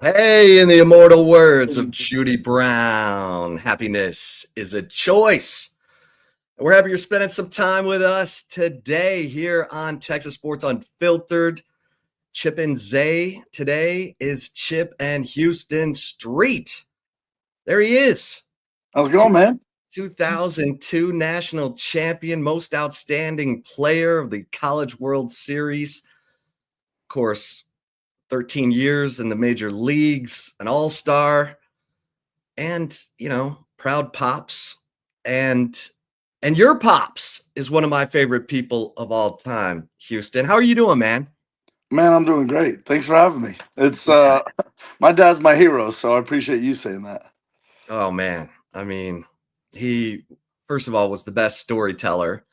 Hey, in the immortal words of Judy Brown, happiness is a choice. We're happy you're spending some time with us today here on Texas Sports Unfiltered. Chip and Zay. Today is Chip and Houston Street. There he is. How's it going, man? 2002 national champion, most outstanding player of the College World Series. Of course, 13 years in the major leagues, an all-star, and, proud pops. And your pops is one of my favorite people of all time, Houston. How are you doing, man? Man, I'm doing great. Thanks for having me. It's my dad's my hero, so I appreciate you saying that. Oh, man. I mean, he, first of all, was the best storyteller.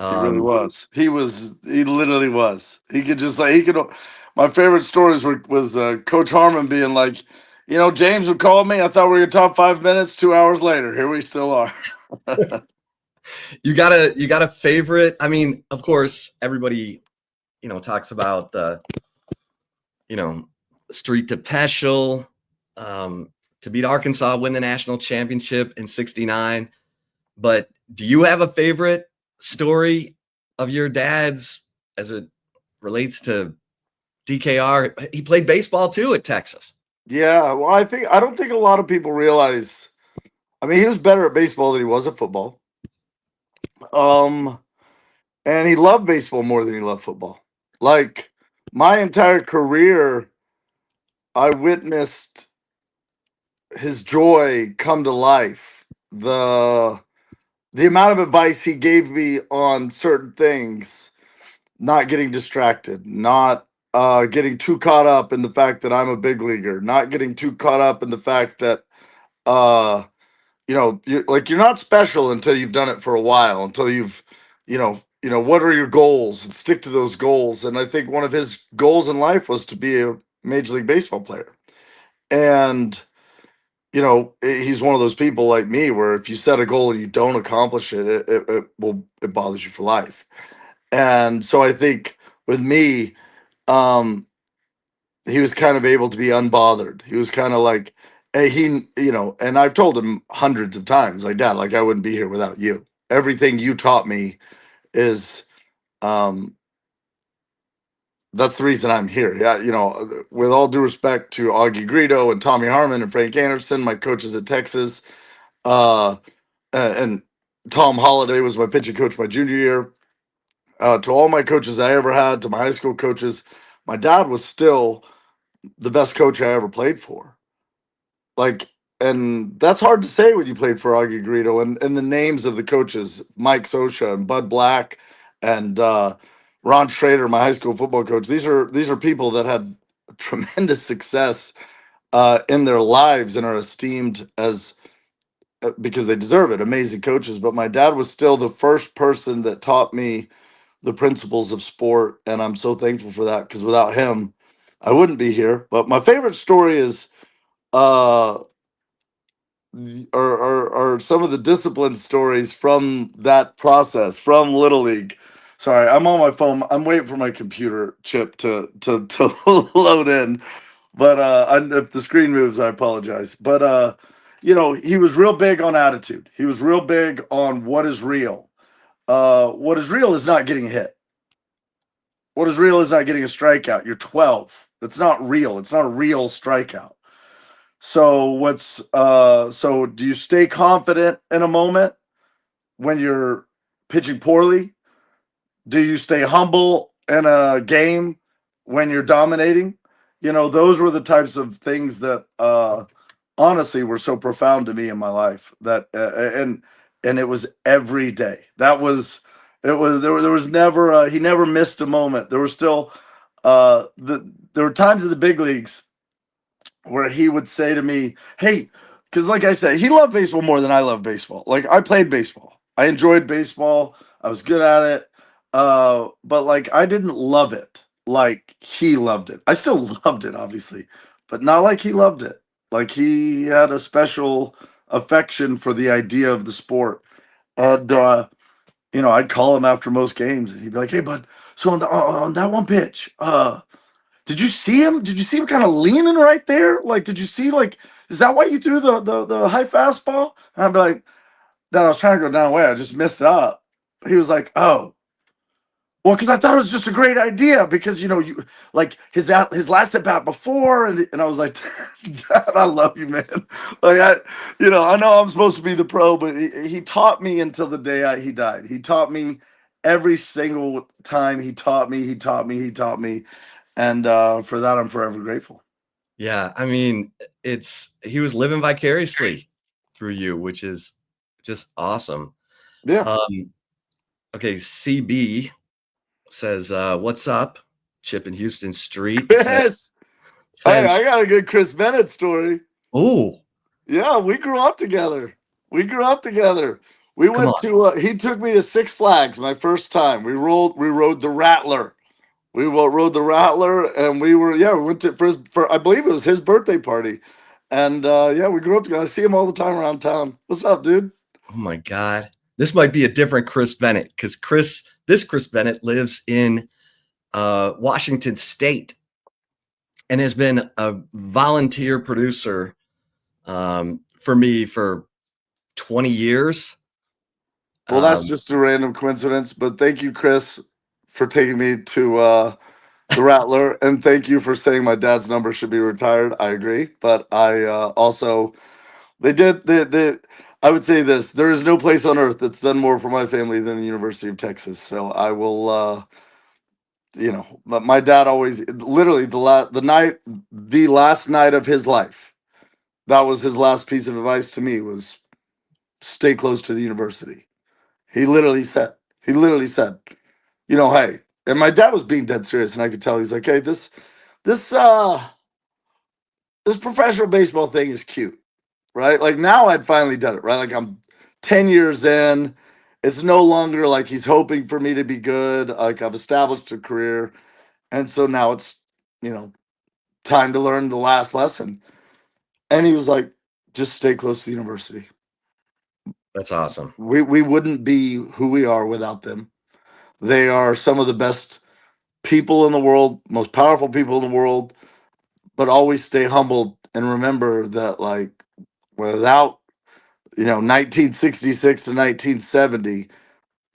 He really was. He literally was. He could just my favorite stories was Coach Harmon being like, James would call me. I thought we were your top 5 minutes. 2 hours later, here we still are. You got a favorite? I mean, of course, everybody, talks about street to Peschel, to beat Arkansas, win the national championship in '69. But do you have a favorite story of your dad's as it relates to DKR? He played baseball too at Texas. Yeah, well, I don't think a lot of people realize. I mean, he was better at baseball than he was at football. And he loved baseball more than he loved football. Like my entire career, I witnessed his joy come to life. The amount of advice he gave me on certain things, not getting distracted, not getting too caught up in the fact that I'm a big leaguer, not getting too caught up in the fact that you're not special until you've done it for a while, until you've what are your goals and stick to those goals. And I think one of his goals in life was to be a Major League Baseball player. And he's one of those people like me where if you set a goal and you don't accomplish it, it bothers you for life. And so I think with me, he was kind of able to be unbothered. He was kind of like, hey, and I've told him hundreds of times, like, Dad, like I wouldn't be here without you. Everything you taught me is, that's the reason I'm here. Yeah, with all due respect to Augie Greedo and Tommy Harmon and Frank Anderson, my coaches at Texas, and Tom Holliday was my pitching coach my junior year. To all my coaches I ever had, to my high school coaches, my dad was still the best coach I ever played for. Like, and that's hard to say when you played for Augie Greedo and the names of the coaches, Mike Sosha and Bud Black and Ron Schrader, my high school football coach. These are people that had tremendous success in their lives and are esteemed as because they deserve it, amazing coaches. But my dad was still the first person that taught me the principles of sport, and I'm so thankful for that because without him, I wouldn't be here. But my favorite story is are some of the discipline stories from that process from Little League. Sorry, I'm on my phone. I'm waiting for my computer chip to load in. But if the screen moves, I apologize. But he was real big on attitude. He was real big on what is real. What is real is not getting hit. What is real is not getting a strikeout. You're 12. That's not real. It's not a real strikeout. So so do you stay confident in a moment when you're pitching poorly? Do you stay humble in a game when you're dominating? Those were the types of things that honestly were so profound to me in my life that and it was every day. There was never he never missed a moment. There were still there were times in the big leagues where he would say to me, hey, because like I said, he loved baseball more than I love baseball. Like I played baseball. I enjoyed baseball. I was good at it. But like I didn't love it like he loved it. I still loved it, obviously, but not like he loved it. Like he had a special affection for the idea of the sport. And I'd call him after most games and he'd be like, hey bud, so on that one pitch, Did you see him? Did you see him kind of leaning right there? Like, did you see, like, is that why you threw the high fastball? And I'd be like, that I was trying to go down the way. I just missed it up. He was like, oh, well, because I thought it was just a great idea because, you know, you like his last at bat before. And I was like, Dad, I love you, man. Like, I know I'm supposed to be the pro, but he taught me until the day he died. He taught me every single time. He taught me. And for that, I'm forever grateful. Yeah, I mean, he was living vicariously through you, which is just awesome. Yeah. Okay, CB says, "What's up, Chip in Houston Street?" Yes. Hey, Says, I got a good Chris Bennett story. "Oh, Yeah, we grew up together. We come went on, to he took me to Six Flags my first time. We rode the Rattler. Rode the Rattler and we went to for I believe it was his birthday party. And we grew up together. I see him all the time around town. What's up, dude? oh my God, this might be a different Chris Bennett because this Chris Bennett lives in Washington State and has been a volunteer producer for me for 20 years." Well, that's just a random coincidence, but thank you, Chris, for taking me to the Rattler, and thank you for saying my dad's number should be retired. I agree, but I also I would say this: there is no place on earth that's done more for my family than the University of Texas. So I will, but my dad always literally the last night of his life. That was his last piece of advice to me was stay close to the university. He literally said, hey, and my dad was being dead serious, and I could tell he's like, hey, this this professional baseball thing is cute, right? Like now I'd finally done it, right? Like I'm 10 years in. It's no longer like he's hoping for me to be good. Like I've established a career. And so now it's, time to learn the last lesson. And he was like, just stay close to the university. That's awesome. We wouldn't be who we are without them. They are some of the best people in the world, most powerful people in the world, but always stay humbled and remember that like without 1966 to 1970,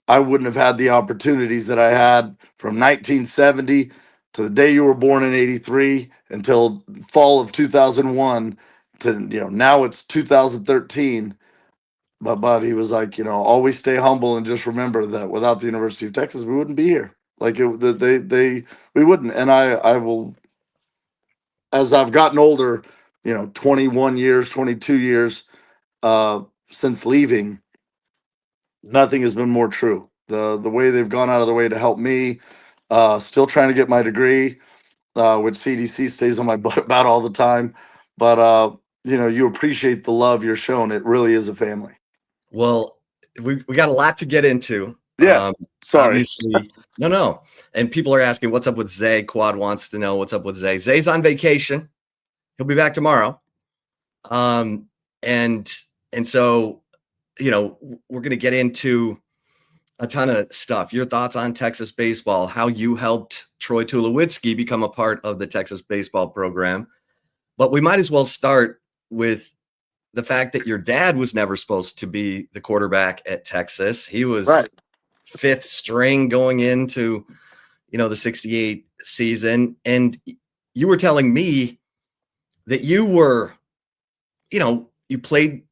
I wouldn't have had the opportunities that I had from 1970 to the day you were born in 83 until fall of 2001 to now it's 2013. But he was like, always stay humble and just remember that without the University of Texas, we wouldn't be here. Like we wouldn't. And I will, as I've gotten older, 21 years, 22 years since leaving, nothing has been more true. The way they've gone out of the way to help me, still trying to get my degree, which CDC stays on my butt about all the time. But you appreciate the love you're shown. It really is a family. Well, we got a lot to get into. Yeah. Sorry. Obviously, no. And people are asking, what's up with Zay? Quad wants to know what's up with Zay. Zay's on vacation. He'll be back tomorrow. And so, we're going to get into a ton of stuff. Your thoughts on Texas baseball, how you helped Troy Tulowitzki become a part of the Texas baseball program. But we might as well start with the fact that your dad was never supposed to be the quarterback at Texas. He was Right. fifth string going into, the 68 season. And you were telling me that you were, you played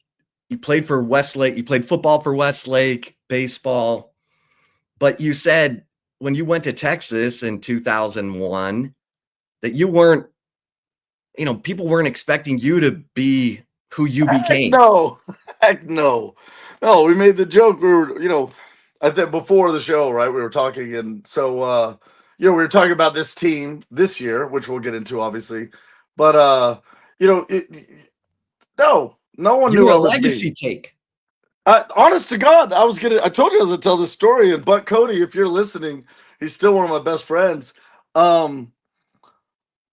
for Westlake, you played football for Westlake, baseball, but you said when you went to Texas in 2001 that you weren't, people weren't expecting you to be who you became. Heck no. No, we made the joke. We were, I think before the show, right? We were talking, and so we were talking about this team this year, which we'll get into, obviously. But no one You knew were I a was legacy me. take. Honest to God, I told you I was gonna tell this story, and Buck Cody, if you're listening, he's still one of my best friends.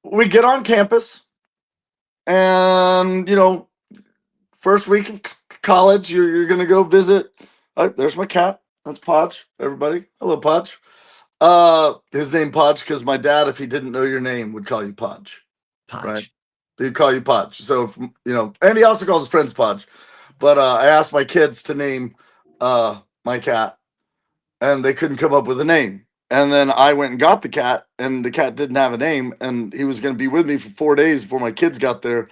We get on campus, and first week of college, you're gonna go visit. There's my cat. That's Podge. Everybody, hello, Podge. His name Podge because my dad, if he didn't know your name, would call you Podge. Podge. Right? He'd call you Podge. So, and he also calls his friends Podge. But I asked my kids to name my cat, and they couldn't come up with a name. And then I went and got the cat, and the cat didn't have a name, and he was going to be with me for 4 days before my kids got there.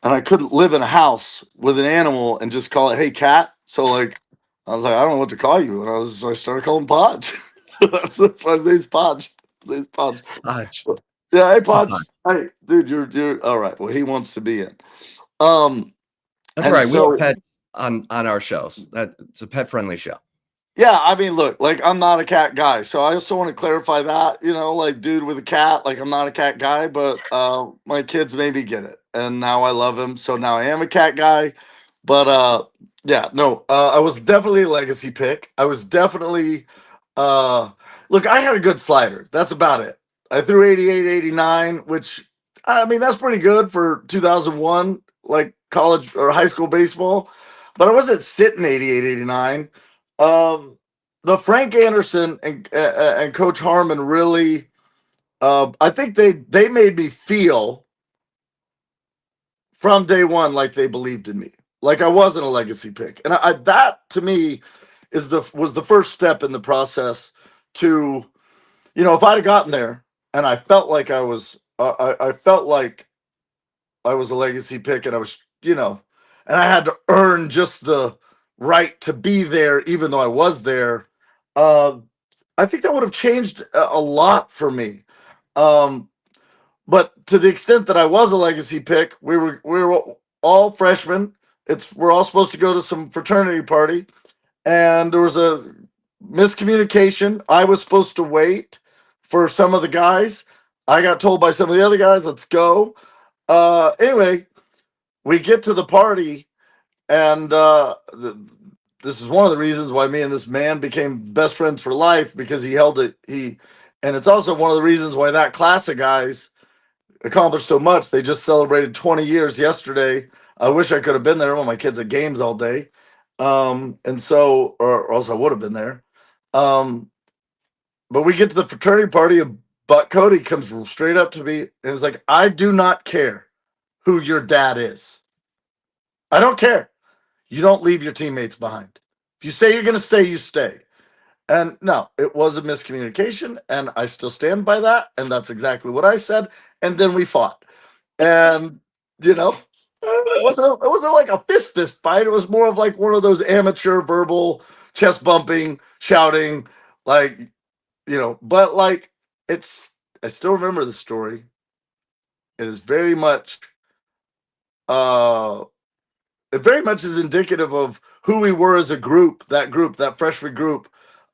And I couldn't live in a house with an animal and just call it, "Hey, cat." So like, I was like, I don't know what to call you, and I started calling Podge. that's why his name's Podge. His name's Podge. Podge. Yeah, hey Podge. Hey, dude, you're all right. Well, he wants to be in. That's and right. We so- have pets on our shows. It's a pet friendly show. Yeah, I mean, look, like I'm not a cat guy, so I also want to clarify that, like dude with a cat, like I'm not a cat guy, but my kids made me get it, and now I love him, so now I am a cat guy. But yeah, no, I was definitely a legacy pick. I was definitely, look, I had a good slider. That's about it. I threw 88, 89, which I mean that's pretty good for 2001, like college or high school baseball, but I wasn't sitting 88, 89. The Frank Anderson and Coach Harmon really, I think they made me feel from day one like they believed in me, like I wasn't a legacy pick, and that to me was the first step in the process to, if I'd have gotten there and I felt like I felt like I was a legacy pick, and I was, and I had to earn just the right to be there, even though I was there. I think that would have changed a lot for me. But to the extent that I was a legacy pick, we were all freshmen. We're all supposed to go to some fraternity party, and there was a miscommunication. I was supposed to wait for some of the guys. I got told by some of the other guys, "Let's go." Anyway, we get to the party, and this is one of the reasons why me and this man became best friends for life, because he held it. And it's also one of the reasons why that class of guys accomplished so much. They just celebrated 20 years yesterday. I wish I could have been there when my kids had games all day. And so, or else I would have been there. But we get to the fraternity party, and Buck Cody comes straight up to me and is like, "I do not care who your dad is. I don't care. You don't leave your teammates behind. If you say you're going to stay, you stay." And no, it was a miscommunication, and I still stand by that. And that's exactly what I said. And then we fought. And, it wasn't like a fist fight. It was more of like one of those amateur verbal chest bumping, shouting, like, but like I still remember the story. It is very much, it very much is indicative of who we were as a group, that freshman group.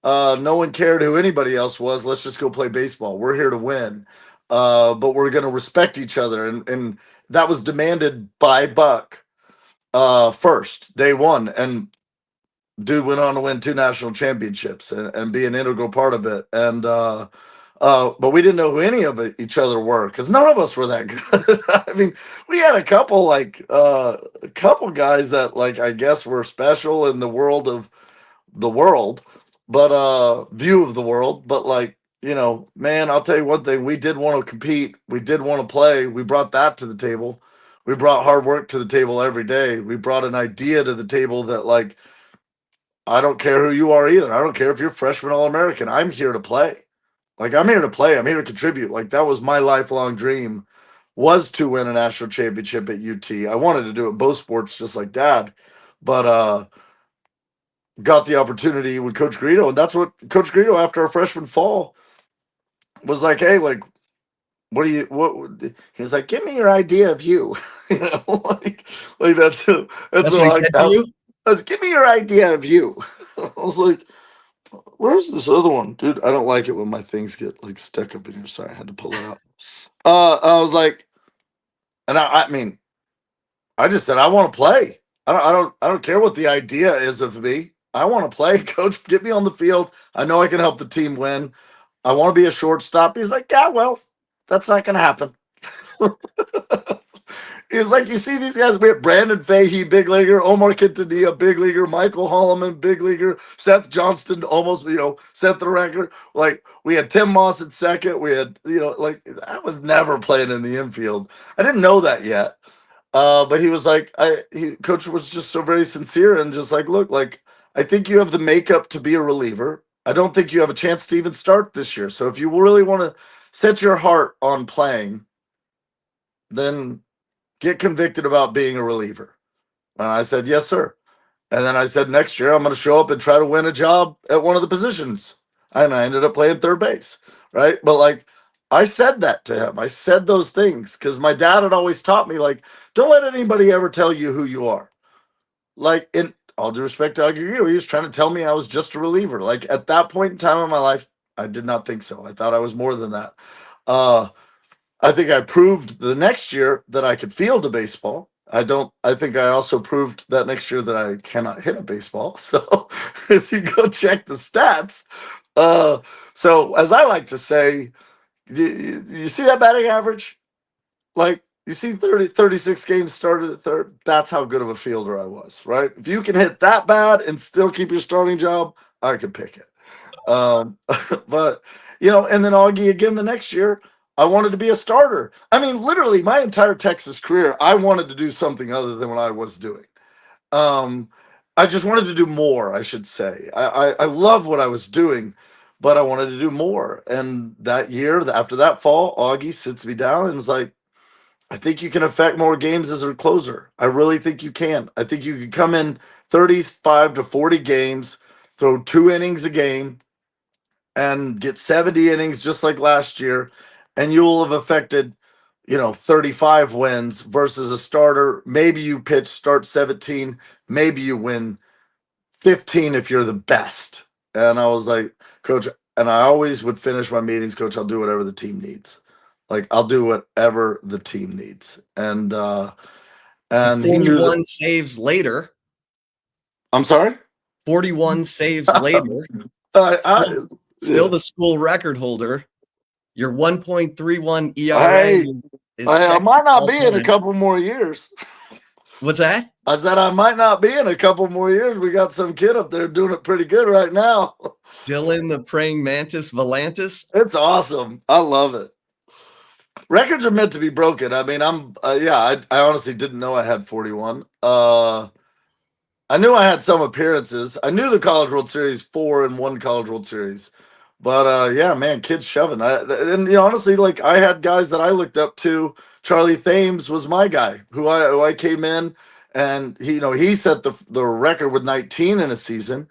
No one cared who anybody else was. Let's just go play baseball. We're here to win. But we're going to respect each other. And that was demanded by Buck first, day one. And dude went on to win 2 national championships and be an integral part of it. And but we didn't know who any of each other were, because none of us were that good. I mean, we had a couple guys that, like, I guess were special in the world of the world, but view of the world. But like, man, I'll tell you one thing: we did want to compete. We did want to play. We brought that to the table. We brought hard work to the table every day. We brought an idea to the table that, like, I don't care who you are either. I don't care if you're freshman All-American. I'm here to play. Like, I'm here to play. I'm here to contribute. Like, that was my lifelong dream, was to win a national championship at UT. I wanted to do it both sports just like Dad, but got the opportunity with Coach Greedo, and that's what Coach Greedo, after our freshman fall, was like, "Hey, like, what do you what?" He was like, "Give me your idea of you." like that's That's what he said to you? I was, "Give me your idea of you." I was like, "Where's this other one, dude?" I don't like it when my things get like stuck up in here. Sorry, I had to pull it out. I was like, and I mean, I just said I want to play. I don't care what the idea is of me. I want to play. Coach, get me on the field. I know I can help the team win. I want to be a shortstop. He's like, "Yeah, well, that's not going to happen." He was like, you see these guys? We have Brandon Fahey, big leaguer, Omar Quintanilla, big leaguer, Michael Holloman, big leaguer, Seth Johnston, almost, set the record. Like, we had Tim Moss at second. We had, like, I was never playing in the infield. I didn't know that yet. But he was like, coach was just so very sincere and just like, look, like, I think you have the makeup to be a reliever. I don't think you have a chance to even start this year. So if you really want to set your heart on playing, then get convicted about being a reliever. And I said, yes, sir. And then I said, next year I'm going to show up and try to win a job at one of the positions. And I ended up playing third base. Right. But like, I said that to him. I said those things because my dad had always taught me, like, don't let anybody ever tell you who you are. Like, in all due respect to Augie, he was trying to tell me I was just a reliever. Like, at that point in time in my life, I did not think so. I thought I was more than that. I think I proved the next year that I could field a baseball. I think I also proved that next year that I cannot hit a baseball. So if you go check the stats, so as I like to say, you see that batting average? Like, you see 36 games started at third. That's how good of a fielder I was, right? If you can hit that bad and still keep your starting job, I could pick it. But, and then Augie again the next year, I wanted to be a starter. I mean, literally my entire Texas career, I wanted to do something other than what I was doing. I just wanted to do more, I should say. I love what I was doing, but I wanted to do more. And that year, after that fall, Augie sits me down and is like, I think you can affect more games as a closer. I really think you can. I think you can come in 35 to 40 games, throw 2 innings a game, and get 70 innings just like last year, and you will have affected, 35 wins versus a starter. Maybe you start 17, maybe you win 15 if you're the best. And I was like, coach, and I always would finish my meetings, coach, I'll do whatever the team needs. Like, I'll do whatever the team needs. And he knew 41 saves later. I'm sorry? 41 saves later. Still the school record holder. Your 1.31 ERA I might not be in a couple more years. What's that? I said I might not be in a couple more years. We got some kid up there doing it pretty good right now. Dylan the praying mantis Volantis. It's awesome. I love it. Records are meant to be broken. I mean, I honestly didn't know I had 41. I knew I had some appearances. I knew the College World Series 4 and 1 College World Series. But yeah, man, kids shoving. Honestly, like, I had guys that I looked up to. Charlie Thames was my guy who I came in, and he set the record with 19 in a season.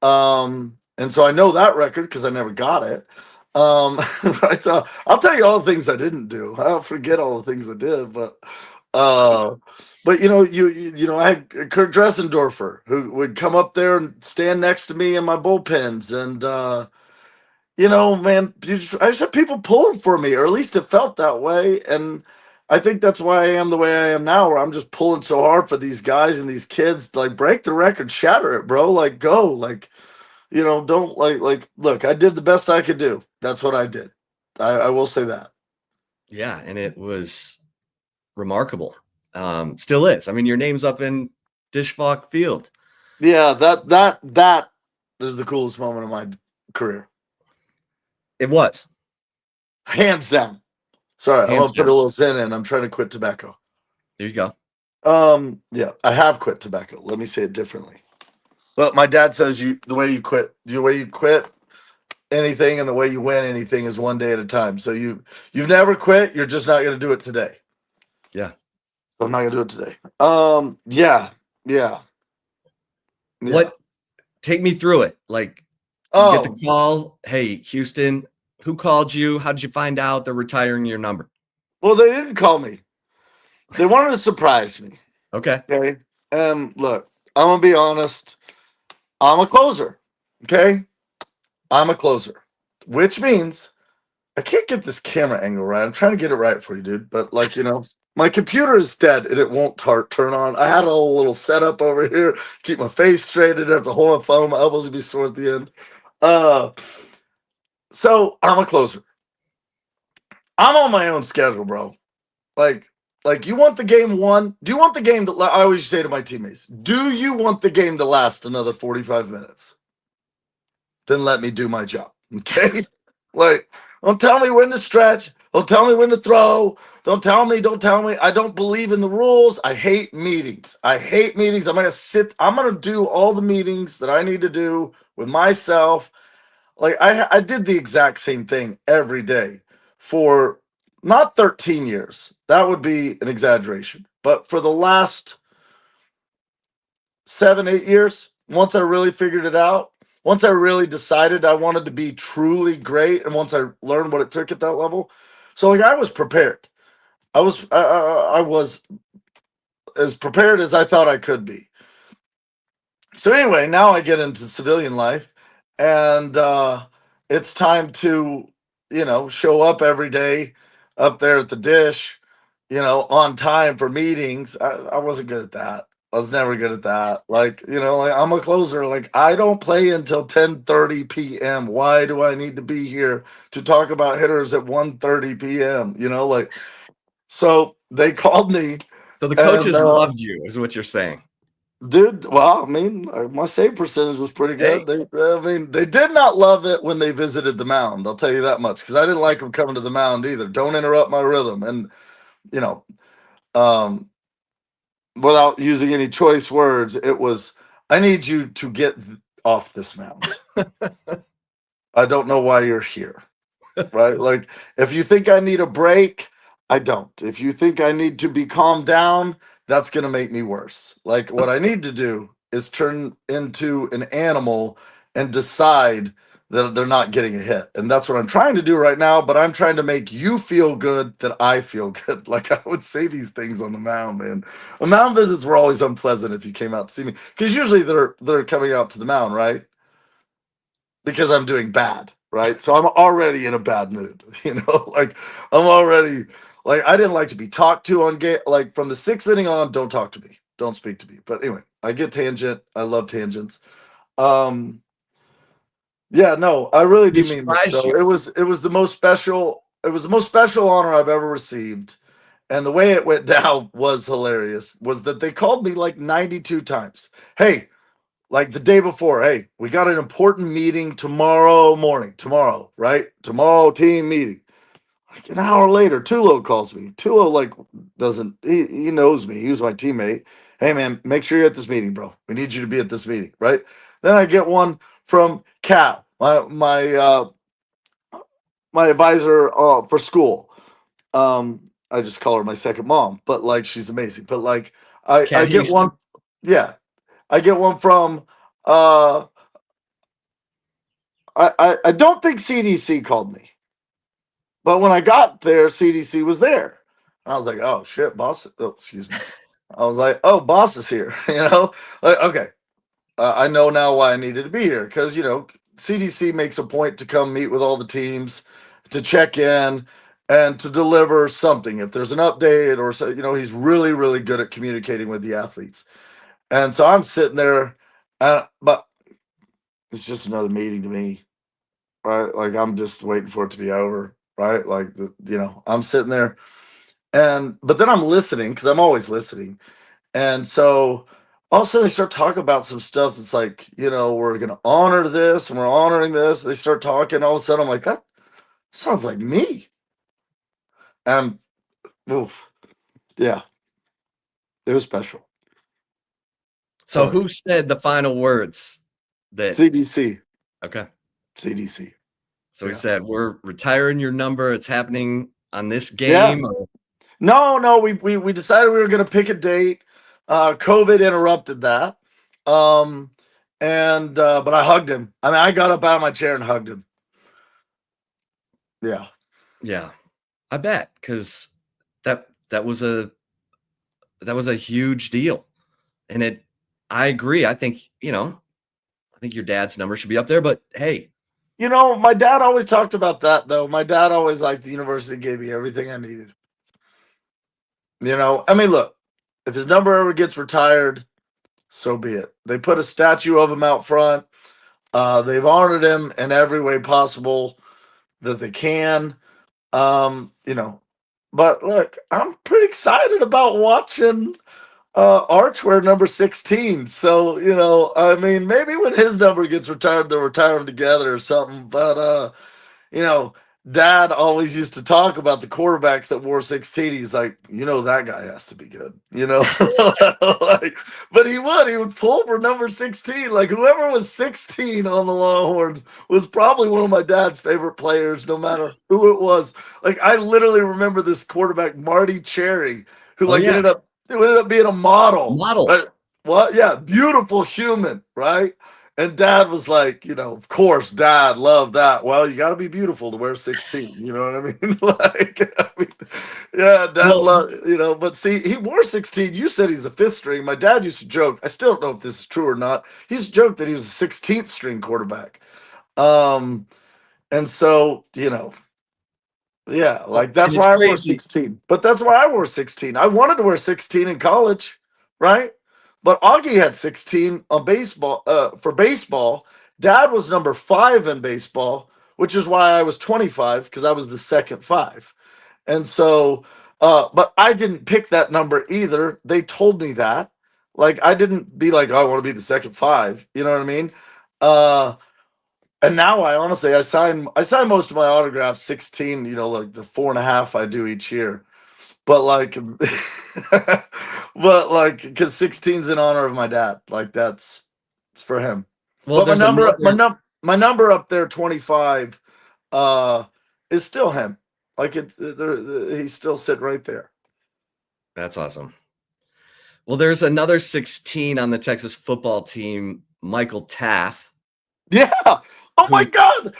And so I know that record because I never got it. Right. So I'll tell you all the things I didn't do. I'll forget all the things I did, but I had Kurt Dressendorfer who would come up there and stand next to me in my bullpens, and man, I just had people pulling for me, or at least it felt that way. And I think that's why I am the way I am now, where I'm just pulling so hard for these guys and these kids. Like, break the record, shatter it, bro. Like, go. Like, don't look, I did the best I could do. That's what I did. I will say that. Yeah, and it was remarkable. Still is. I mean, your name's up in Dishfalk Field. Yeah, that is the coolest moment of my career. It was. Hands down. Sorry, I'm gonna put a little sin in. I'm trying to quit tobacco. There you go. Yeah, I have quit tobacco. Let me say it differently. But my dad says the way you quit anything and the way you win anything is one day at a time. So you've never quit. You're just not going to do it today. Yeah. I'm not going to do it today. Yeah. What? Take me through it. Like, you get the call. Hey, Houston, who called you? How did you find out they're retiring your number? Well, they didn't call me. They wanted to surprise me. Okay. Look, I'm going to be honest. I'm a closer. Okay. I'm a closer, which means I can't get this camera angle right. I'm trying to get it right for you, dude. But my computer is dead and it won't turn on. I had a whole little setup over here, keep my face straight. I'd have to hold my phone. My elbows would be sore at the end. So I'm a closer. I'm on my own schedule, bro. Like, Like, you want the game won? Do you want the game to? I always say to my teammates, do you want the game to last another 45 minutes? Then let me do my job. Okay. Like, don't tell me when to stretch. Don't tell me when to throw. Don't tell me. I don't believe in the rules. I hate meetings. I'm going to do all the meetings that I need to do with myself. Like, I did the exact same thing every day for not 13 years. That would be an exaggeration. But for the last 7, 8 years, once I really figured it out, once I really decided I wanted to be truly great, and once I learned what it took at that level, so like I was prepared. I was as prepared as I thought I could be. So anyway, now I get into civilian life, and it's time to show up every day up there at the dish, on time for meetings. I wasn't good at that. I was never good at that. Like, like I'm a closer. Like, I don't play until 10:30 p.m. Why do I need to be here to talk about hitters at 1:30 p.m.? Like, so they called me. So the And coaches loved you, is what you're saying. dude, well, I mean, my save percentage was pretty good. They did not love it when they visited the mound. I'll tell you that much, because I didn't like them coming to the mound either. Don't interrupt my rhythm. And you know, um, without using any choice words, it was, I need you to get off this mound. I don't know why you're here. Right? Like, if you think I need a break, I don't. If you think I need to be calmed down, that's going to make me worse. Like, what I need to do is turn into an animal and decide that they're not getting a hit. And that's what I'm trying to do right now, but I'm trying to make you feel good that I feel good. Like, I would say these things on the mound, man. The mound visits were always unpleasant if you came out to see me, because usually they're coming out to the mound, right? Because I'm doing bad, right? So I'm already in a bad mood, like I'm already, like, I didn't like to be talked to on game. Like, from the 6th inning on, don't talk to me, don't speak to me. But anyway, I get tangent. I love tangents. Yeah, no, I really He do mean this surprised though. you. It was the most special. It was the most special honor I've ever received. And the way it went down was hilarious. Was that they called me like 92 times. Hey, like the day before, hey, we got an important meeting tomorrow morning. Tomorrow, right? Tomorrow team meeting. Like an hour later, Tulo calls me. Tulo, like, doesn't, he knows me. He was my teammate. Hey man, make sure you're at this meeting, bro. We need you to be at this meeting, right? Then I get one from Kat, my advisor for school. I just call her my second mom, but like, she's amazing. But like, I Cat get one, Houston. yeah, I get one from I don't think CDC called me, but when I got there, CDC was there. And I was like, oh shit, boss. Oh, excuse me. I was like, oh, boss is here. Like, okay. I know now why I needed to be here, because CDC makes a point to come meet with all the teams, to check in, and to deliver something if there's an update or so. He's really, really good at communicating with the athletes. And so I'm sitting there, but it's just another meeting to me, right? Like, I'm just waiting for it to be over, right? Like, I'm sitting there, but then I'm listening, because I'm always listening. And so all of a sudden they start talking about some stuff that's like, we're going to honor this and we're honoring this. They start talking. All of a sudden I'm like, that sounds like me. And oof, yeah, it was special. So Sorry. who said the final words? That CDC. Okay. CDC. So he Yeah. said, "We're retiring your number. It's happening on this Yeah. game." No, we decided we were going to pick a date. COVID interrupted that. But I hugged him. I mean, I got up out of my chair and hugged him. Yeah. Yeah, I bet, because that was a huge deal, and I agree. I think your dad's number should be up there. But hey, My dad always talked about that, though. My dad always liked the university gave me everything I needed. I mean, look, if his number ever gets retired, so be it. They put a statue of him out front. They've honored him in every way possible that they can. Um, you know, But look, I'm pretty excited about watching Arch wear number 16. So, I mean, maybe when his number gets retired, they'll retire them together or something. But you know, Dad always used to talk about the quarterbacks that wore 16. He's like, that guy has to be good, like, but he would pull for number 16. Like, whoever was 16 on the Longhorns was probably one of my dad's favorite players, no matter who it was. Like, I literally remember this quarterback, Marty Cherry, who Oh yeah, ended up being a model, model. right? What? Yeah, beautiful human, right? And Dad was like, of course, Dad loved that. Well, you got to be beautiful to wear 16. You know what I mean? Yeah, Dad Well, loved, but see, he wore 16. You said he's a fifth string. My dad used to joke. I still don't know if this is true or not. He used to joke that he was a 16th string quarterback. Um, and so, yeah, like and that's it's why I wore crazy. 16. But that's why I wore 16. I wanted to wear 16 in college, right? But Augie had 16 on baseball for baseball. Dad was number 5 in baseball, which is why I was 25 because I was the second 5. And so but I didn't pick that number either. They told me that. Like I didn't be like, oh, I want to be the second 5. You know what I mean? And now I honestly I sign most of my autographs 16, like the 4.5 I do each year. But like because 16's in honor of my dad. Like it's for him. Well, But there's another. my number up there 25 uh is still him. Like he's still sitting right there. That's awesome. Well, there's another 16 on the Texas football team, Michael Taff, Yeah. Oh my who God.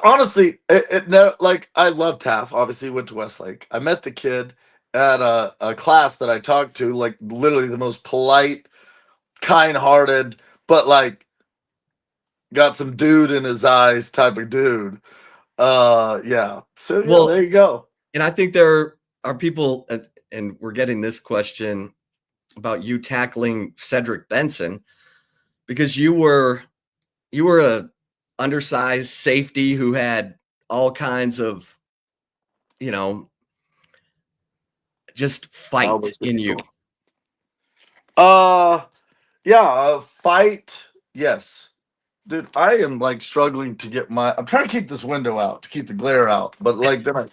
Honestly, it never, like I love Taff. Obviously, went to Westlake. I met the kid at a class that I talked to, like literally the most polite, kind-hearted, but like got some dude in his eyes type of dude. Yeah. So yeah, well, there you go. and I think there are people, and we're getting this question about you tackling Cedric Benson because you were a undersized safety who had all kinds of, you know, just I fight was in you. so. Uh, yeah, fight. Yes. Dude, I am like struggling to get I'm trying to keep this window out to keep the glare out, but like then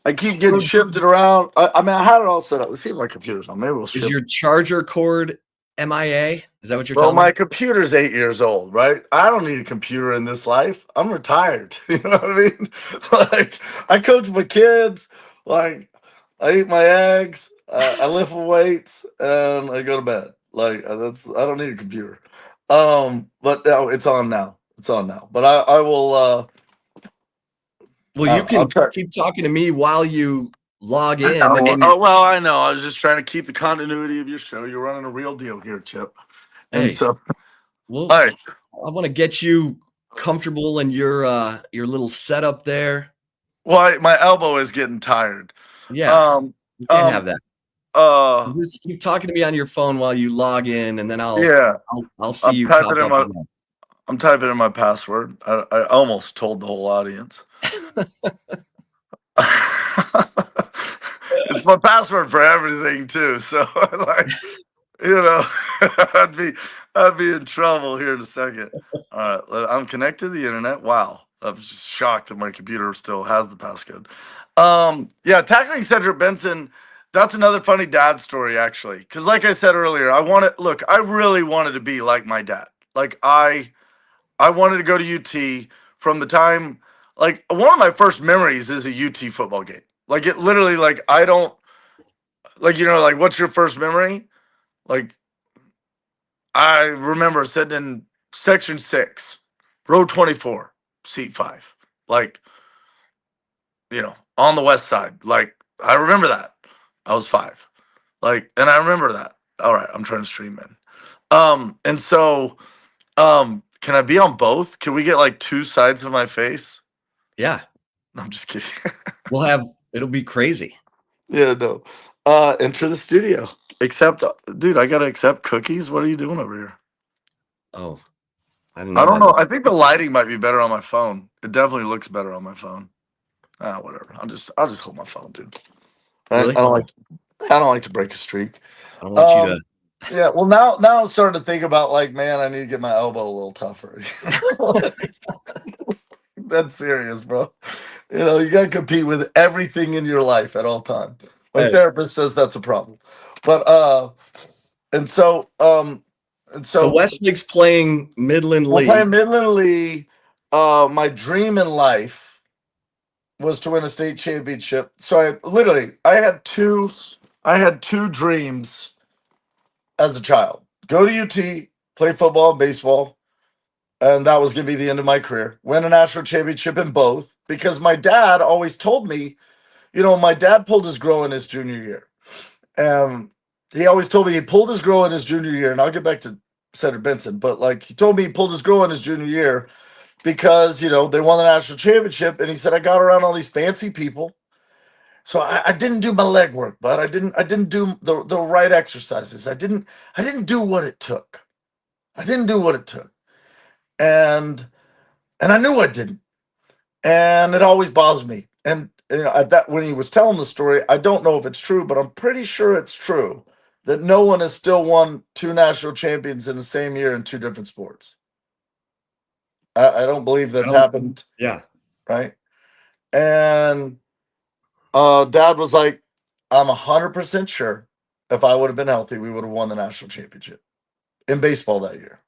I keep getting So shifted around. I mean, I had it all set up. Let's see if my computer's on. Maybe we'll is shift. your charger cord MIA? Is that what you're Well, telling me? my computer's 8 years old, right? I don't need a computer in this life. I'm retired. You know what I mean? Like, I coach my kids. Like, I eat my eggs. I lift weights, and I go to bed. Like, I don't need a computer. But no, it's on now. It's on now. But I will. Well, I you don't know, I'll can try. keep talking to me while you log I in, and know. then Oh well, I know. I was just trying to keep the continuity of your show. You're running a real deal here, Chip. And hey, so, well, all right. I want to get you comfortable in your little setup there. Well, my elbow is getting tired. Yeah, Um, you can't have um, that. uh, You just keep talking to me on your phone while you log in, and then I'll yeah, I'll, I'll see I'm you typing pop in up my, again. I'm typing in my password. I almost told the whole audience. It's my password for everything too. So like, you know, I'd be, I'd be in trouble here in a second. All right, I'm connected to the internet. Wow, I'm just shocked that my computer still has the passcode. Yeah, tackling Cedric Benson. That's another funny dad story, actually. Because, like I said earlier, I really wanted to be like my dad. Like I wanted to go to UT from the time. Like one of my first memories is a UT football game. Like it literally, like I don't like like what's your first memory? Like I remember sitting in section 6, row 24, seat 5. Like, on the west side. Like, I remember that. I was 5. Like, and I remember that. All right, I'm trying to stream in. And so, can I be on both? Can we get like 2 sides of my face? Yeah, No, I'm just kidding. it'll be crazy. Yeah, no. Enter the studio. Accept, dude, I gotta accept cookies. What are you doing over here? Oh, I didn't I know don't that. know. I think the lighting might be better on my phone. It definitely looks better on my phone. Whatever. I'll just hold my phone, dude. Really? I don't like to break a streak. I don't want you to. Yeah, well now I'm starting to think about like, man, I need to get my elbow a little tougher. That's serious, bro. You got to compete with everything in your life at all time. My Hey, therapist says that's a problem. But and so so Westlake's playing Midland we're League. playing Midland League. My dream in life was to win a state championship. So I had two dreams as a child. Go to UT, play football and baseball, and that was going to be the end of my career. Win a national championship in both, because my dad always told me, my dad pulled his grow in his junior year. And he always told me he pulled his grow in his junior year, and I'll get back to Cedric Benson, but like he told me he pulled his grow in his junior year because, they won the national championship, and he said, I got around all these fancy people. So I didn't do my leg work, but I didn't do the right exercises. I didn't do what it took. I didn't do what it took. And I knew I didn't. And it always bothers me. And at that, when he was telling the story, I don't know if it's true, but I'm pretty sure it's true that no one has still won two national champions in the same year in two different sports. I don't believe that's happened. Yeah. Right. And Dad was like, I'm 100% sure if I would have been healthy, we would have won the national championship in baseball that year.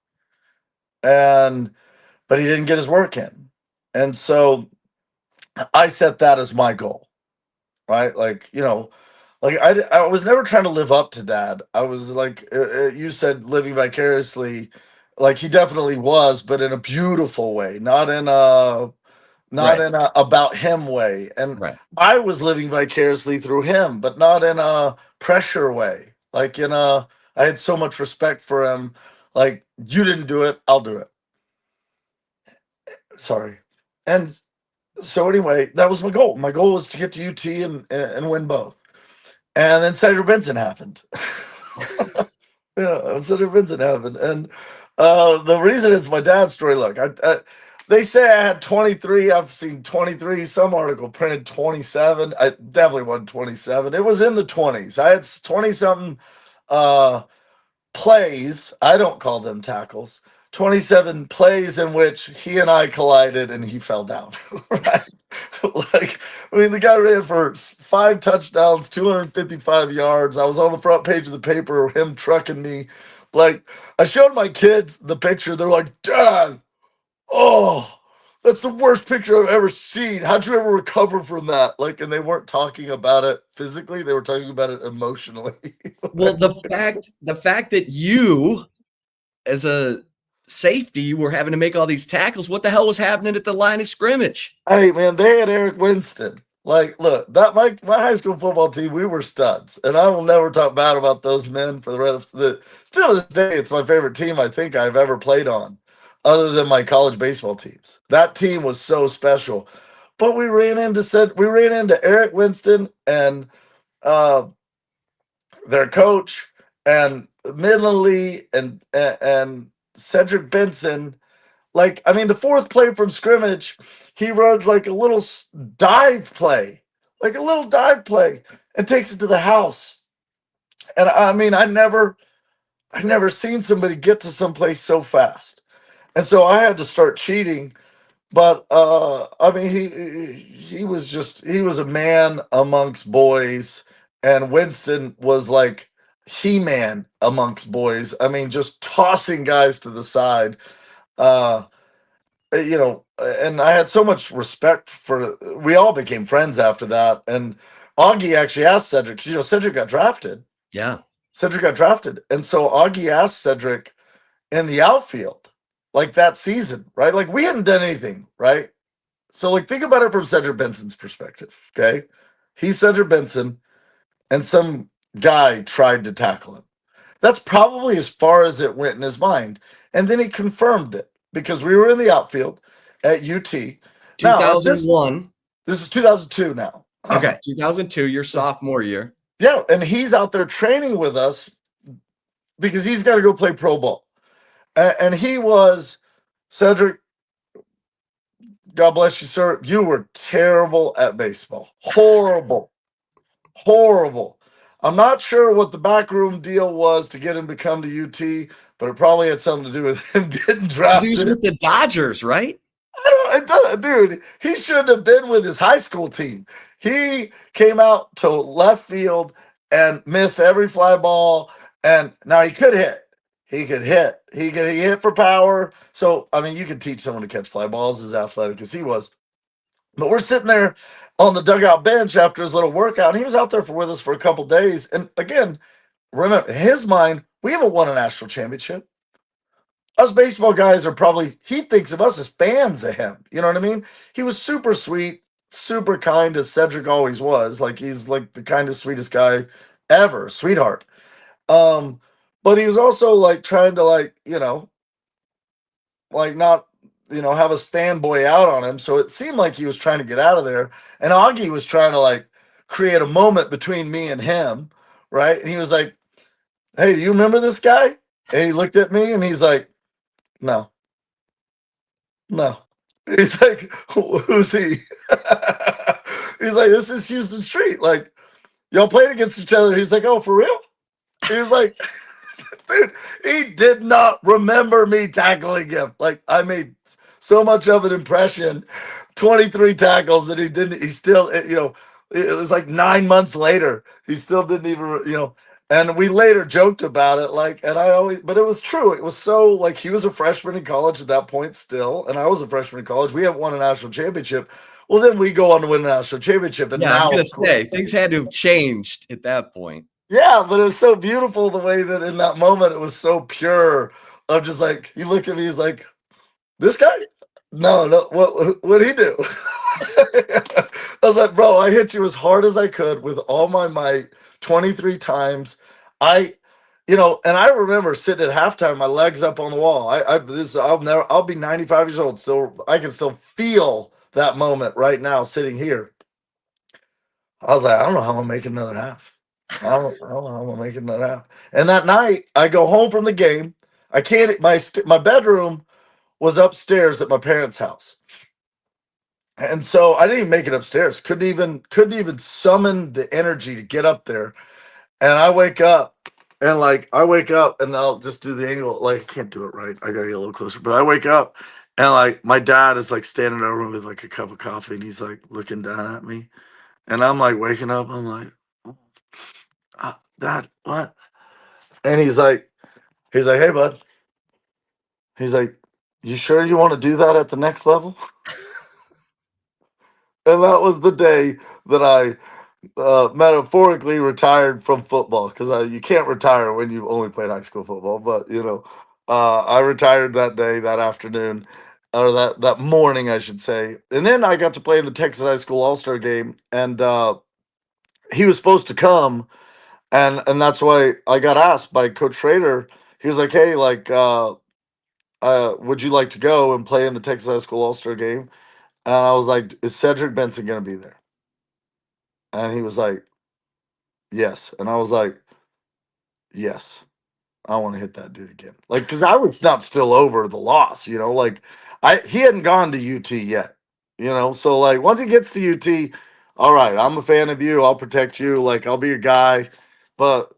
But he didn't get his work in. And so I set that as my goal, right? Like, I was never trying to live up to Dad. I was like, you said, living vicariously. Like, he definitely was, but in a beautiful way, not in a about him way. And Right. I was living vicariously through him, but not in a pressure way. Like, I had so much respect for him. Like, you didn't do it, I'll do it. Sorry. And so anyway, that was my goal. My goal was to get to UT and win both. And then Senator Benson happened. Yeah, Senator Benson happened. And the reason it's my dad's story, look, they say I had 23. I've seen 23. Some article printed 27. I definitely wasn't 27. It was in the 20s. I had 20 something plays. I don't call them tackles. 27 plays in which he and I collided and he fell down. Right? The guy ran for 5 touchdowns, 255 yards. I was on the front page of the paper, him trucking me. Like, I showed my kids the picture. They're like, Dad, oh, that's the worst picture I've ever seen. How'd you ever recover from that? Like, and they weren't talking about it physically. They were talking about it emotionally. Well, the fact that you, as a safety, were having to make all these tackles, what the hell was happening at the line of scrimmage? Hey, man, they had Eric Winston. Like, look, that my high school football team, we were studs, and I will never talk bad about those men for the rest of the. Still to this day, it's my favorite team I think I've ever played on, other than my college baseball teams. That team was so special, but we ran into Eric Winston and their coach and Midland Lee and Cedric Benson. Like, I mean, the fourth play from scrimmage, he runs like a little dive play, and takes it to the house. And I mean, I never seen somebody get to someplace so fast. And so I had to start cheating. But I mean, he was a man amongst boys, and Winston was like He-Man amongst boys. I mean, just tossing guys to the side. And I had so much respect for. We all became friends after that. And Augie actually asked Cedric, because Cedric got drafted. Yeah. Cedric got drafted, and so Augie asked Cedric in the outfield, like that season, right? Like we hadn't done anything, right? So like think about it from Cedric Benson's perspective. Okay, he's Cedric Benson, and some guy tried to tackle him. That's probably as far as it went in his mind. And then he confirmed it because we were in the outfield at UT. Now, 2001. This is 2002 now. Okay, 2002, your sophomore year. Yeah, and he's out there training with us because he's got to go play pro ball. And he was, Cedric, God bless you, sir. You were terrible at baseball. Horrible. Horrible. I'm not sure what the backroom deal was to get him to come to UT, but it probably had something to do with him getting Because he was drafted. with the Dodgers, right? Dude, he shouldn't have been with his high school team. He came out to left field and missed every fly ball. And now he could hit. He could hit. He hit for power. So I mean, you could teach someone to catch fly balls as athletic as he was. But we're sitting there on the dugout bench after his little workout. And he was out there with us for a couple days. And again, remember, in his mind, we haven't won a national championship. Us baseball guys are probably, he thinks of us as fans of him. You know what I mean? He was super sweet, super kind, as Cedric always was. Like, he's like the kindest, sweetest guy ever, sweetheart. Um, but he was also like trying to, like, like not, have us fanboy out on him. So it seemed like he was trying to get out of there. And Augie was trying to like create a moment between me and him. Right. And he was like, "Hey, do you remember this guy?" And he looked at me and he's like, "No. No." He's like, "Who's he?" He's like, "This is Houston Street. Like, y'all played against each other." He's like, "Oh, for real?" He's like, dude, he did not remember me tackling him. Like, I made so much of an impression, 23 tackles, and he still, it was like 9 months later. He still didn't even, and we later joked about it. Like, and but it was true. It was so, like, he was a freshman in college at that point still, and I was a freshman in college. We haven't won a national championship. Well, then we go on to win a national championship. And Yeah, I was now, gonna of course, say things had to have changed at that point. yeah, but it was so beautiful the way that in that moment it was so pure. Of just like, he looked at me, he's like, "This guy? No, no, what'd he do?" I was like, "Bro, I hit you as hard as I could with all my might, 23 times." I, and I remember sitting at halftime, my legs up on the wall. I'll be 95 years old. Still, I can still feel that moment right now sitting here. I was like, "I don't know how I'm making another half. I don't know how I'm making another half." And that night, I go home from the game. I can't. My bedroom was upstairs at my parents' house, and so I didn't even make it upstairs. Couldn't even summon the energy to get up there. And I wake up, and like I wake up, and I'll just do the angle. Like, I can't do it right. I gotta get a little closer. But I wake up, and like my dad is like standing over me with like a cup of coffee, and he's like looking down at me, and I'm like waking up. I'm like, "Dad, what?" And he's like, "Hey, bud." He's like, "You sure you want to do that at the next level?" And that was the day that I metaphorically retired from football, because you can't retire when you only played high school football. But I retired that day, that afternoon, or that morning, I should say. And then I got to play in the Texas High School All-Star game, and he was supposed to come, and that's why I got asked by Coach Schrader. He was like, "Hey, like, would you like to go and play in the Texas High School All-Star game?" And I was like, "Is Cedric Benson going to be there?" And he was like, "Yes." And I was like, "Yes, I want to hit that dude again." Like, because I was not still over the loss, like he hadn't gone to UT yet, So like once he gets to UT, all right, I'm a fan of you. I'll protect you. Like, I'll be your guy. But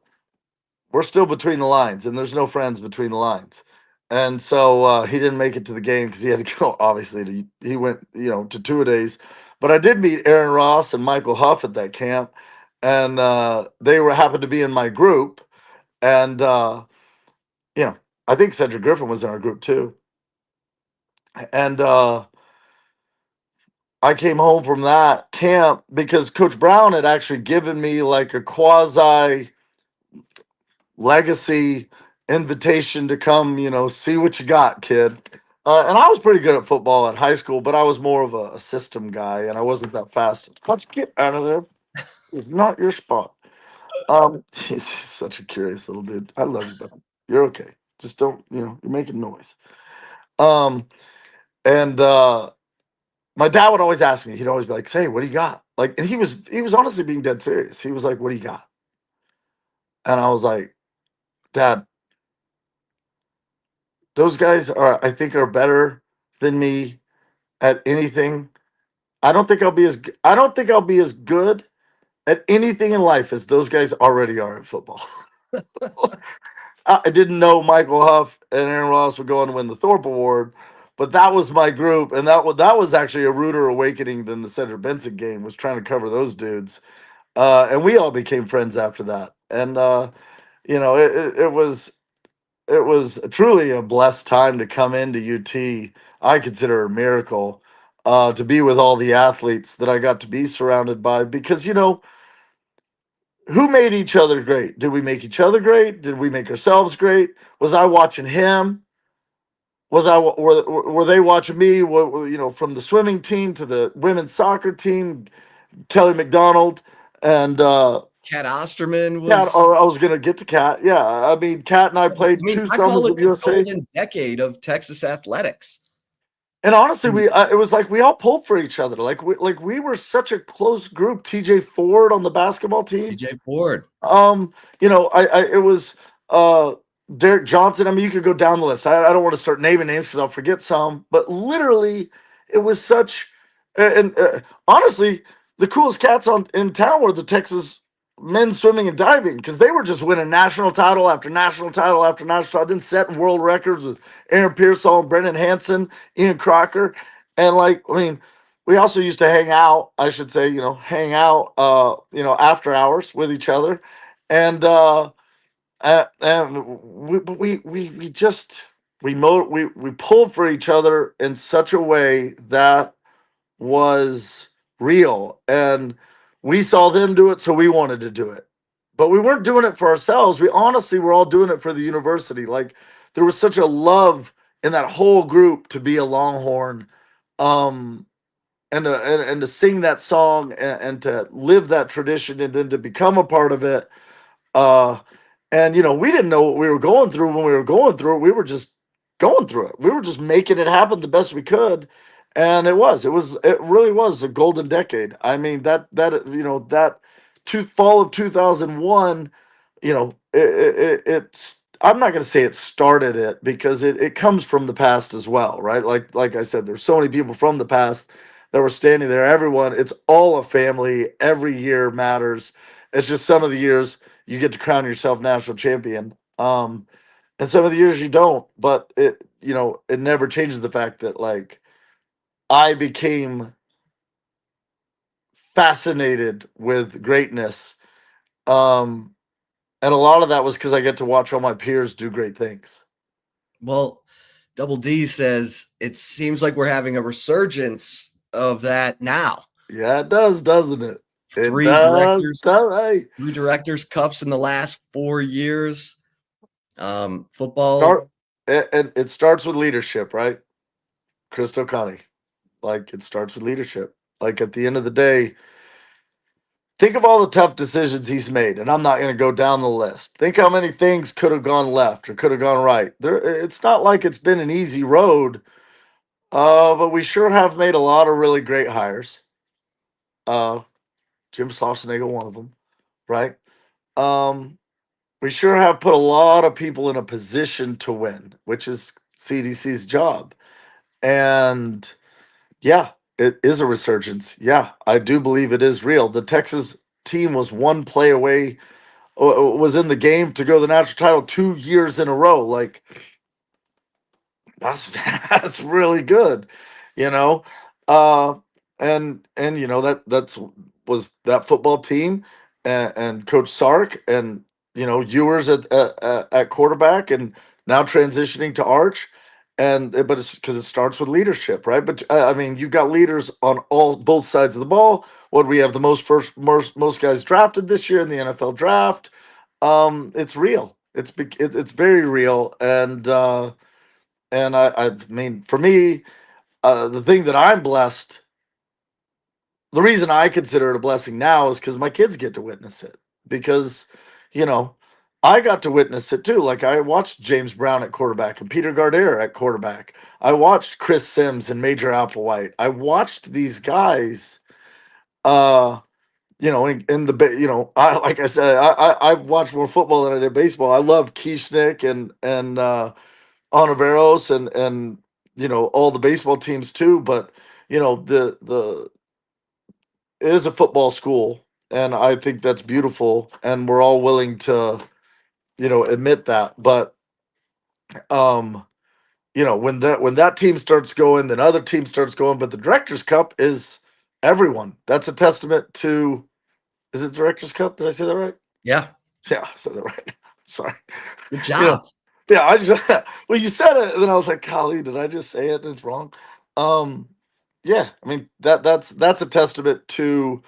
we're still between the lines, and there's no friends between the lines. And so he didn't make it to the game because he had to go. Obviously, he went, to two-a-days. But I did meet Aaron Ross and Michael Huff at that camp, and they were happened to be in my group. And I think Cedric Griffin was in our group too. And I came home from that camp because Coach Brown had actually given me like a quasi legacy invitation to come, see what you got, kid. And I was pretty good at football at high school, but I was more of a system guy, and I wasn't that fast. Let's get out of there. It's not your spot. He's such a curious little dude. I love you, though. You're okay. Just don't, you're making noise. Um, and my dad would always ask me. He'd always be like, "Say, what do you got?" Like, and he was honestly being dead serious. He was like, "What do you got?" And I was like, "Dad, those guys I think are better than me at anything. I don't think I'll be as good, at anything in life as those guys already are at football. I didn't know Michael Huff and Aaron Ross would go on to win the Thorpe Award, but that was my group, and that was actually a ruder awakening than the Cedric Benson game. Was trying to cover those dudes, and we all became friends after that. And it was truly a blessed time to come into UT. I consider it a miracle to be with all the athletes that I got to be surrounded by, because who made each other great? Did we make each other great? Did we make ourselves great? Was I watching him? Were they watching me? From the swimming team to the women's soccer team, Kelly McDonald and Cat Osterman Kat. was. I was gonna get to Kat. Yeah, I mean, Kat and I I played mean, two I call summers it at the USA. golden decade of Texas athletics. And honestly, it was like we all pulled for each other. Like we were such a close group. TJ Ford on the basketball team. TJ Ford. It was Derek Johnson. I mean, you could go down the list. I don't want to start naming names because I'll forget some. But literally, it was such. And honestly, the coolest cats in town were the Texas men's swimming and diving, because they were just winning national title after national title after national title, then setting world records with Aaron Pearsall, Brendan Hansen, Ian Crocker, and we also used to hang out. I should say, hang out, after hours with each other, and we just we pulled for each other in such a way that was real, and we saw them do it, so we wanted to do it. But we weren't doing it for ourselves. We honestly were all doing it for the university. Like, there was such a love in that whole group to be a Longhorn, um, and to sing that song, and to live that tradition, and then to become a part of it. Uh, and we didn't know what we were going through when we were going through it. We were just going through it. We were just making it happen the best we could. And it really was a golden decade. I mean, fall of 2001, it's, I'm not going to say it started it, because it comes from the past as well, right? Like I said, there's so many people from the past that were standing there. Everyone, it's all a family. Every year matters. It's just some of the years you get to crown yourself national champion. And some of the years you don't, but it never changes the fact that, like, I became fascinated with greatness. Um, and a lot of that was because I get to watch all my peers do great things. Well, Double D says it seems like we're having a resurgence of that now. Yeah, it does, doesn't it? It Three does. directors, Hey, 3 directors cups in the last 4 years. Football. start, and it starts with leadership, right? Chris O'Connell. Like, it starts with leadership. Like, at the end of the day, think of all the tough decisions he's made, and I'm not going to go down the list. Think how many things could have gone left or could have gone right. It's not like it's been an easy road, but we sure have made a lot of really great hires. Uh, Jim Sausenagel, one of them, right? Um, we sure have put a lot of people in a position to win, which is CDC's job. And yeah, it is a resurgence. Yeah, I do believe it is real. The Texas team was one play away, was in the game to go to the national title 2 years in a row. Like, that's really good, you know. Uh, and that's was that football team, and Coach Sark, and Ewers at quarterback, and now transitioning to Arch. But it's because it starts with leadership, right? But I mean, you've got leaders on both sides of the ball. What, we have the most guys drafted this year in the NFL draft. It's real. It's very real. And I mean, for me, the thing that I'm blessed, the reason I consider it a blessing now is because my kids get to witness it. Because, you know, I got to witness it too. Like, I watched James Brown at quarterback and Peter Gardere at quarterback. I watched Chris Sims and Major Applewhite. I watched these guys, in I, like I said, I've watched more football than I did baseball. I love Kieschnick and Onoveros and all the baseball teams too. But the it is a football school, And I think that's beautiful, and we're all willing to, admit that. But um, when that team starts going, then other team starts going. But the Directors Cup is everyone. That's a testament to. Is it Directors Cup? Did I say that right? Yeah. Yeah, I said that right. Sorry. Good You know, job. yeah, I just well, you said it, and then I was like, "Golly, did I just say it and it's wrong?" Um, yeah, I mean that's a testament to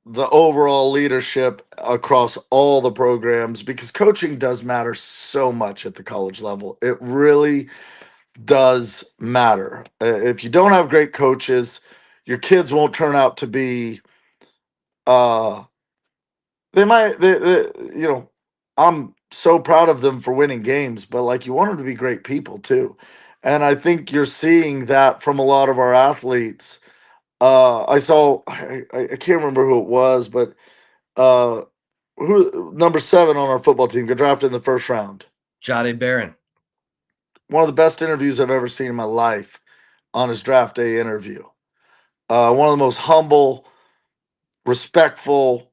the overall leadership across all the programs, because coaching does matter so much at the college level. It really does matter. If you don't have great coaches, your kids won't turn out to be. Uh, they might. I'm so proud of them for winning games, but like you want them to be great people too. And I think you're seeing that from a lot of our athletes. I can't remember who it was, but uh, who number 7 on our football team got drafted in the first round. Jade Barron. One of the best interviews I've ever seen in my life on his draft day interview. One of the most humble, respectful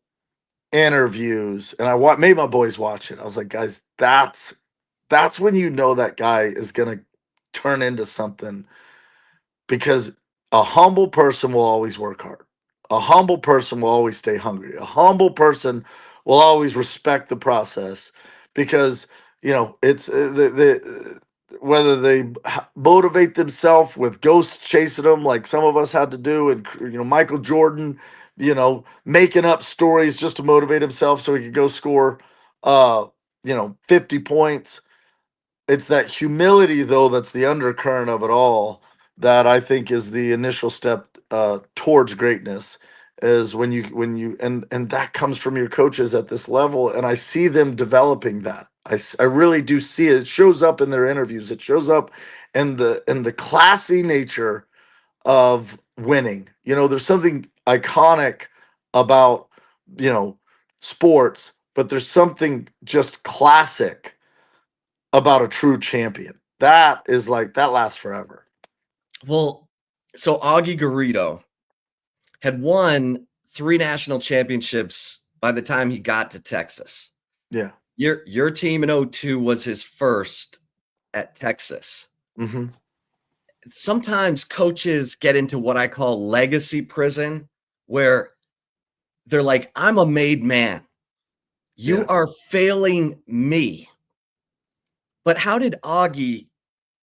interviews, and made my boys watch it. I was like, guys, that's when you know that guy is gonna turn into something, because a humble person will always work hard. A humble person will always stay hungry. A humble person will always respect the process, because it's whether they motivate themselves with ghosts chasing them like some of us had to do, and Michael Jordan, making up stories just to motivate himself so he could go score 50 points. It's that humility, though, that's the undercurrent of it all, that I think is the initial step towards greatness. Is and that comes from your coaches at this level, and I see them developing that. I really do see it. It shows up in their interviews. It shows up in the classy nature of winning. There's something iconic about sports, but there's something just classic about a true champion. That lasts forever. Well, so Augie Garrido had won 3 national championships by the time he got to Texas. Yeah. Your team in 02 was his first at Texas. Mm-hmm. Sometimes coaches get into what I call legacy prison, where they're like, I'm a made man. You are failing me. But how did Augie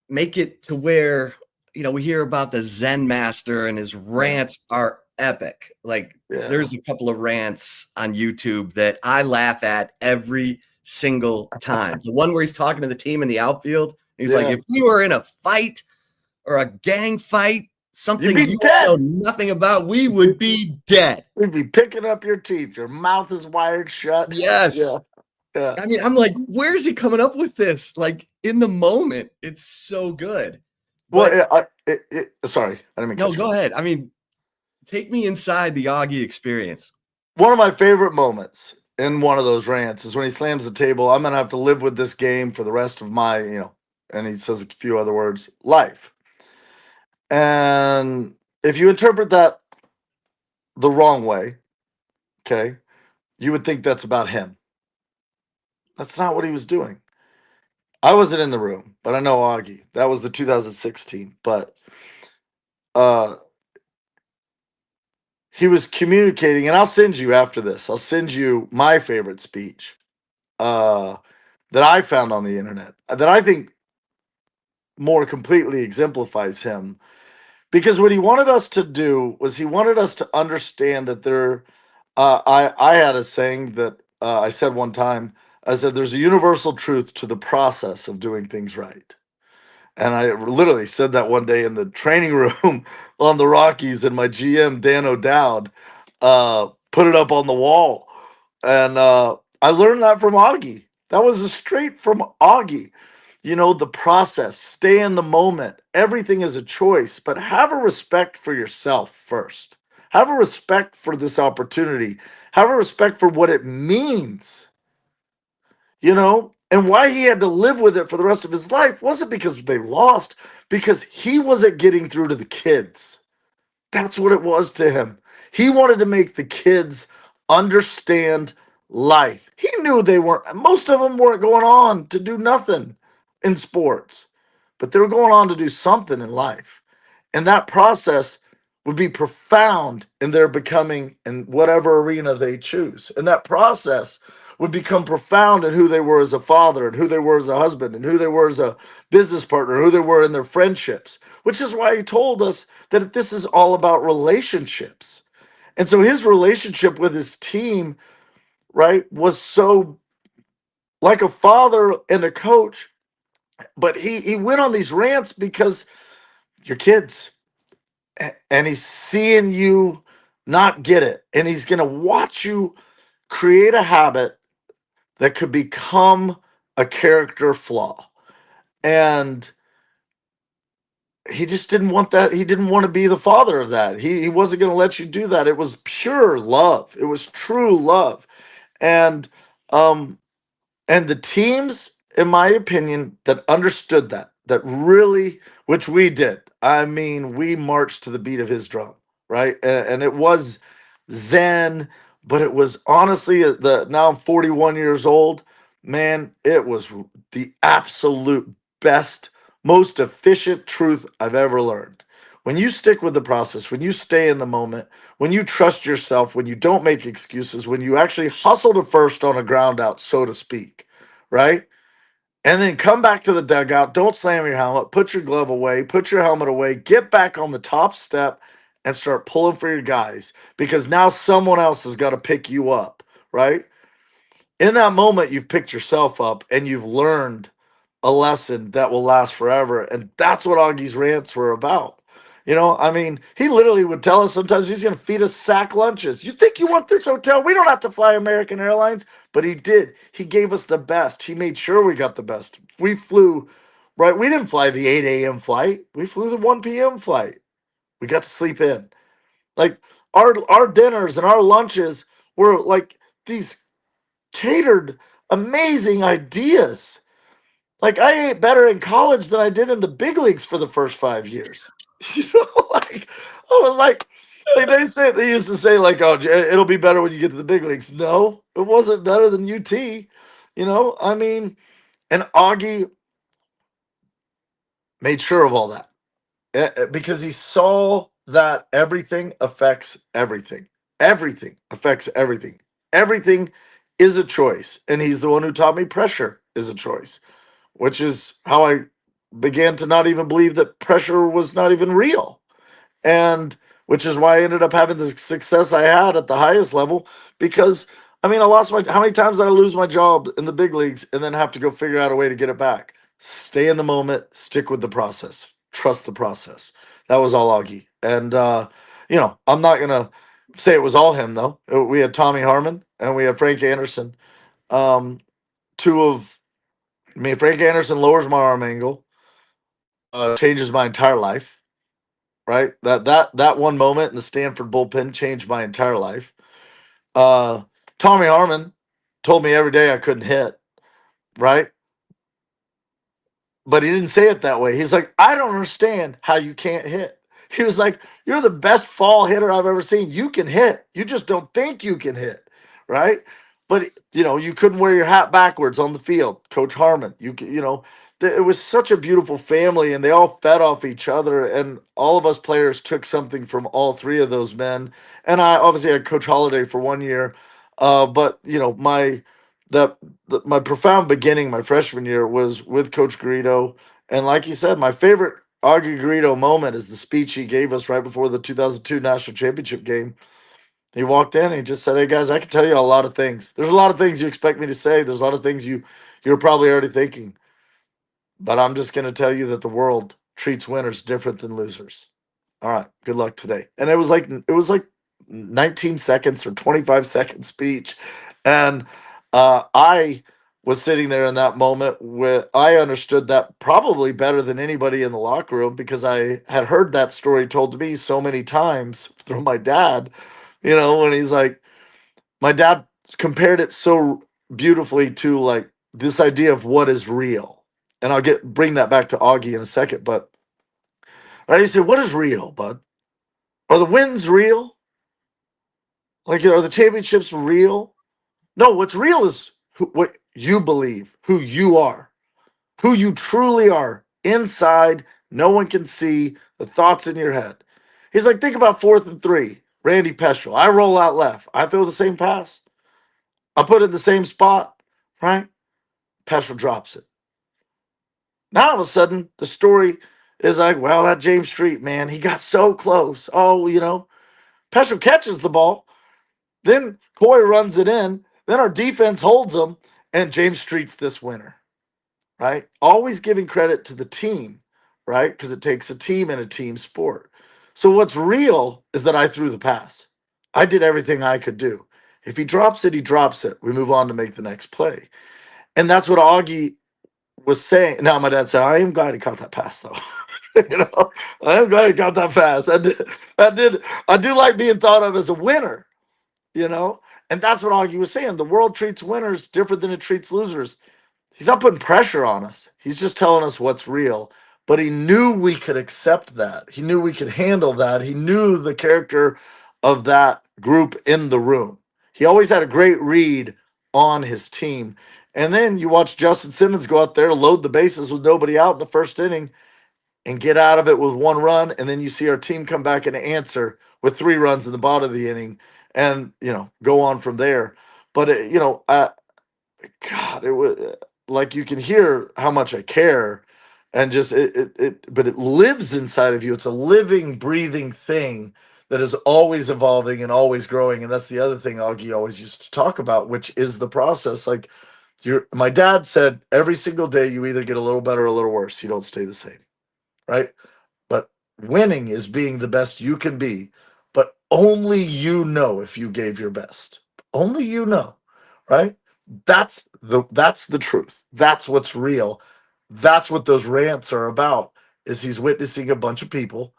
make it to where, we hear about the Zen master and his rants are epic. Like there's a couple of rants on YouTube that I laugh at every single time. The one where he's talking to the team in the outfield. He's like, if we were in a fight or a gang fight, something you don't know nothing about, we would be dead. We'd be picking up your teeth. Your mouth is wired shut. Yes. Yeah. I mean, I'm like, where's he coming up with this? Like in the moment, it's so good. Well, sorry, I didn't mean. No, go ahead. I mean, take me inside the Augie experience. One of my favorite moments in one of those rants is when he slams the table. I'm gonna have to live with this game for the rest of my, and he says a few other words, life. And if you interpret that the wrong way, okay, you would think that's about him. That's not what he was doing. I wasn't in the room, but I know Augie. That was the 2016. But he was communicating, and I'll send you after this. I'll send you my favorite speech that I found on the internet that I think more completely exemplifies him. Because what he wanted us to do was he wanted us to understand that I had a saying that I said one time. I said, there's a universal truth to the process of doing things right. And I literally said that one day in the training room on the Rockies, and my GM, Dan O'Dowd, put it up on the wall. And I learned that from Augie. That was straight from Augie. The process, stay in the moment. Everything is a choice, but have a respect for yourself first. Have a respect for this opportunity. Have a respect for what it means. And why he had to live with it for the rest of his life wasn't because they lost, because he wasn't getting through to the kids. That's what it was to him. He wanted to make the kids understand life. He knew most of them weren't going on to do nothing in sports, but they were going on to do something in life. And that process would be profound in their becoming in whatever arena they choose. And that process would become profound in who they were as a father and who they were as a husband and who they were as a business partner, who they were in their friendships, which is why he told us that this is all about relationships. And so his relationship with his team, right, was so like a father and a coach. But he went on these rants because your kids, and he's seeing you not get it, and he's going to watch you create a habit that could become a character flaw. And he just didn't want that. He didn't want to be the father of that. He wasn't going to let you do that. It was pure love. It was true love. And and the teams, in my opinion, that understood that really, which we did. I mean, we marched to the beat of his drum, right? And it was zen, but it was honestly now I'm 41 years old. Man, it was the absolute best, most efficient truth I've ever learned. When you stick with the process, when you stay in the moment, when you trust yourself, when you don't make excuses, when you actually hustle to first on a ground out, so to speak, right? And then come back to the dugout. Don't slam your helmet. Put your glove away. Put your helmet away. Get back on the top step and start pulling for your guys because now someone else has got to pick you up, right? In that moment, you've picked yourself up and you've learned a lesson that will last forever. And that's what Augie's rants were about. You know, I mean, he literally would tell us sometimes he's going to feed us sack lunches. You think you want this hotel? We don't have to fly American Airlines. But he did. He gave us the best. He made sure we got the best. We flew, right? We didn't fly the 8 a.m. flight. We flew the 1 p.m. flight. We got to sleep in. Like our dinners and our lunches were like these catered, amazing ideas. Like I ate better in college than I did in the big leagues for the first 5 years. You know, like I was like they used to say like, oh, it'll be better when you get to the big leagues. No, it wasn't better than UT. You know, I mean, and Augie made sure of all that because he saw that everything affects everything. Everything affects everything. Everything is a choice, and he's the one who taught me pressure is a choice, which is how I began to not even believe that pressure was not even real. And which is why I ended up having the success I had at the highest level because I mean, how many times did I lose my job in the big leagues and then have to go figure out a way to get it back? Stay in the moment, stick with the process, trust the process. That was all Augie. And, you know, I'm not going to say it was all him, though. We had Tommy Harmon and we had Frank Anderson. Two of I mean, Frank Anderson lowers my arm angle, changes my entire life. Right, that one moment in the Stanford bullpen changed my entire life. Tommy Harmon told me every day I couldn't hit. Right, but he didn't say it that way. He's like, I don't understand how you can't hit. He was like, you're the best fall hitter I've ever seen. You can hit. You just don't think you can hit. Right. But, you know, you couldn't wear your hat backwards on the field. Coach Harmon, you know, it was such a beautiful family and they all fed off each other. And all of us players took something from all three of those men. And I obviously had Coach Holiday for 1 year. But, you know, my profound beginning my freshman year was with Coach Garrido. And like you said, my favorite Augie Garrido moment is the speech he gave us right before the 2002 national championship game. He walked in and he just said, hey guys, I can tell you a lot of things. There's a lot of things you expect me to say. There's a lot of things you're probably already thinking. But I'm just going to tell you that the world treats winners different than losers. All right, good luck today. And it was like 19 seconds or 25 second speech. And I was sitting there in that moment where I understood that probably better than anybody in the locker room because I had heard that story told to me so many times through my dad, you know, when he's like, my dad compared it so beautifully to like this idea of what is real. And bring that back to Augie in a second, but right, he said, what is real, bud? Are the wins real? Like, are the championships real? No, what's real is what you believe, who you are, who you truly are inside. No one can see the thoughts in your head. He's like, think about 4th and 3, Randy Peschel. I roll out left. I throw the same pass. I put it in the same spot, right? Peschel drops it. Now all of a sudden, the story is like, well, that James Street, man, he got so close. Oh, Peschel catches the ball. Then Coy runs it in. Then our defense holds them, and James Street's this winner, right? Always giving credit to the team, right? Because it takes a team and a team sport. So what's real is that I threw the pass. I did everything I could do. If he drops it, he drops it. We move on to make the next play. And that's what Augie was saying. Now my dad said, I am glad he caught that pass, though. I am glad he caught that pass. I do like being thought of as a winner, and that's what Augie was saying. The world treats winners different than it treats losers. He's not putting pressure on us. He's just telling us what's real. But he knew we could accept that. He knew we could handle that. He knew the character of that group in the room. He always had a great read on his team. And then you watch Justin Simmons go out there, load the bases with nobody out in the first inning, and get out of it with 1 run. And then you see our team come back and answer with 3 runs in the bottom of the inning and, go on from there. But, God, it was like you can hear how much I care, and just but it lives inside of you. It's a living, breathing thing that is always evolving and always growing. And that's the other thing Augie always used to talk about, which is the process. Like my dad said, every single day you either get a little better or a little worse. You don't stay the same, right? But winning is being the best you can be, but only if you gave your best. Only right? That's the truth. That's what's real. That's what those rants are about. Is he's witnessing a bunch of people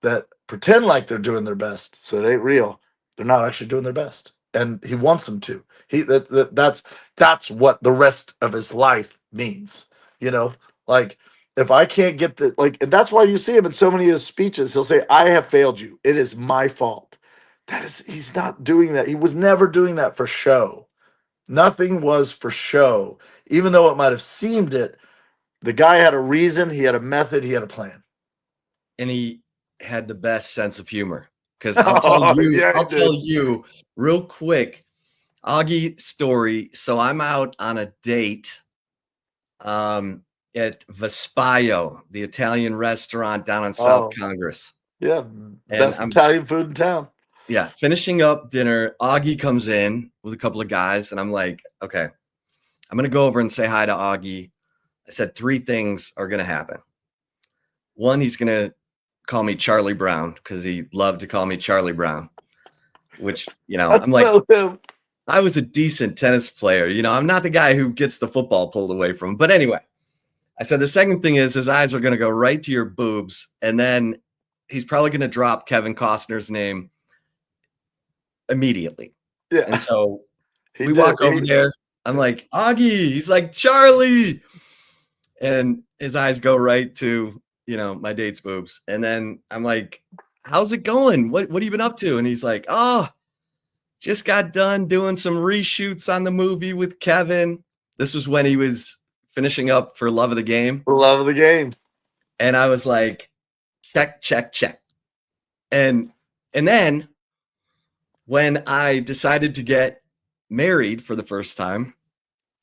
that pretend like they're doing their best, so it ain't real. They're not actually doing their best, and he wants them to. That's what the rest of his life means. Like if I can't get and that's why you see him in so many of his speeches. He'll say, "I have failed you. It is my fault." He's not doing that. He was never doing that for show. Nothing was for show, even though it might have seemed it. The guy had a reason, he had a method, he had a plan. And he had the best sense of humor. Because I'll tell you real quick, Augie story. So I'm out on a date at Vespaio, the Italian restaurant down on South Congress. Yeah, best Italian food in town. Yeah, finishing up dinner, Augie comes in with a couple of guys, and I'm like, okay, I'm going to go over and say hi to Augie. I said 3 things are going to happen. 1, he's going to call me Charlie Brown because he loved to call me Charlie Brown, which, I'm like, I was a decent tennis player. I'm not the guy who gets the football pulled away from him. But anyway, I said the second thing is his eyes are going to go right to your boobs, and then he's probably going to drop Kevin Costner's name immediately. Yeah. And so we walk over there. I'm like, Augie. He's like, Charlie. And his eyes go right to, my date's boobs. And then I'm like, how's it going? What have you been up to? And he's like, just got done doing some reshoots on the movie with Kevin. This was when he was finishing up for Love of the Game. Love of the Game. And I was like, check, check, check. And then when I decided to get married for the first time,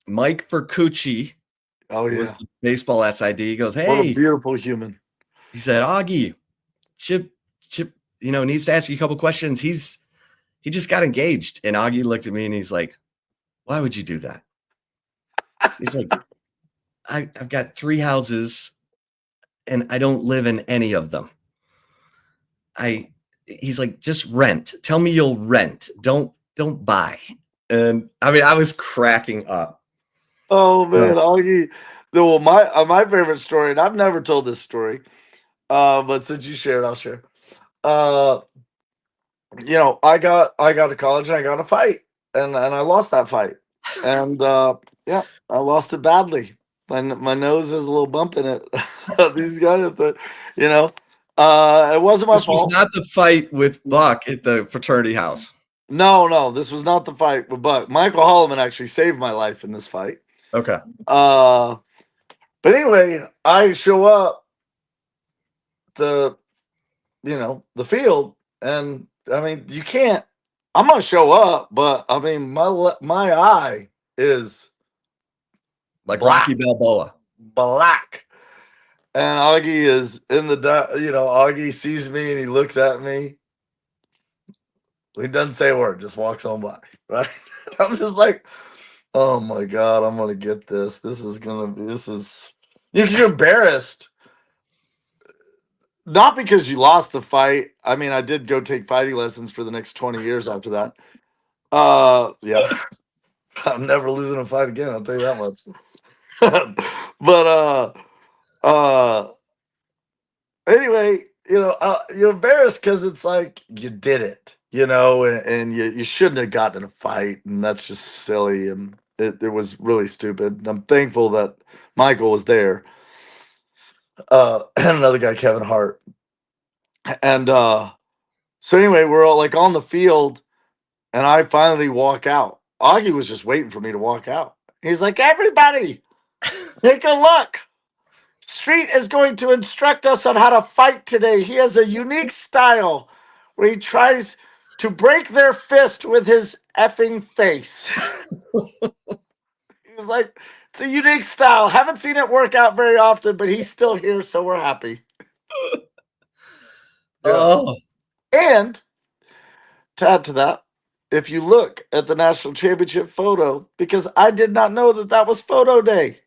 Mike Fercucci was the baseball SID. He goes, hey. What a beautiful human. He said, Augie, Chip, needs to ask you a couple questions. He just got engaged. And Augie looked at me and he's like, why would you do that? He's like, I've got 3 houses and I don't live in any of them. He's like, just rent. Tell me you'll rent. Don't buy. And I was cracking up. Oh man, Augie. Well, my favorite story, and I've never told this story, but since you shared, I'll share. I got to college and I got a fight, and I lost that fight, and I lost it badly. My nose has a little bump in it. These guys, but it wasn't my fault. This was not the fight with Buck at the fraternity house. No, this was not the fight with Buck. Michael Holloman actually saved my life in this fight. Okay. But anyway, I show up to, the field, and I mean, you can't. I'm gonna show up, but I mean, my eye is Like black, Rocky Balboa. black, and Augie is in the. Augie sees me and he looks at me. He doesn't say a word, just walks on by. Right? I'm just like, oh my god, I'm gonna get this. This is you're embarrassed. Not because you lost the fight. I mean, I did go take fighting lessons for the next 20 years after that. Yeah. I'm never losing a fight again, I'll tell you that much. But anyway, you're embarrassed because it's like you did it, and you shouldn't have gotten in a fight, and that's just silly, and it was really stupid. I'm thankful that Michael was there, and another guy, Kevin Hart, and so anyway, we're all like on the field, and I finally walk out. Augie was just waiting for me to walk out. He's like, everybody, take a look. Street is going to instruct us on how to fight today. He has a unique style where he tries to break their fist with his effing face. He was like, it's a unique style. Haven't seen it work out very often, but he's still here, so we're happy. Oh. And to add to that, if you look at the national championship photo, because I did not know that was photo day.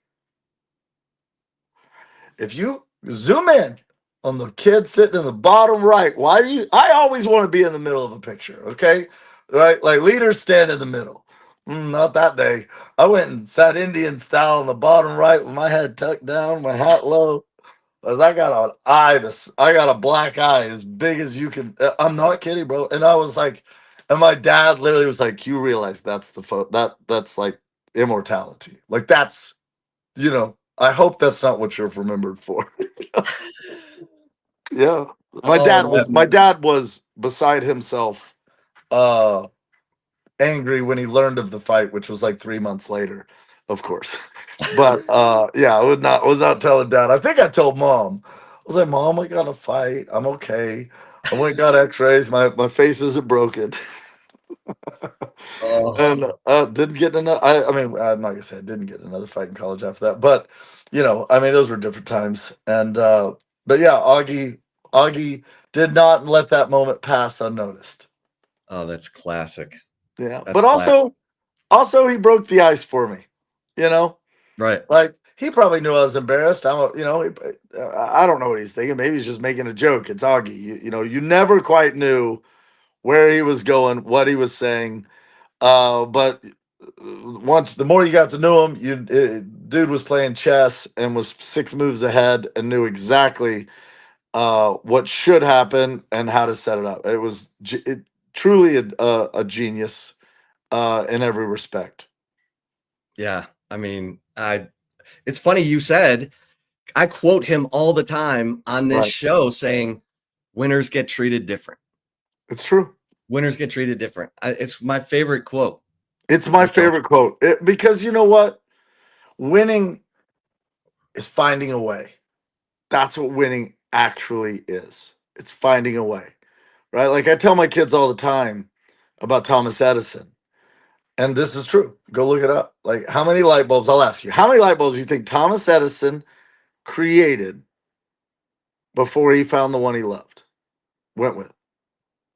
If you zoom in on the kid sitting in the bottom right, I always want to be in the middle of a picture, okay? Right? Like leaders stand in the middle. Not that day. I went and sat Indian style on the bottom right with my head tucked down, my hat low. Cause I got an eye, I got a black eye as big as you can. I'm not kidding, bro. And I was like, and my dad literally was like, "You realize that's the that's like immortality. Like that's, I hope that's not what you're remembered for." Yeah, my dad was beside himself, uh, angry when he learned of the fight, which was like 3 months later, of course. But yeah, I was not telling dad. I think I told mom. I was like, Mom, I got a fight. I'm okay. I went and got X-rays. My face isn't broken. Oh. And didn't get another. I mean, I'm not gonna say I didn't get another fight in college after that, but I mean, those were different times. And but yeah, Augie did not let that moment pass unnoticed. Oh, that's classic. Yeah, That's but classic. also he broke the ice for me. Right. Like he probably knew I was embarrassed. I don't know what he's thinking. Maybe he's just making a joke. It's Augie. You never quite knew where he was going, what he was saying. But once the more you got to know him, dude was playing chess and was 6 moves ahead and knew exactly what should happen and how to set it up. It was truly a genius in every respect. Yeah. I mean, it's funny you said, I quote him all the time on this Right. show saying, winners get treated different. It's true. Winners get treated different. It's my favorite quote. It's my favorite quote because you know what? Winning is finding a way. That's what winning actually is. It's finding a way, right? Like I tell my kids all the time about Thomas Edison, and this is true. Go look it up. Like how many light bulbs? I'll ask you. How many light bulbs do you think Thomas Edison created before he found the one he loved? Went with.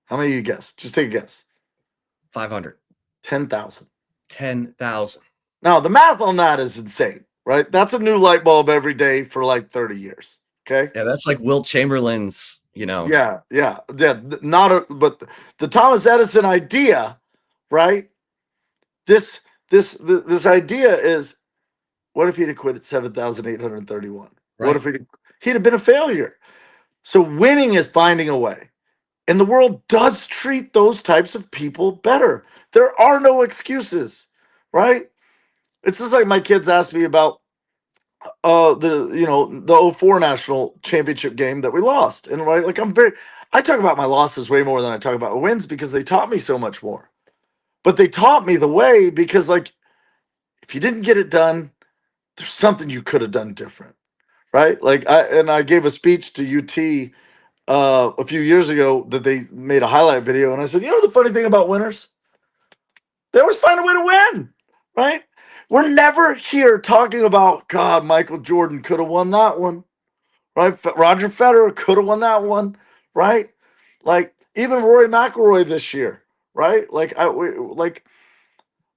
How many you guess? Just take a guess. 500. 10,000. 10,000. Now the math on that is insane, right? That's a new light bulb every day for like 30 years. Okay. Yeah, that's like Wilt Chamberlain's, Yeah. But the Thomas Edison idea, right? This idea is, what if he'd have quit at 7,831? Right. What if he'd have been a failure? So winning is finding a way. And the world does treat those types of people better. There are no excuses, right? It's just like my kids asked me about the 04 national championship game that we lost. And right, like I talk about my losses way more than I talk about wins because they taught me so much more. But they taught me the way because, like, if you didn't get it done, there's something you could have done different, right? Like, I gave a speech to UT a few years ago that they made a highlight video, and I said, you know, the funny thing about winners, they always find a way to win, right? We're never here talking about, God, Michael Jordan could have won that one, right? Roger Federer could have won that one, right? Like, even Rory McIlroy this year, right? Like, I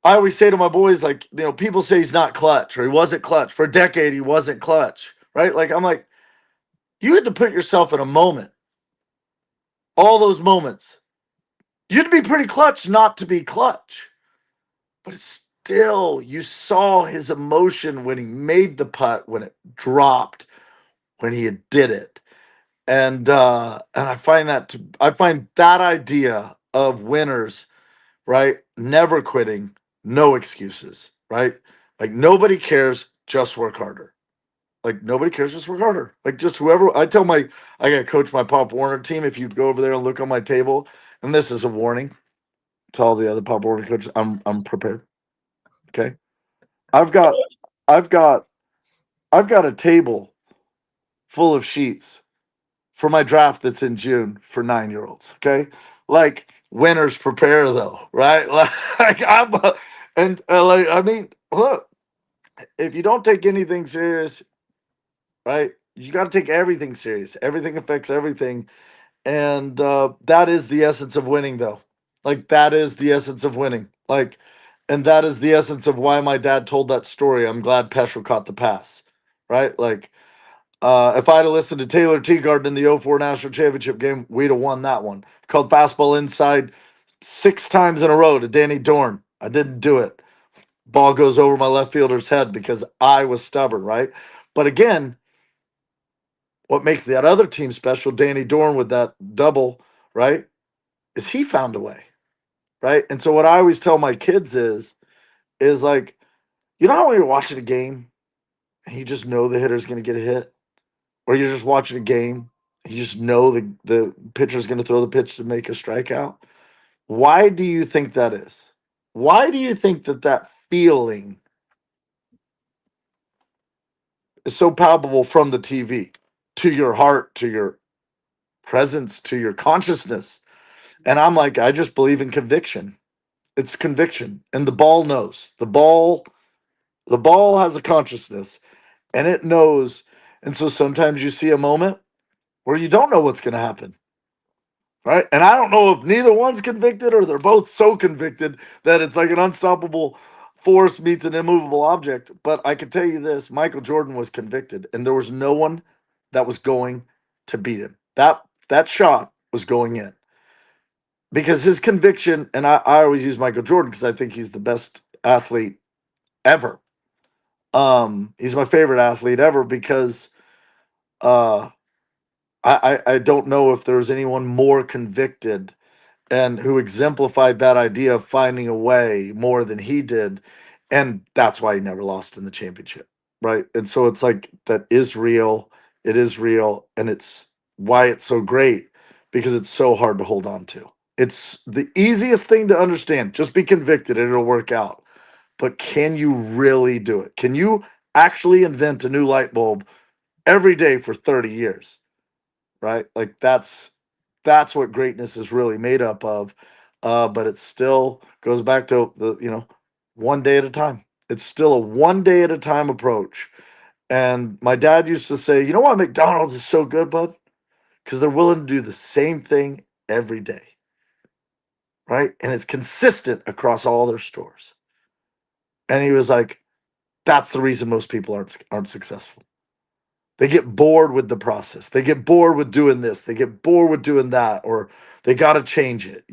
always say to my boys, like, you know, people say he's not clutch or he wasn't clutch. For a decade, he wasn't clutch, right? Like, I'm like, you had to put yourself in a moment, all those moments. You had to be pretty clutch not to be clutch. But it's still, you saw his emotion when he made the putt, when it dropped, when he did it. And I find that idea of winners, right? Never quitting, no excuses, right? Like nobody cares, just work harder. Like nobody cares, just work harder. Like just whoever I gotta coach my Pop Warner team. If you go over there and look on my table, and this is a warning to all the other Pop Warner coaches, I'm prepared. Okay. I've got I've got I've got a table full of sheets for my draft that's in June for 9-year-olds. Okay. Like winners prepare though, right? Like like I mean, look, if you don't take anything serious, right? You got to take everything serious. Everything affects everything. And that is the essence of winning, though. Like, that is the essence of winning. Like, and that is the essence of why my dad told that story. I'm glad Peschel caught the pass, right? Like, if I'd have listened to Taylor Teagarden in the '04 National Championship game, we'd have won that one. Called fastball inside 6 times in a row to Danny Dorn. I didn't do it. Ball goes over my left fielder's head because I was stubborn, right? But again, what makes that other team special, Danny Dorn with that double, right, is he found a way, right? And so what I always tell my kids is like, you know how when you're watching a game and you just know the hitter's going to get a hit, or you're just watching a game, you just know the pitcher's going to throw the pitch to make a strikeout. Why do you think that is? Why do you think that feeling is so palpable from the TV to your heart, to your presence, to your consciousness? And I'm like, I just believe in conviction. It's conviction. And the ball knows. The ball has a consciousness and it knows. And so sometimes you see a moment where you don't know what's going to happen. Right. And I don't know if neither one's convicted or they're both so convicted that it's like an unstoppable force meets an immovable object. But I can tell you this, Michael Jordan was convicted and there was no one that was going to beat him. That shot was going in. Because his conviction, and I always use Michael Jordan because I think he's the best athlete ever. He's my favorite athlete ever because uh, I don't know if there's anyone more convicted and who exemplified that idea of finding a way more than he did, and that's why he never lost in the championship, right? And so it's like that is real. It is real, and it's why it's so great because it's so hard to hold on to. It's the easiest thing to understand. Just be convicted and it'll work out. But can you really do it? Can you actually invent a new light bulb every day for 30 years? Right? Like that's what greatness is really made up of. But it still goes back to the, one day at a time. It's still a one day at a time approach. And my dad used to say, you know why McDonald's is so good, bud? Because they're willing to do the same thing every day. Right? And it's consistent across all their stores. And he was like, that's the reason most people aren't successful. They get bored with the process. They get bored with doing this. They get bored with doing that, or they got to change it.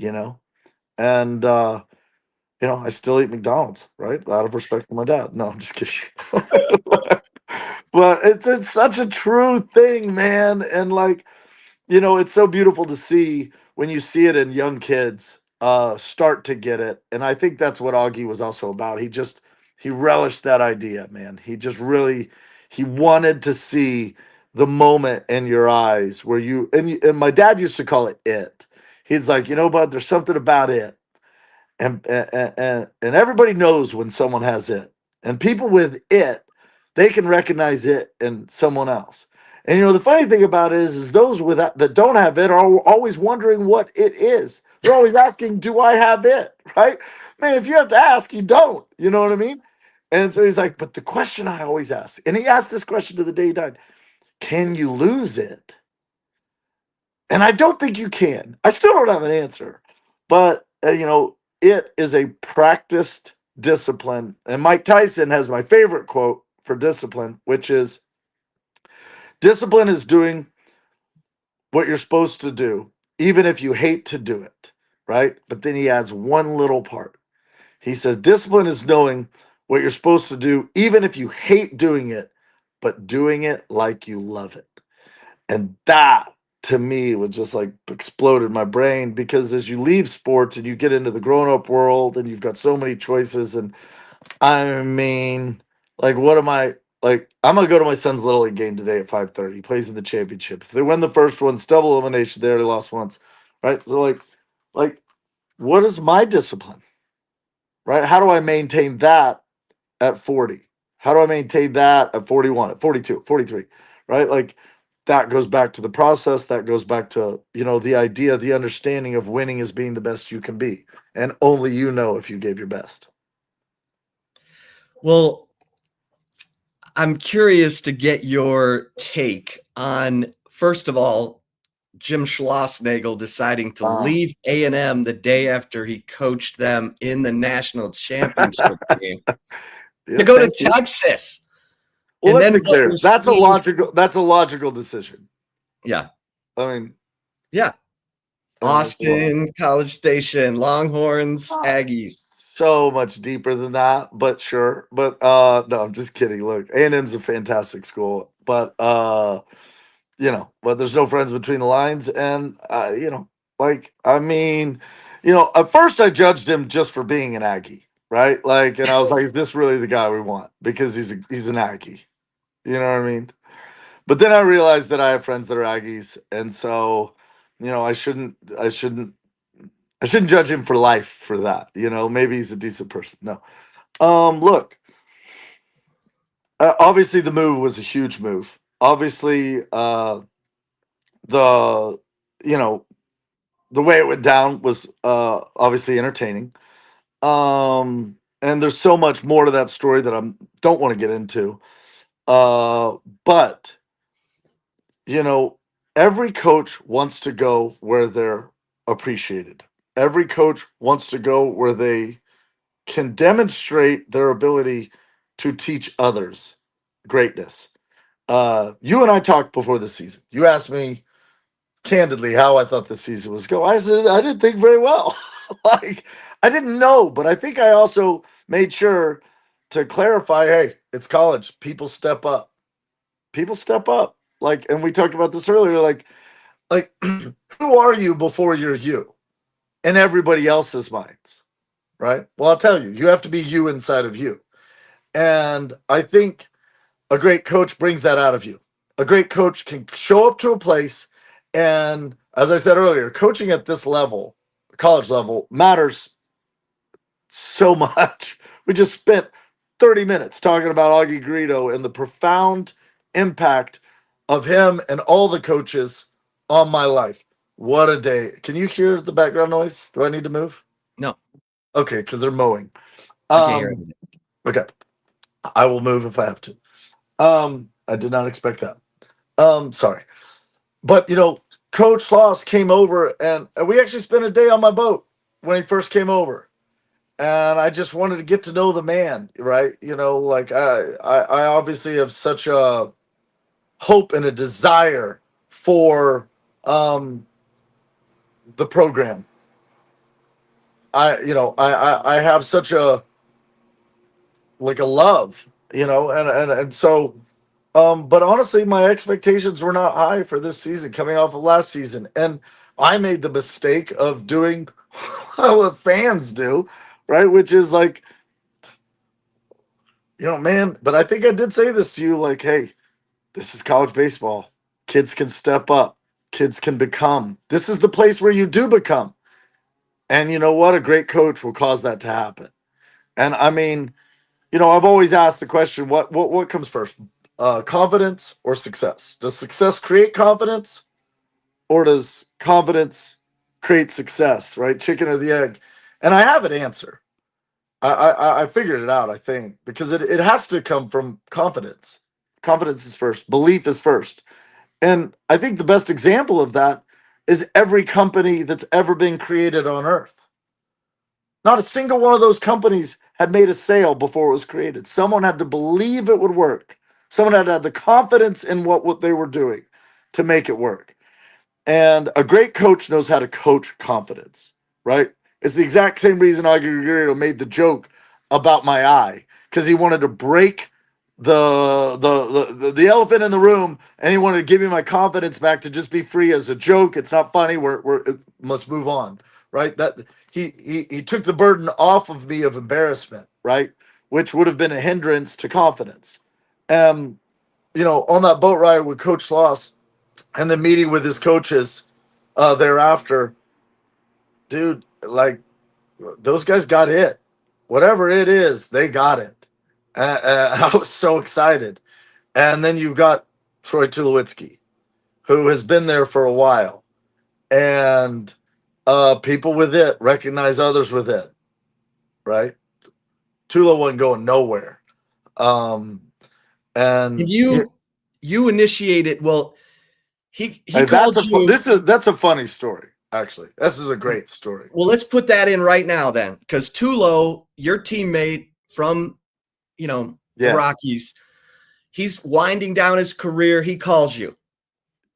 And I still eat McDonald's, right? Out of respect for my dad. No, I'm just kidding. But it's such a true thing, man. And like, it's so beautiful to see when you see it in young kids start to get it. And I think that's what Augie was also about. He relished that idea, man. He just really he wanted to see the moment in your eyes where and my dad used to call it it. He's like, bud, there's something about it. And everybody knows when someone has it, and people with it, they can recognize it in someone else. And the funny thing about it is those with that don't have it are always wondering what it is. They're always asking, "Do I have it?" Right? Man, if you have to ask, you don't. You know what I mean? And so he's like, "But the question I always ask," and he asked this question to the day he died: "Can you lose it?" And I don't think you can. I still don't have an answer, but it is a practiced discipline. And Mike Tyson has my favorite quote for discipline, which is, "Discipline is doing what you're supposed to do, even if you hate to do it." Right? But then he adds one little part. He says, "Discipline is knowing what you're supposed to do, even if you hate doing it, but doing it like you love it." And that to me was just like exploded my brain, because as you leave sports and you get into the grown-up world and you've got so many choices, and I mean, like, what am I like? I'm gonna go to my son's little league game today at 5:30. He plays in the championship. If they win the first one, it's double elimination. They already lost once, right? So like, what is my discipline, right? How do I maintain that at 40? How do I maintain that at 41, at 42, 43, right? Like, that goes back to the process. That goes back to, the idea, the understanding of winning is being the best you can be. And only you know if you gave your best. Well, I'm curious to get your take on, first of all, Jim Schlossnagle deciding to leave A&M the day after he coached them in the national championship game to go to Texas. Well, And let's then be clear. That's a logical decision. Yeah. I mean, yeah. Austin, College Station, Longhorns, Aggies. So much deeper than that, but sure. But no, I'm just kidding. Look, A&M's a fantastic school, but but there's no friends between the lines, and at first I judged him just for being an Aggie, right? Like, and I was like, is this really the guy we want? Because he's an Aggie. You know what I mean? But then I realized that I have friends that are Aggies, and so I shouldn't judge him for life for that. Maybe he's a decent person. No. Look, obviously the move was a huge move. Obviously, the the way it went down was obviously entertaining. And there's so much more to that story that I don't want to get into. But every coach wants to go where they're appreciated. Every coach wants to go where they can demonstrate their ability to teach others greatness. You and I talked before the season. You asked me candidly how I thought the season was going. I said I didn't think very well. Like, I didn't know, but I think I also made sure to clarify, hey, it's college. People step up. People step up. Like, and we talked about this earlier, like who are you before you're you in everybody else's minds, right? Well, I'll tell you, you have to be you inside of you. And I think a great coach brings that out of you. A great coach can show up to a place, and as I said earlier, coaching at this level, college level, matters so much. We just spent 30 minutes talking about Augie Garrido and the profound impact of him and all the coaches on my life. What a day. Can you hear the background noise? Do I need to move? No. Okay, because they're mowing. I can't hear anything. Okay. I will move if I have to. I did not expect that. Sorry. But Coach Sloss came over, and we actually spent a day on my boat when he first came over. And I just wanted to get to know the man, right? Like, I obviously have such a hope and a desire for the program. I have such a love, and so but honestly, my expectations were not high for this season, coming off of last season. And I made the mistake of doing what fans do, right? Which is like, man, but I think I did say this to you, like, hey, this is college baseball. Kids can step up. Kids can become. This is the place where you do become. And you know what? A great coach will cause that to happen. And I mean, I've always asked the question, what comes first? Confidence or success? Does success create confidence, or does confidence create success, right? Chicken or the egg? And I have an answer. I figured it out, I think, because it has to come from confidence. Confidence is first. Belief is first. And I think the best example of that is every company that's ever been created on Earth. Not a single one of those companies had made a sale before it was created. Someone had to believe it would work. Someone had to have the confidence in what they were doing to make it work. And a great coach knows how to coach confidence, right? It's the exact same reason Aguirre made the joke about my eye, because he wanted to break the elephant in the room, and he wanted to give me my confidence back to just be free as a joke. It's not funny. It must move on, right? That he took the burden off of me of embarrassment, right? Which would have been a hindrance to confidence. On that boat ride with Coach Sloss, and then meeting with his coaches thereafter, dude, like, those guys got it. Whatever it is, they got it. I was so excited. And then you've got Troy Tulowitzki, who has been there for a while. And people with it recognize others with it, right? Tulo wasn't going nowhere. And you initiated, well, he called you. That's a funny story, actually. This is a great story. Well, let's put that in right now then, because Tulo, your teammate from the Rockies, he's winding down his career. He calls you.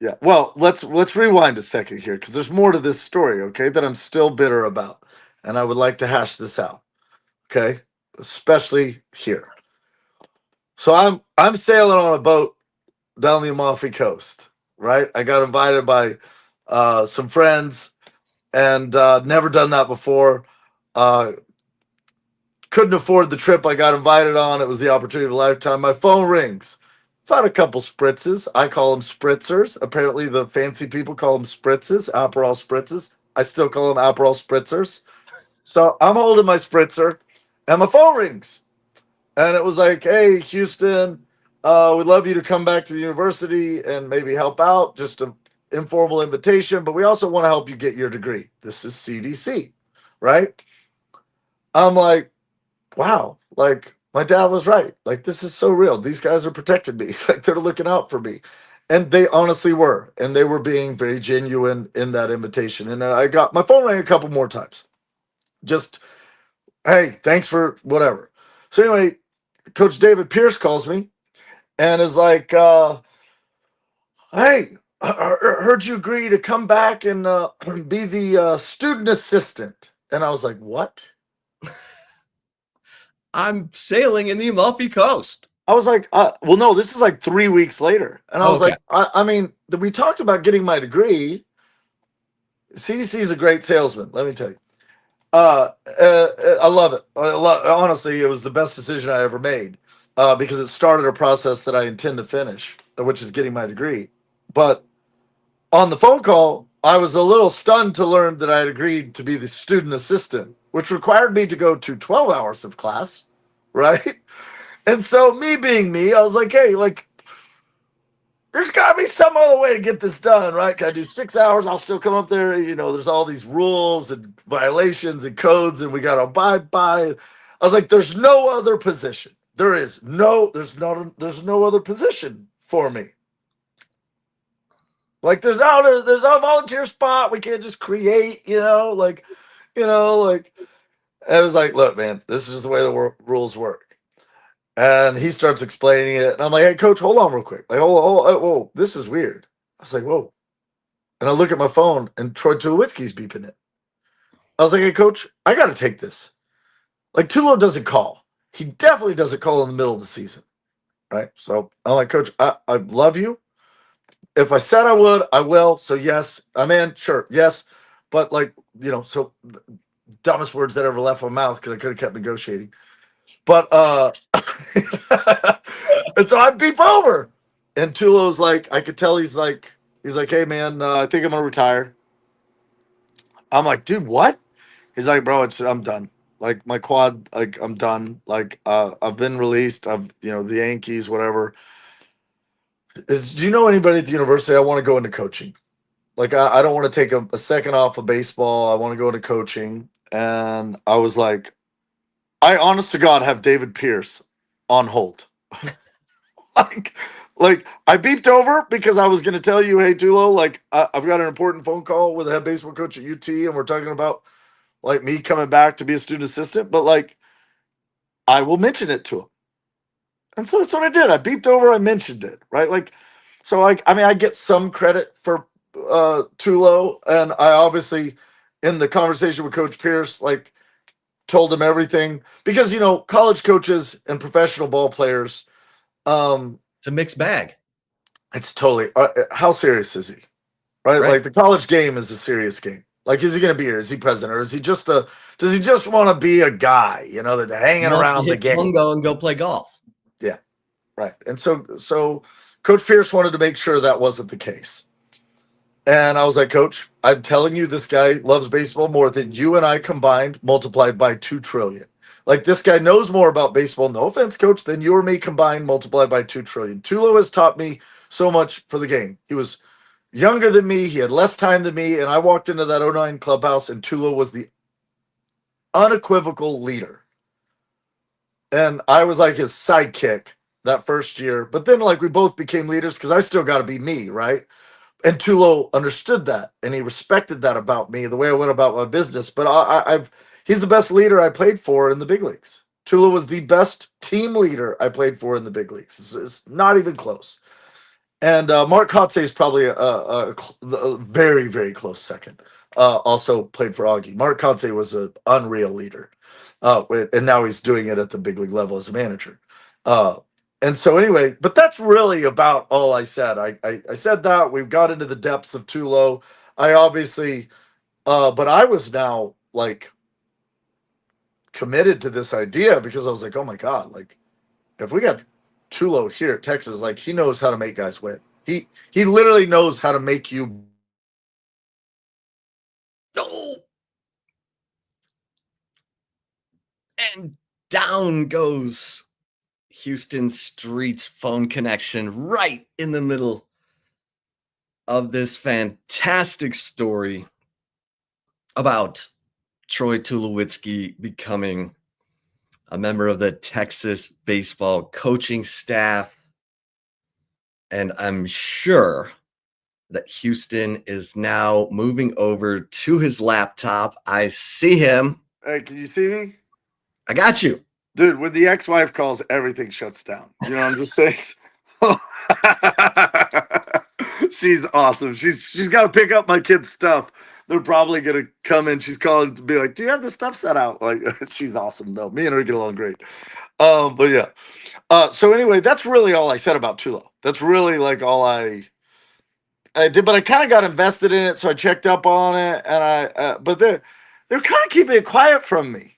Yeah. Well, let's rewind a second here, because there's more to this story, okay, that I'm still bitter about, and I would like to hash this out, okay, especially here. So I'm sailing on a boat down the Amalfi Coast, right? I got invited by some friends, and never done that before. Couldn't afford the trip I got invited on. It was the opportunity of a lifetime. My phone rings. I've had a couple spritzes. I call them spritzers. Apparently, the fancy people call them spritzes, Aperol spritzes. I still call them Aperol spritzers. So I'm holding my spritzer, and my phone rings. And it was like, hey, Huston, we'd love you to come back to the university and maybe help out. Just an informal invitation, but we also want to help you get your degree. This is CDC, right? I'm like, wow, like, my dad was right. Like, this is so real. These guys are protecting me. Like, they're looking out for me. And they honestly were. And they were being very genuine in that invitation. And I got my phone rang a couple more times. Just, hey, thanks for whatever. So anyway, Coach David Pierce calls me and is like, hey, I heard you agree to come back and be the student assistant. And I was like, what? I'm sailing in the Amalfi Coast. I was like, well, no, this is like 3 weeks later. And I was like, I mean, we talked about getting my degree. CDC is a great salesman, let me tell you. I love it. Honestly, it was the best decision I ever made because it started a process that I intend to finish, which is getting my degree. But on the phone call, I was a little stunned to learn that I had agreed to be the student assistant, which required me to go to 12 hours of class, right? And so, me being me, I was like, hey, like, there's got to be some other way to get this done, right? Can I do 6 hours? I'll still come up there. There's all these rules and violations and codes, and we got to abide by it. I was like, there's no other position. There's no other position for me. Like, there's not a volunteer spot. We can't just create, like, I was like, look, man, this is the way the rules work. And he starts explaining it. And I'm like, hey, coach, hold on real quick. Like, whoa, this is weird. I was like, whoa. And I look at my phone, and Troy Tulowitzki's beeping it. I was like, hey, coach, I got to take this. Like, Tulo doesn't call. He definitely doesn't call in the middle of the season, right? So I'm like, coach, I love you. If I said I would, I will. So, yes, I'm in. Sure, yes. But, like, so dumbest words that ever left my mouth because I could have kept negotiating. But and so I beep over, and Tulo's like, I could tell he's like, hey man, I think I'm gonna retire. I'm like, dude, what? He's like, bro, I'm done. Like my quad, like I'm done. Like I've been released. The Yankees, whatever. Do you know anybody at the university? I want to go into coaching. Like I don't want to take a second off of baseball. I want to go into coaching. And I was like, I honest to God have David Pierce on hold. like, like I beeped over because I was going to tell you, hey Tulo, like I've got an important phone call with the head baseball coach at UT, and we're talking about like me coming back to be a student assistant. But like, I will mention it to him. And so that's what I did. I beeped over, I mentioned it, right? Like, so like, I mean, I get some credit for Tulo, and I obviously, in the conversation with Coach Pierce, like, told him everything because college coaches and professional ball players, It's a mixed bag, it's totally how serious is he, right? right? Like the college game is a serious game. Like, is he going to be here? Is he president, or is he just does he just want to be a guy, that He hanging wants to around the hit game? fungo and go play golf. Yeah. Right. And so Coach Pierce wanted to make sure that wasn't the case. And I was like, Coach, I'm telling you, this guy loves baseball more than you and I combined, multiplied by 2 trillion. Like, this guy knows more about baseball, no offense, Coach, than you or me combined, multiplied by 2 trillion. Tulo has taught me so much for the game. He was younger than me. He had less time than me. And I walked into that '09 clubhouse, and Tulo was the unequivocal leader. And I was like his sidekick that first year. But then, like, we both became leaders because I still got to be me, right? And Tulo understood that, and he respected that about me, the way I went about my business. But he's the best leader I played for in the big leagues. Tulo was the best team leader I played for in the big leagues. It's not even close. And Mark Kotze is probably a very, very close second. Also played for Augie. Mark Kotze was an unreal leader. And now he's doing it at the big league level as a manager. And so anyway, but that's really about all I said. I said that. We've got into the depths of Tulo. I obviously, but I was now like committed to this idea because I was like, oh my God, like if we got Tulo here at Texas, like he knows how to make guys win. He literally knows how to make you. No. And down goes Houston Street's phone connection right in the middle of this fantastic story about Troy Tulowitzki becoming a member of the Texas baseball coaching staff. And I'm sure that Houston is now moving over to his laptop. I see him. Hey, can you see me? I got you. Dude, when the ex-wife calls, everything shuts down. You know what I'm just saying? She's awesome. She's got to pick up my kids' stuff. They're probably gonna come in. She's calling to be like, "Do you have the stuff set out?" Like, she's awesome though. Me and her get along great. But yeah. So anyway, that's really all I said about Tulo. That's really like all I did. But I kind of got invested in it, so I checked up on it, and but they're kind of keeping it quiet from me.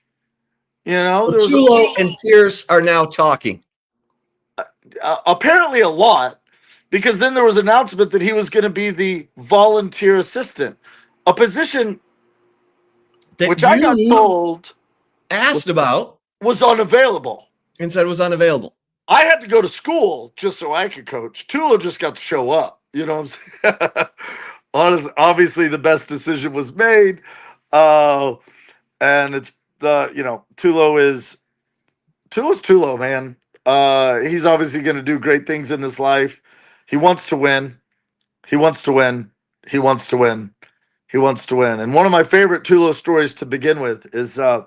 Well, There was Tulo and Pierce are now talking. Apparently a lot, because then there was an announcement that he was going to be the volunteer assistant, a position That which I got told asked about was unavailable. and said was unavailable. I had to go to school just so I could coach. Tulo just got to show up. You know what I'm saying? Honestly, obviously the best decision was made. And it's Tulo's Tulo, man. He's obviously going to do great things in this life. He wants to win. He wants to win. He wants to win. He wants to win. And one of my favorite Tulo stories to begin with is, I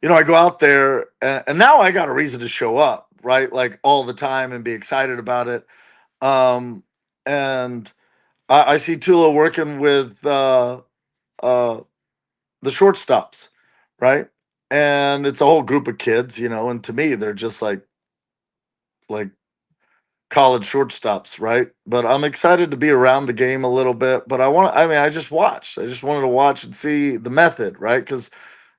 go out there and now I got a reason to show up, right? Like all the time and be excited about it. And I see Tulo working with the shortstops, right? And it's a whole group of kids, and to me, they're just like college shortstops, right? But I'm excited to be around the game a little bit. But I just watched. I just wanted to watch and see the method, right? Because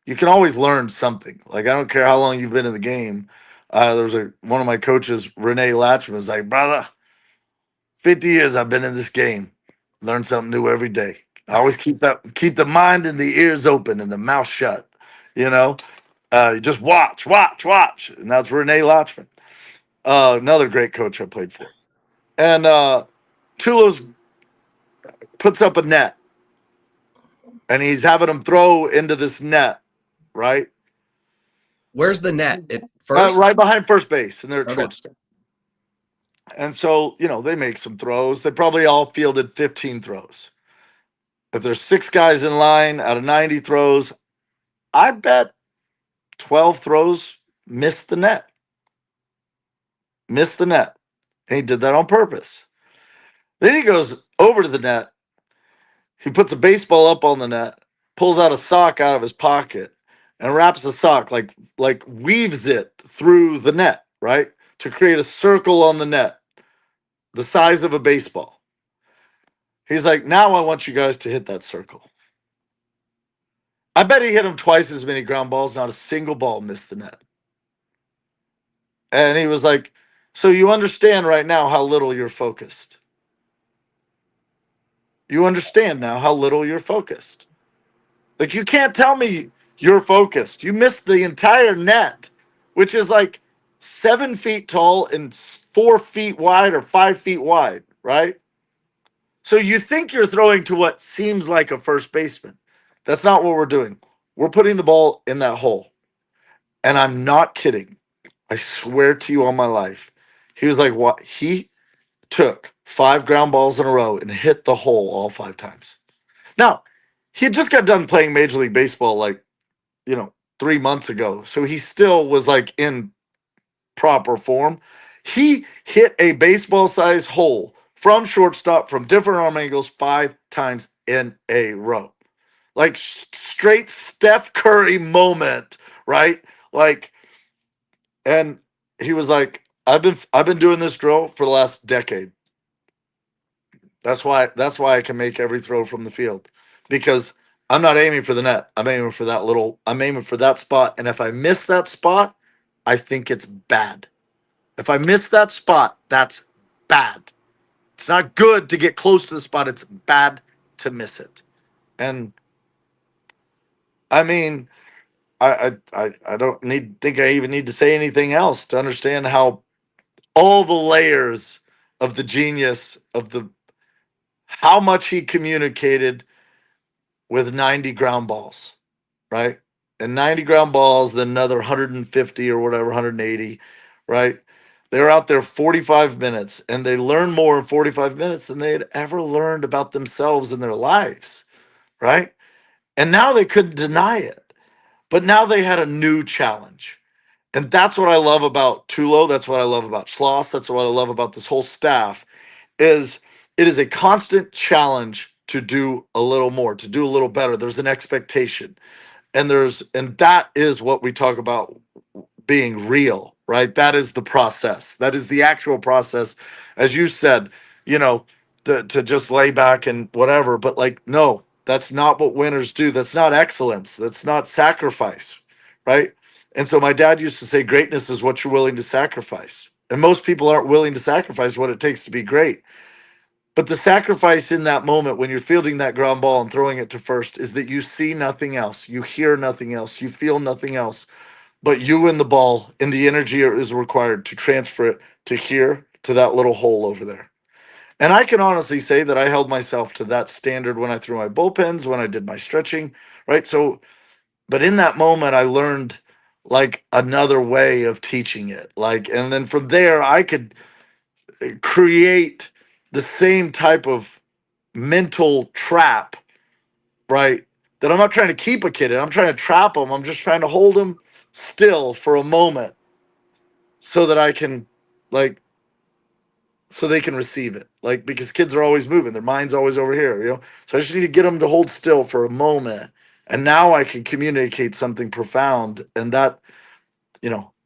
you can always learn something. Like, I don't care how long you've been in the game. There's one of my coaches, Renee Latchman, was like, brother, 50 years I've been in this game. Learn something new every day. I always keep the mind and the ears open and the mouth shut. You know, you just watch, and that's Renee Lachman, another great coach I played for. And Tulo's puts up a net, and he's having them throw into this net, right? Where's the net? At first? Right behind first base, and they're at Okay. shortstop. And so, they make some throws. They probably all fielded 15 throws. If there's 6 guys in line out of 90 throws, I bet 12 throws missed the net. Missed the net. And he did that on purpose. Then he goes over to the net. He puts a baseball up on the net, pulls out a sock out of his pocket, and wraps the sock like weaves it through the net, right? To create a circle on the net, the size of a baseball. He's like, now I want you guys to hit that circle. I bet he hit him twice as many ground balls. Not a single ball missed the net. And he was like, so you understand right now how little you're focused. You understand now how little you're focused. Like, you can't tell me you're focused. You missed the entire net, which is like 7 feet tall and 4 feet wide or 5 feet wide, right? So you think you're throwing to what seems like a first baseman. That's not what we're doing. We're putting the ball in that hole. And I'm not kidding. I swear to you on my life. He was like, what? He took 5 ground balls in a row and hit the hole all 5 times. Now, he had just got done playing Major League Baseball 3 months ago. So he still was like in proper form. He hit a baseball sized hole from shortstop from different arm angles 5 times in a row. Like straight Steph Curry moment, right? Like, and he was like, I've been doing this drill for the last decade. That's why I can make every throw from the field, because I'm not aiming for the net. I'm aiming for that spot. And if I miss that spot, I think it's bad. If I miss that spot, that's bad. It's not good to get close to the spot. It's bad to miss it. And I mean, I don't think I even need to say anything else to understand how all the layers of the genius of how much he communicated with 90 ground balls, right? And 90 ground balls, then another 150 or whatever, 180, right? They were out there 45 minutes, and they learned more in 45 minutes than they had ever learned about themselves in their lives, right? And now they couldn't deny it. But now they had a new challenge. And that's what I love about Tulo. That's what I love about Schloss. That's what I love about this whole staff is it is a constant challenge to do a little more, to do a little better. There's an expectation. And that is what we talk about being real, right? That is the process. That is the actual process. As you said, to just lay back and whatever, but like, no, that's not what winners do. That's not excellence. That's not sacrifice, right? And so my dad used to say, greatness is what you're willing to sacrifice. And most people aren't willing to sacrifice what it takes to be great. But the sacrifice in that moment when you're fielding that ground ball and throwing it to first is that you see nothing else, you hear nothing else, you feel nothing else, but you and the ball and the energy is required to transfer it to here, to that little hole over there. And I can honestly say that I held myself to that standard when I threw my bullpens, when I did my stretching, right? So, but in that moment, I learned like another way of teaching it. And then from there, I could create the same type of mental trap, right? That I'm not trying to keep a kid in. I'm trying to trap them. I'm just trying to hold them still for a moment so that I can, so they can receive it. Because kids are always moving. Their mind's always over here, So I just need to get them to hold still for a moment. And now I can communicate something profound. And that,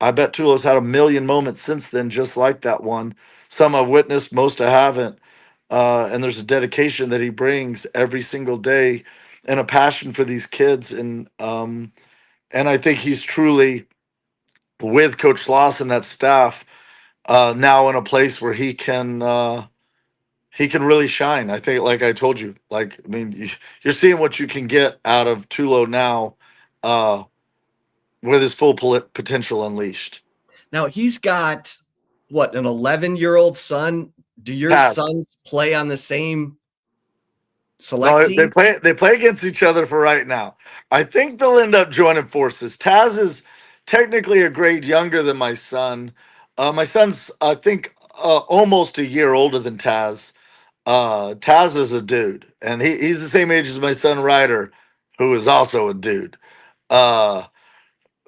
I bet Tulo's had a million moments since then, just like that one. Some I've witnessed, most I haven't. And there's a dedication that he brings every single day and a passion for these kids. And I think he's truly, with Coach Sloss and that staff, now in a place where he can he can really shine. I think, like I told you, like, I mean, you're seeing what you can get out of Tulo now, uh, with his full potential unleashed. Now he's got what, an 11-year-old son? Do your Taz. sons play on the same select No, they team? play against each other for right now. I think they'll end up joining forces. Taz is technically a grade younger than my son. My son's, I think, almost a year older than Taz. Taz is a dude, and he's the same age as my son Ryder, who is also a dude. Uh,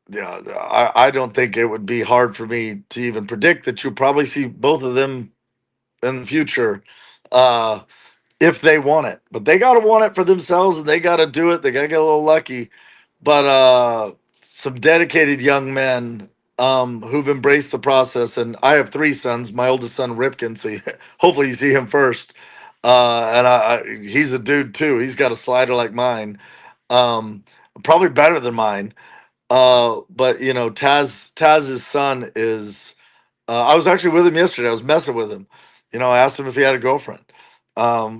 yeah, I don't think it would be hard for me to even predict that you'll probably see both of them in the future. Uh, if they want it. But they gotta want it for themselves and they gotta do it. They gotta get a little lucky. But some dedicated young men who've embraced the process. And I have three sons. My oldest son Ripken, so hopefully you see him first. He's a dude too. He's got a slider like mine. Um, Probably better than mine. But you know, Taz's son is I was actually with him yesterday. I was messing with him. You know, I asked him if he had a girlfriend.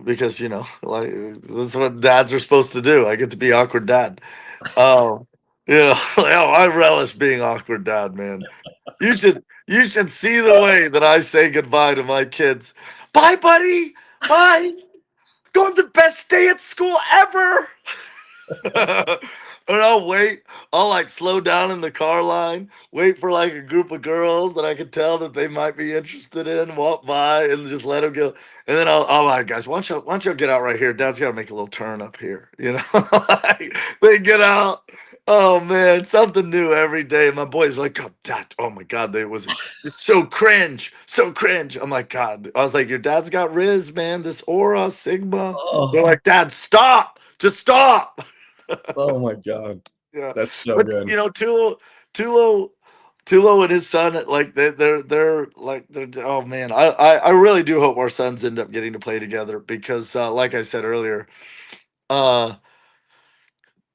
Because you know, like that's what dads are supposed to do. I get to be awkward dad. Um, you know, like, oh, I relish being awkward dad, man. You should see the way that I say goodbye to my kids. Bye, buddy. Bye. Go have the best day at school ever. And I'll wait. I'll like slow down in the car line, wait for like a group of girls that I could tell that they might be interested in, walk by and just let them go. And then all right, guys, why don't you get out right here? Dad's got to make a little turn up here. You know, like, they get out. Oh man, something new every day. My boys are like, oh, Dad, oh my God, it's so cringe, so cringe. I'm like, God, I was like, your dad's got Riz, man, this aura, Sigma. They're Oh, like, Dad, stop, just stop. oh my God. Yeah, That's so but good. you know, Tulo, Tulo and his son, like they're oh man, I really do hope our sons end up getting to play together because, like I said earlier, uh,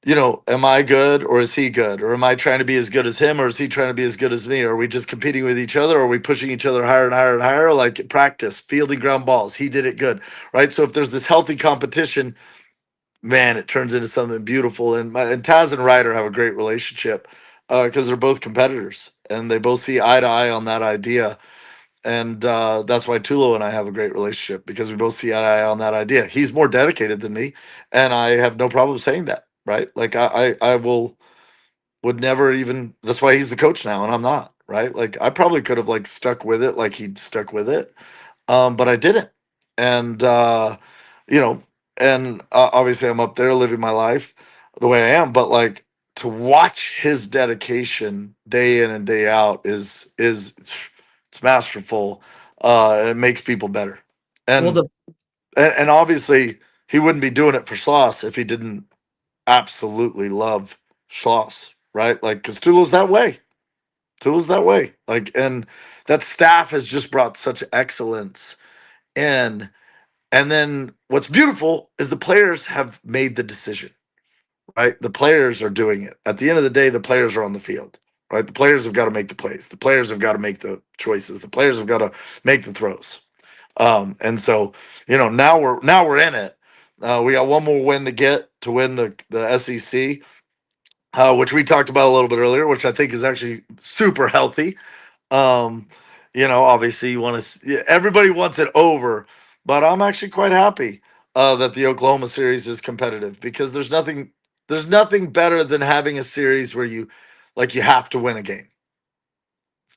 you know, am I good or is he good, or am I trying to be as good as him, or is he trying to be as good as me? Are we just competing with each other? Or are we pushing each other higher and higher and higher? Like practice, fielding ground balls, he did it good, right? So if there's this healthy competition, man, it turns into something beautiful. And Taz and Ryder have a great relationship because they're both competitors and they both see eye to eye on that idea. And that's why Tulo and I have a great relationship because we both see eye to eye on that idea. He's more dedicated than me, and I have no problem saying that. Right? Like I would never even. That's why he's the coach now, and I'm not. Right? Like I probably could have like stuck with it, like he'd stuck with it, but I didn't. And you know, and obviously I'm up there living my life the way I am, but like to watch his dedication day in and day out is it's masterful, and it makes people better. Well, And and obviously he wouldn't be doing it for Schloss if he didn't absolutely love Schloss, right? Like because Tulo's that way. Tulo's that way. Like, and that staff has just brought such excellence in. And then what's beautiful is the players have made the decision, right? The players are doing it. At the end of the day, the players are on the field, right? The players have got to make the plays. The players have got to make the choices. The players have got to make the throws. And so, you know, now we're in it. We got one more win to get to win the SEC, which we talked about a little bit earlier, which I think is actually super healthy. um, you know, obviously you want to. Everybody wants it over, but I'm actually quite happy that the Oklahoma series is competitive because there's nothing better than having a series where you have to win a game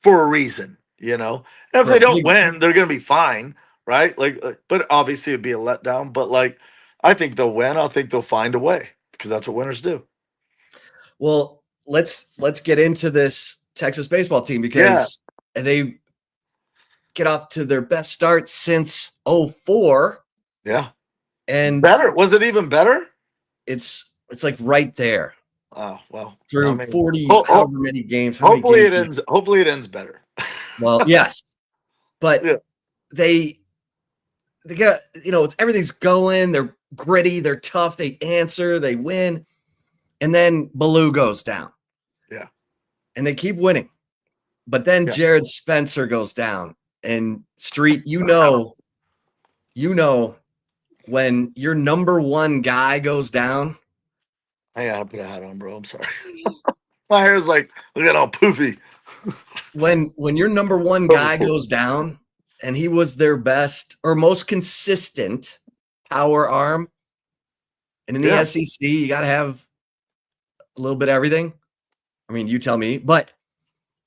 for a reason. You know, and if for they a don't big, win, they're gonna be fine, right? But obviously it'd be a letdown. But like, I think they'll win. I think they'll find a way because that's what winners do. well, let's get into this Texas baseball team Yeah, because they get off to their best start since '04, yeah. and Better. Was it even better? it's like right there Oh well. I through mean, 40 however many games. How many hopefully games? it ends. Hopefully it ends better. Well, yes, but Yeah, they get, it's everything's going. They're gritty, they're tough, they answer, they win, and then Baloo goes down, yeah, and they keep winning. But then yeah. Jared Spencer goes down, and Street, you know, when your number one guy goes down. I gotta put a hat on, bro. I'm sorry. My hair's like, look at all poofy. When your number one guy goes down and he was their best or most consistent power arm, and in the SEC, you got to have a little bit of everything. I mean, you tell me. But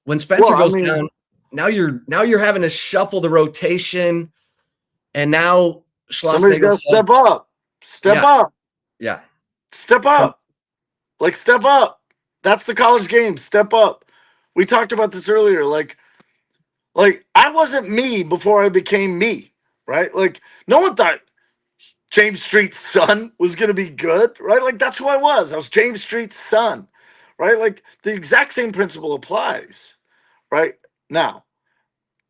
when Spencer goes down, now you're having to shuffle the rotation, and now somebody's got to step up. Step up. Like, step up. That's the college game. Step up. We talked about this earlier. Like I wasn't me before I became me, right? Like, no one thought James Street's son was going to be good, right? Like, that's who I was. I was James Street's son, right? Like, the exact same principle applies, right? Now,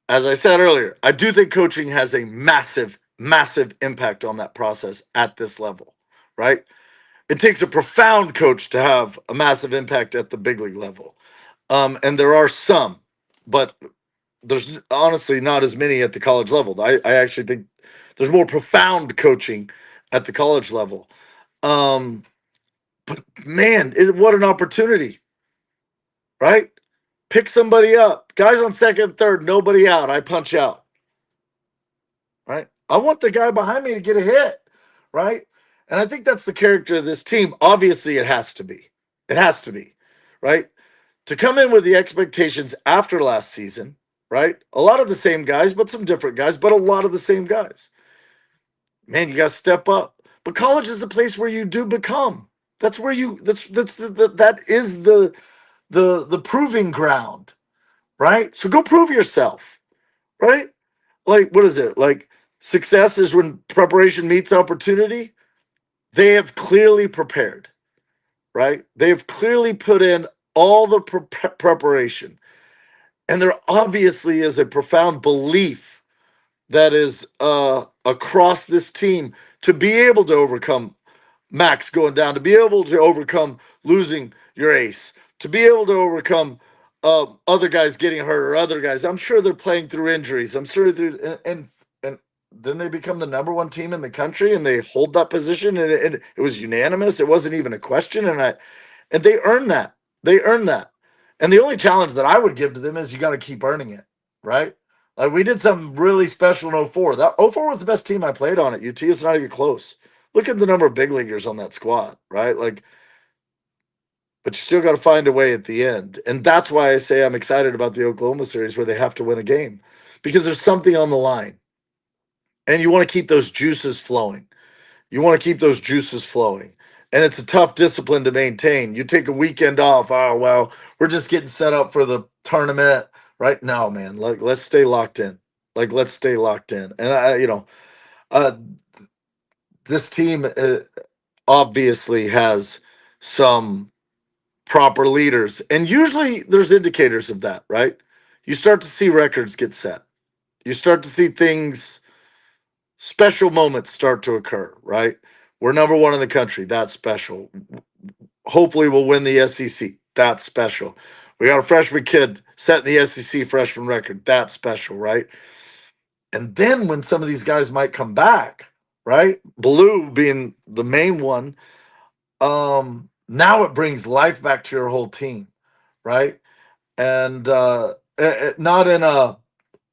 as I said earlier, I do think coaching has a massive, massive impact on that process at this level, right? It takes a profound coach to have a massive impact at the big league level. And there are some, but there's honestly not as many at the college level. I actually think there's more profound coaching at the college level. But man, what an opportunity, right? Pick somebody up. Guys on second, third, nobody out. I punch out, right? I want the guy behind me to get a hit, right? And I think that's the character of this team. Obviously, it has to be. It has to be, right? To come in with the expectations after last season, right? A lot of the same guys, but some different guys, but a lot of the same guys. Man, you got to step up. But college is the place where you do become. That's where that is the proving ground, right? So go prove yourself, right? Like, what is it? Like, success is when preparation meets opportunity. They have clearly prepared, right? They have clearly put in all the preparation. And there obviously is a profound belief that is across this team to be able to overcome Max going down, to be able to overcome losing your ace, to be able to overcome other guys getting hurt or other guys. I'm sure they're playing through injuries. I'm sure and then they become the number one team in the country and they hold that position, and it was unanimous. It wasn't even a question, and they earned that. They earned that. And the only challenge that I would give to them is you got to keep earning it, right? Like, we did something really special in 04. That 04 was the best team I played on at UT. It's not even close. Look at the number of big leaguers on that squad, right? Like, but you still got to find a way at the end. And that's why I say I'm excited about the Oklahoma series where they have to win a game, because there's something on the line. And you want to keep those juices flowing. You want to keep those juices flowing. And it's a tough discipline to maintain. You take a weekend off. Oh, well, we're just getting set up for the tournament, right? No, man. Like, let's stay locked in. Like, let's stay locked in. And this team obviously has some proper leaders, and usually there's indicators of that, right? You start to see records get set. You start to see things, special moments start to occur, right? We're number one in the country. That's special. Hopefully we'll win the SEC. That's special. We got a freshman kid setting the SEC freshman record. That's special, right? And then when some of these guys might come back, right? Blue being the main one, now it brings life back to your whole team, right? And not in a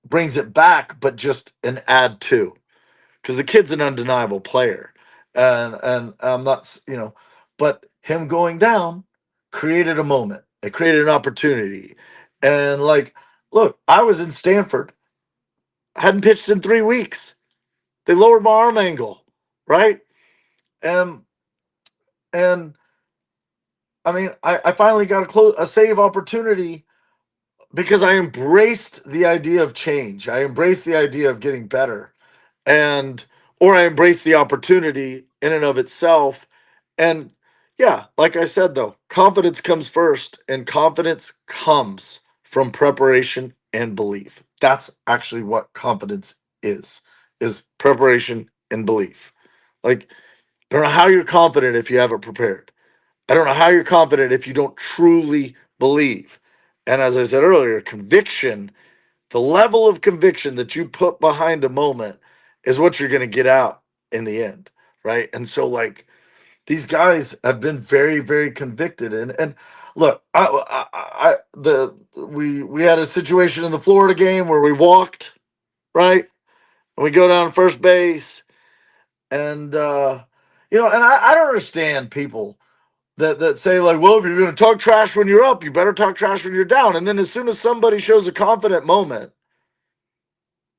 brings it back, but just an add to, because the kid's an undeniable player, and I'm not, but him going down created a moment. It created an opportunity, and like, look, I was in Stanford, hadn't pitched in 3 weeks. They lowered my arm angle, right? And I mean, I finally got a save opportunity because I embraced the idea of change. I embraced the idea of getting better, or I embraced the opportunity in and of itself. And yeah, like I said, though, confidence comes first, and confidence comes from preparation and belief. That's actually what confidence is preparation and belief. Like, I don't know how you're confident if you haven't prepared. I don't know how you're confident if you don't truly believe. And as I said earlier, conviction, the level of conviction that you put behind a moment is what you're going to get out in the end, right? And so like these guys have been very, very convicted. And look, we had a situation in the Florida game where we walked, right, and we go down to first base, and and I don't understand people that say like, well, if you're going to talk trash when you're up, you better talk trash when you're down. And then as soon as somebody shows a confident moment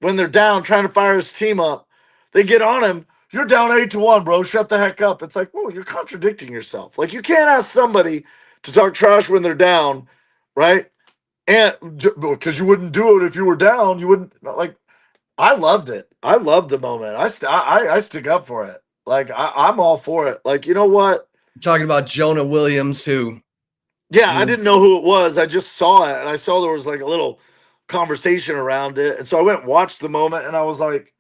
when they're down trying to fire his team up, they get on him. You're down 8-1, bro. Shut the heck up. It's like, whoa, you're contradicting yourself. Like, you can't ask somebody to talk trash when they're down, right? And because you wouldn't do it if you were down, you wouldn't. Like, I loved it. I loved the moment. I stick up for it. Like, I'm all for it. Like, you know what? Talking about Jonah Williams, who Yeah, I didn't know who it was. I just saw it, and I saw there was like a little conversation around it, and so I went and watched the moment, and I was like,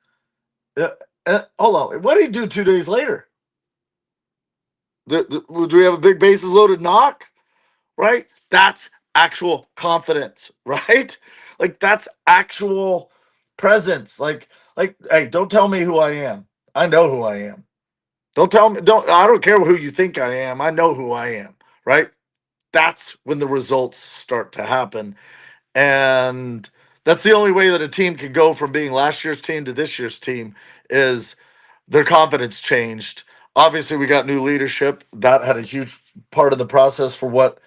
hold on, what did he do 2 days later? Do we have a big bases loaded knock? Right? That's actual confidence, right? Like that's actual presence. Like, hey, don't tell me who I am. I know who I am. Don't tell me. I don't care who you think I am. I know who I am. Right? That's when the results start to happen. And that's the only way that a team can go from being last year's team to this year's team is their confidence changed. Obviously, we got new leadership. That had a huge part of the process for what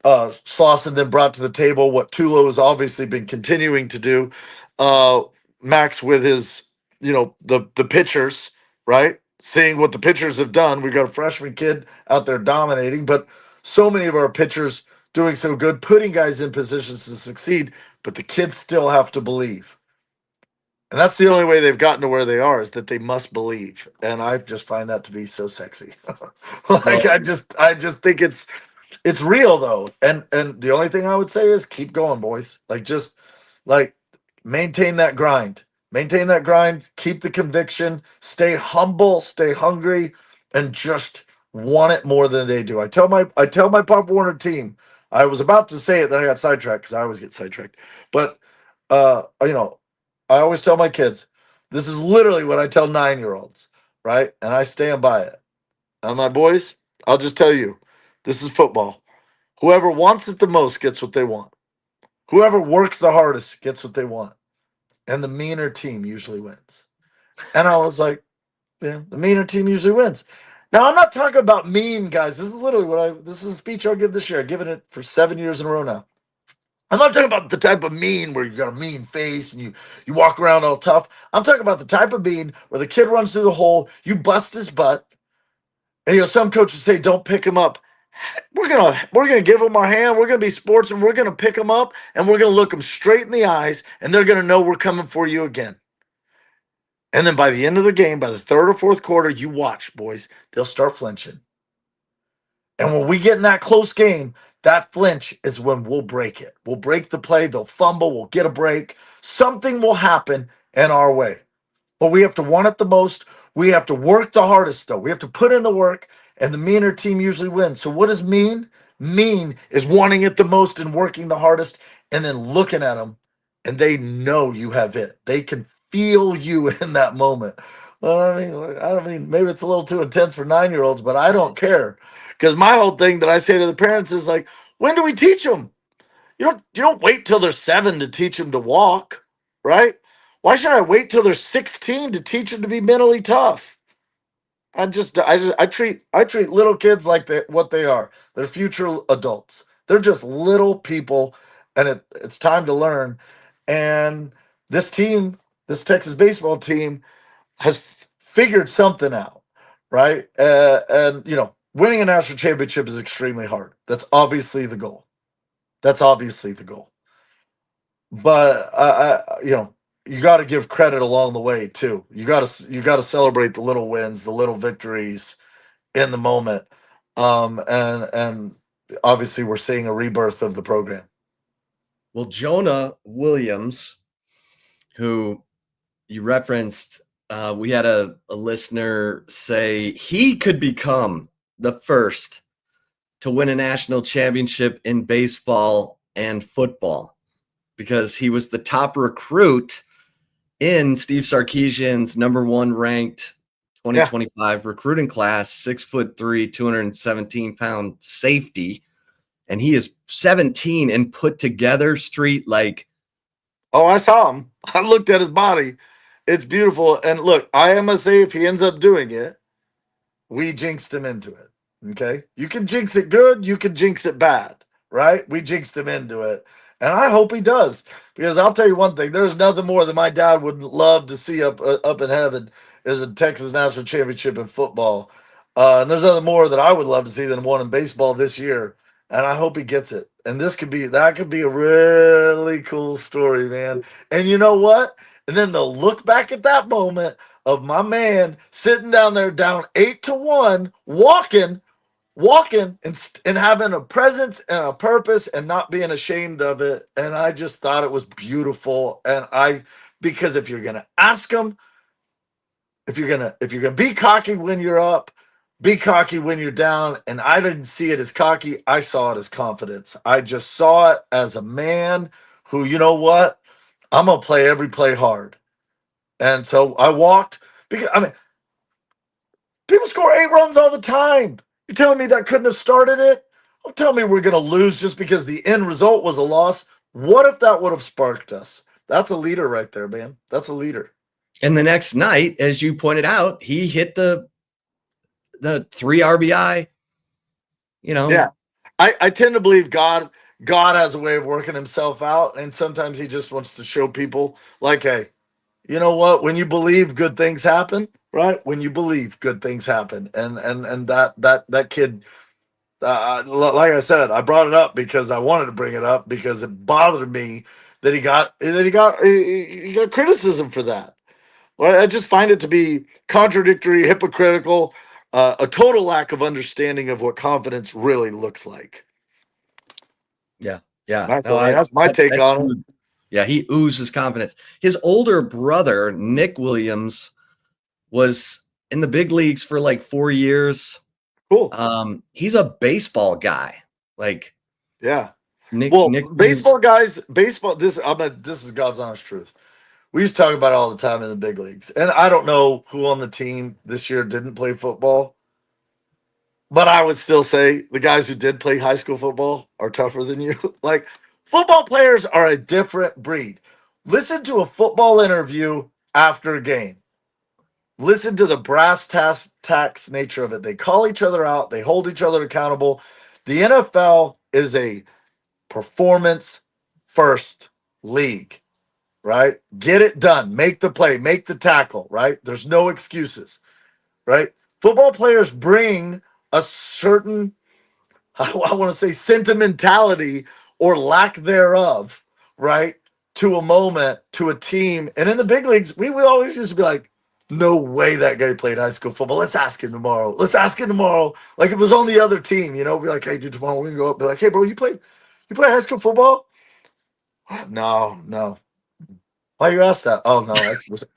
Slauson then brought to the table, what Tulo has obviously been continuing to do. Max with his, the pitchers, right? Seeing what the pitchers have done. We've got a freshman kid out there dominating, but so many of our pitchers doing so good, putting guys in positions to succeed, but the kids still have to believe. And that's the only way they've gotten to where they are is that they must believe. And I just find that to be so sexy. Like I just think it's real though. And the only thing I would say is keep going, boys. Like just like maintain that grind. Maintain that grind, keep the conviction, stay humble, stay hungry, and just want it more than they do. I tell my Pop Warner team, I was about to say it, then I got sidetracked because I always get sidetracked. But I always tell my kids, this is literally what I tell 9-year-olds, right? And I stand by it. And my boys, I'll just tell you, this is football. Whoever wants it the most gets what they want. Whoever works the hardest gets what they want. And the meaner team usually wins. And I was like, yeah, the meaner team usually wins. Now, I'm not talking about mean, guys. This is literally this is a speech I'll give this year. I've given it for 7 years in a row now. I'm not talking about the type of mean where you got a mean face and you walk around all tough. I'm talking about the type of mean where the kid runs through the hole, you bust his butt, and some coaches say don't pick him up. We're gonna give him our hand. We're gonna be sportsmen. We're gonna pick him up and we're gonna look him straight in the eyes, and they're gonna know we're coming for you again. And then by the end of the game, by the third or fourth quarter, you watch, boys, they'll start flinching. And when we get in that close game, that flinch is when we'll break it. We'll break the play. They'll fumble. We'll get a break. Something will happen in our way. But we have to want it the most. We have to work the hardest, though. We have to put in the work, and the meaner team usually wins. So what does mean? Mean is wanting it the most and working the hardest, and then looking at them, and they know you have it. They can feel you in that moment. Well, I mean, maybe it's a little too intense for 9-year-olds, but I don't care. Because my whole thing that I say to the parents is like, when do we teach them? You don't wait till they're 7 to teach them to walk, right? Why should I wait till they're 16 to teach them to be mentally tough? I treat little kids like what they are. They're future adults. They're just little people, and it's time to learn. And this team, this Texas baseball team, has figured something out, right? And winning a national championship is extremely hard. That's obviously the goal. But you got to give credit along the way too. You got to celebrate the little wins, the little victories in the moment. And obviously we're seeing a rebirth of the program. Well, Jonah Williams, who you referenced, we had a listener say he could become the first to win a national championship in baseball and football because he was the top recruit in Steve Sarkisian's #1 ranked 2025 recruiting class, 6'3", 217-pound safety. And he is 17 and put together, Street, like. Oh, I saw him. I looked at his body. It's beautiful. And look, I am going to say if he ends up doing it, we jinxed him into it. Okay. You can jinx it good. You can jinx it bad, right? We jinxed him into it. And I hope he does, because I'll tell you one thing. There's nothing more that my dad would love to see up in heaven is a Texas national championship in football. And there's nothing more that I would love to see than one in baseball this year. And I hope he gets it. And that could be a really cool story, man. And you know what? And then they'll look back at that moment of my man sitting down there down 8-1, walking and having a presence and a purpose and not being ashamed of it. And I just thought it was beautiful. And because if you're gonna ask them, if you're gonna be cocky when you're up, be cocky when you're down. And I didn't see it as cocky. I saw it as confidence. I just saw it as a man who, you know what? I'm gonna play every play hard. And so I walked, because I mean, people score 8 runs all the time. You're telling me that couldn't have started it? Don't tell me we're going to lose just because the end result was a loss. What if that would have sparked us? That's a leader right there, man. That's a leader. And the next night, as you pointed out, he hit the 3 RBI. Yeah. I tend to believe God has a way of working himself out, and sometimes he just wants to show people, like, hey, you know what? When you believe, good things happen, right? When you believe, good things happen. And that kid, like I said, I brought it up because I wanted to bring it up because it bothered me that he got criticism for that. Well, I just find it to be contradictory, hypocritical, a total lack of understanding of what confidence really looks like. Yeah. That's my take on it. Yeah, he oozes confidence. His older brother, Nick Williams, was in the big leagues for like 4 years. Cool. He's a baseball guy. Like, yeah. Nick baseball guys, this is God's honest truth. We used to talk about it all the time in the big leagues. And I don't know who on the team this year didn't play football, but I would still say the guys who did play high school football are tougher than you. Like, football players are a different breed. Listen to a football interview after a game. Listen to the brass tacks nature of it. They call each other out. They hold each other accountable. The NFL is a performance first league, right? Get it done. Make the play. Make the tackle, right? There's no excuses, right? Football players bring a certain, I want to say, sentimentality or lack thereof, right? To a moment, to a team. And in the big leagues, we always used to be like, no way that guy played high school football. Let's ask him tomorrow. Like, if it was on the other team, be like, hey, dude, tomorrow we can go up. Be like, hey, bro, you play high school football? No. Why you ask that? Oh no,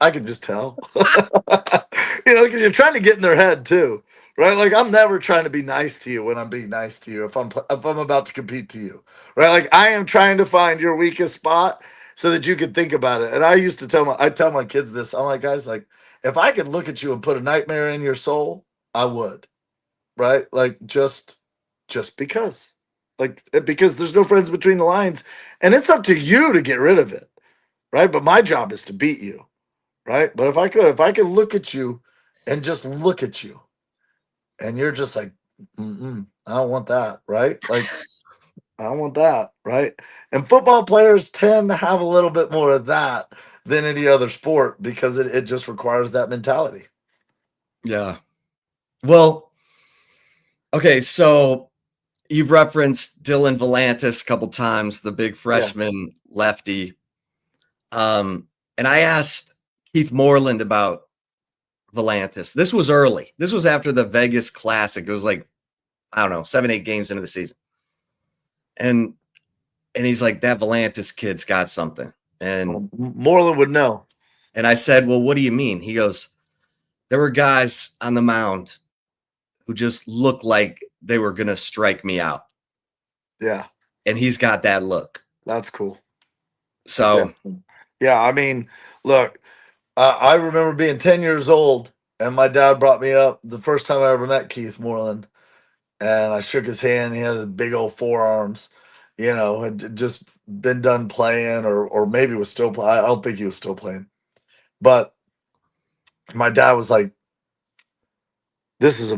I can just tell. Because you're trying to get in their head too, right? Like, I'm never trying to be nice to you when I'm being nice to you. If I'm about to compete to you, right? Like, I am trying to find your weakest spot so that you can think about it. And I used to tell my kids this. I'm like, guys, like, if I could look at you and put a nightmare in your soul, I would, right? Like, just because, because there's no friends between the lines, and it's up to you to get rid of it. Right. But my job is to beat you. Right. But if I could look at you and just look at you and you're just like, I don't want that. Right. Like, I don't want that. Right. And football players tend to have a little bit more of that than any other sport because it just requires that mentality. Yeah. Well, okay. So you've referenced Dylan Volantis a couple times, the big freshman lefty. And I asked Keith Moreland about Volantis. This was early. This was after the Vegas Classic. It was like, I don't know, 7-8 games into the season. And he's like, that Volantis kid's got something. And Moreland would know. And I said, well, what do you mean? He goes, there were guys on the mound who just looked like they were going to strike me out. Yeah. And he's got that look. That's cool. So, yeah, I mean, Look, I remember being 10 years old, and my dad brought me up the first time I ever met Keith Moreland, and I shook his hand. He had his big old forearms, had just been done playing, or maybe was still playing. I don't think he was still playing, but my dad was like, "This is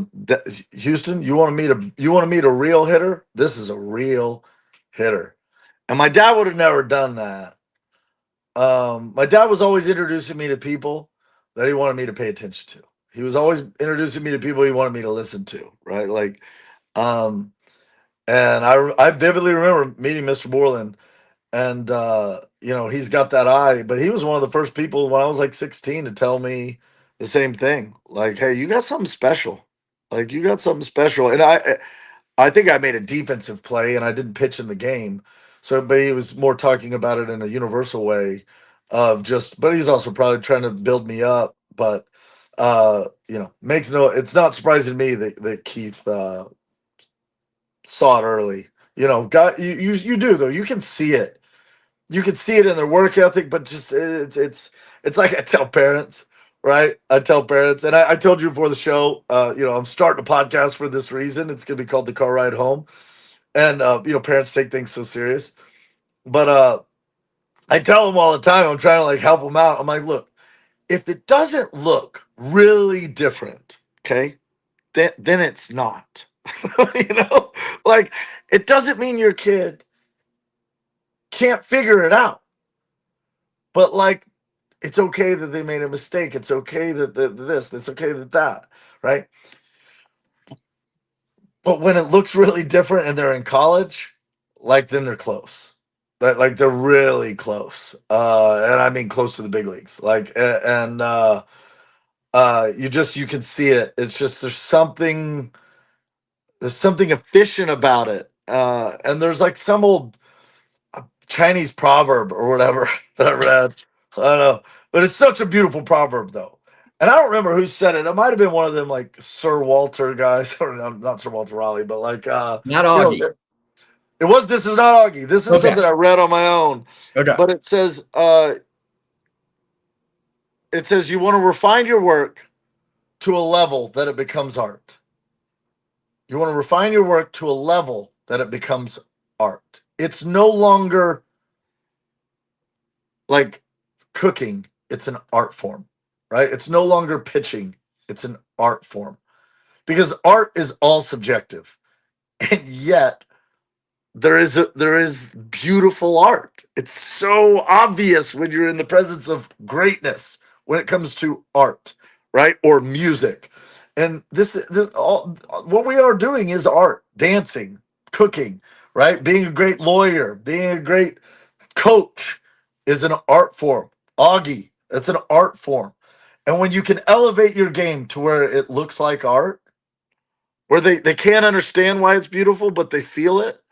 Huston. You want to meet a real hitter? This is a real hitter." And my dad would have never done that. My dad was always introducing me to people that he wanted me to pay attention to. He was always introducing me to people he wanted me to listen to, right? Like, um, and I vividly remember meeting Mr. Moreland, and he's got that eye. But he was one of the first people when I was like 16 to tell me the same thing. Like, hey, you got something special. Like, you got something special. And I think I made a defensive play and I didn't pitch in the game. So, but he was more talking about it in a universal way of just, but he's also probably trying to build me up. But, it's not surprising to me that Keith saw it early. You do though. You can see it. You can see it in their work ethic, but just it's like I tell parents, right? I tell parents, and I told you before the show, I'm starting a podcast for this reason. It's gonna be called The Car Ride Home. And parents take things so serious. But I tell them all the time, I'm trying to like help them out. I'm like, look, if it doesn't look really different, okay, then it's not. Like it doesn't mean your kid can't figure it out. But like it's okay that they made a mistake. It's okay that this, it's okay that, right? But when it looks really different and they're in college, like then they're close. Like they're really close. And I mean close to the big leagues. Like and you can see it. It's just there's something efficient about it. And there's like some old Chinese proverb or whatever that I read. I don't know. But it's such a beautiful proverb though. And I don't remember who said it. It might have been one of them like Sir Walter guys, or not Sir Walter Raleigh, but like Not Augie. This is not Augie. This is something I read on my own. Okay. But it says you want to refine your work to a level that it becomes art. You want to refine your work to a level that it becomes art. It's no longer like cooking, it's an art form, right? It's no longer pitching, it's an art form. Because art is all subjective. And yet there is beautiful art. It's so obvious when you're in the presence of greatness when it comes to art, right? Or music. And what we are doing is art, dancing, cooking, right? Being a great lawyer, being a great coach is an art form. Augie, that's an art form. And when you can elevate your game to where it looks like art, where they can't understand why it's beautiful, but they feel it,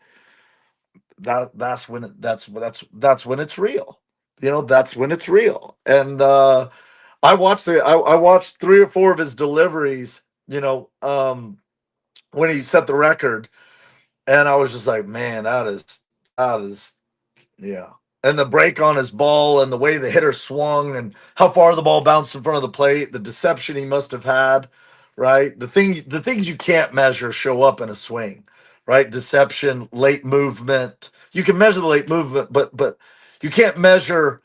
that's when it's real. That's when it's real. And I watched 3 or 4 of his deliveries, when he set the record, and I was just like, man, that is yeah. And the break on his ball and the way the hitter swung and how far the ball bounced in front of the plate, the deception he must have had, right? The things you can't measure show up in a swing, right? Deception, late movement. You can measure the late movement, but you can't measure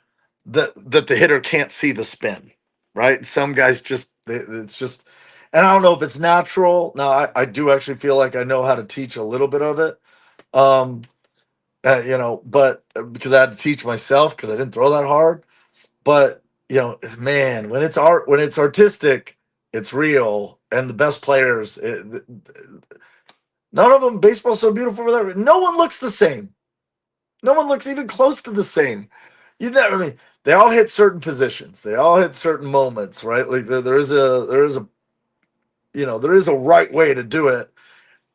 that the hitter can't see the spin, right? Some guys it's just, and I don't know if it's natural. Now I do actually feel like I know how to teach a little bit of it. But because I had to teach myself because I didn't throw that hard. But man, when it's art, when it's artistic, it's real. And the best players, none of them. Baseball's so beautiful for that. No one looks the same. No one looks even close to the same. I mean, they all hit certain positions. They all hit certain moments, right? Like there is a right way to do it.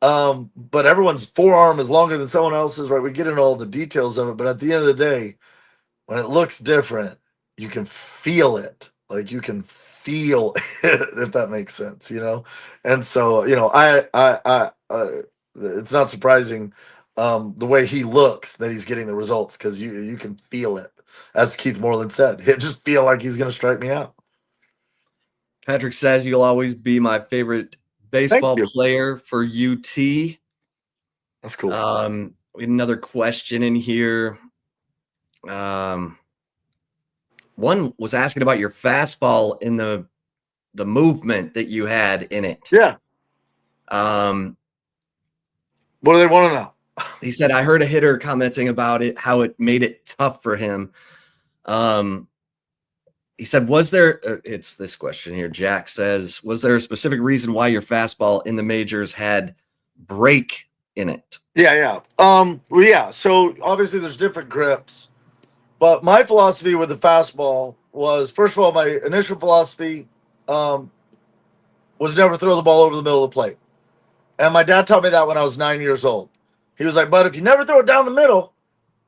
But everyone's forearm is longer than someone else's, right? We get into all the details of it, but at the end of the day, when it looks different, you can feel it. Like you can feel it, if that makes sense, And so, it's not surprising the way he looks that he's getting the results because you can feel it. as Keith Moreland said. He'll just feel like he's going to strike me out. Patrick says you'll always be my favorite baseball player for UT. That's cool. We had another question in here. One was asking about your fastball in the movement that you had in it. Yeah. What do they want to know? He said, I heard a hitter commenting about it, how it made it tough for him. He said, was there, it's this question here. Jack says, was there a specific reason why your fastball in the majors had break in it? Yeah. Well, yeah. So obviously there's different grips, but my philosophy with the fastball was, first of all, my initial philosophy was never throw the ball over the middle of the plate. And my dad taught me that when I was 9 years old. He was like, but if you never throw it down the middle,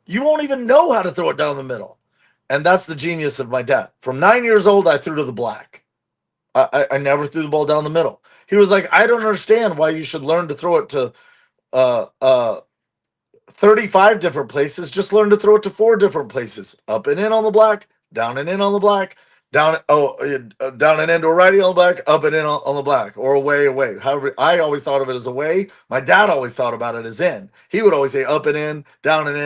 you won't even know how to throw it down the middle. And that's the genius of my dad. From 9 years old, I threw to the black. I never threw the ball down the middle. He was like, I don't understand why you should learn to throw it to 35 different places. Just learn to throw it to 4 different places. Up and in on the black, down and in on the black, down and into a righty on the black, up and in on the black, or away. However, I always thought of it as away. My dad always thought about it as in. He would always say up and in, down and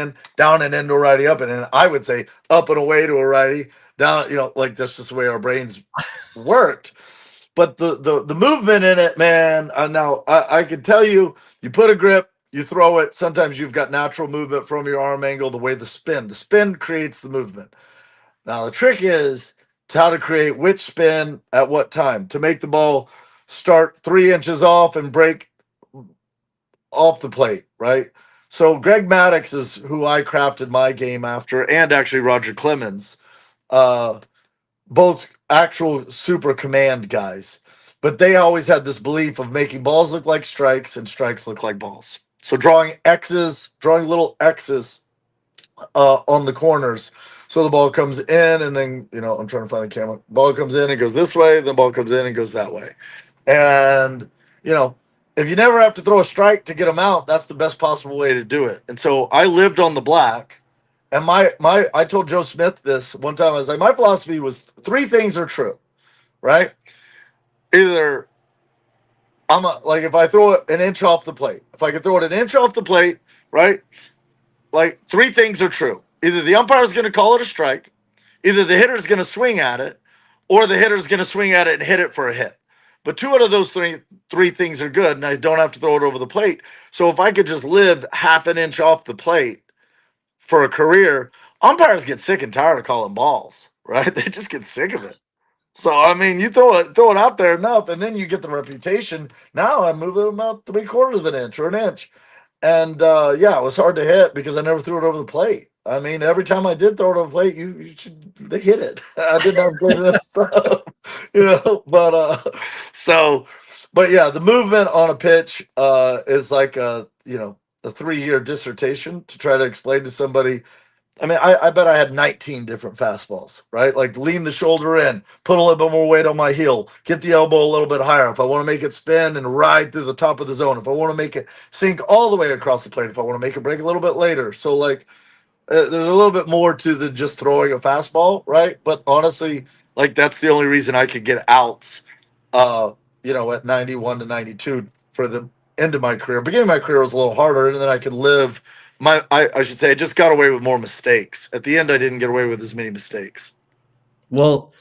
into a righty, up and in. I would say up and away to a righty, down, like that's just the way our brains worked. But the movement in it, man, now I can tell you put a grip, you throw it. Sometimes you've got natural movement from your arm angle, the way the spin creates the movement. Now the trick is how to create which spin at what time to make the ball start 3 inches off and break off the plate, right? So Greg Maddox is who I crafted my game after, and actually Roger Clemens, both actual super command guys. But they always had this belief of making balls look like strikes and strikes look like balls. So drawing little X's on the corners. So the ball comes in, and then, I'm trying to find the camera. Ball comes in and goes this way, the ball comes in and goes that way. And, if you never have to throw a strike to get them out, that's the best possible way to do it. And so I lived on the black, and I told Joe Smith this one time. I was like, my philosophy was 3 things are true, right? Either if I throw it an inch off the plate, if I could throw it an inch off the plate, right? Like 3 things are true. Either the umpire is going to call it a strike, either the hitter is going to swing at it, or the hitter is going to swing at it and hit it for a hit. But 2 out of those three things are good, and I don't have to throw it over the plate. So if I could just live half an inch off the plate for a career, umpires get sick and tired of calling balls, right? They just get sick of it. So, I mean, you throw it out there enough, and then you get the reputation. Now I move it about 3/4 of an inch or an inch. And, it was hard to hit because I never threw it over the plate. I mean, every time I did throw it over the plate, they hit it. I didn't have good enough stuff, but yeah, the movement on a pitch is like a 3-year dissertation to try to explain to somebody. I mean, I bet I had 19 different fastballs, right? Like lean the shoulder in, put a little bit more weight on my heel, get the elbow a little bit higher. If I want to make it spin and ride through the top of the zone, if I want to make it sink all the way across the plate, if I want to make it break a little bit later. So there's a little bit more to than just throwing a fastball, right? But honestly, that's the only reason I could get outs, at 91 to 92 for the end of my career. Beginning of my career was a little harder, and then I could live. I should say I just got away with more mistakes. At the end, I didn't get away with as many mistakes. Well,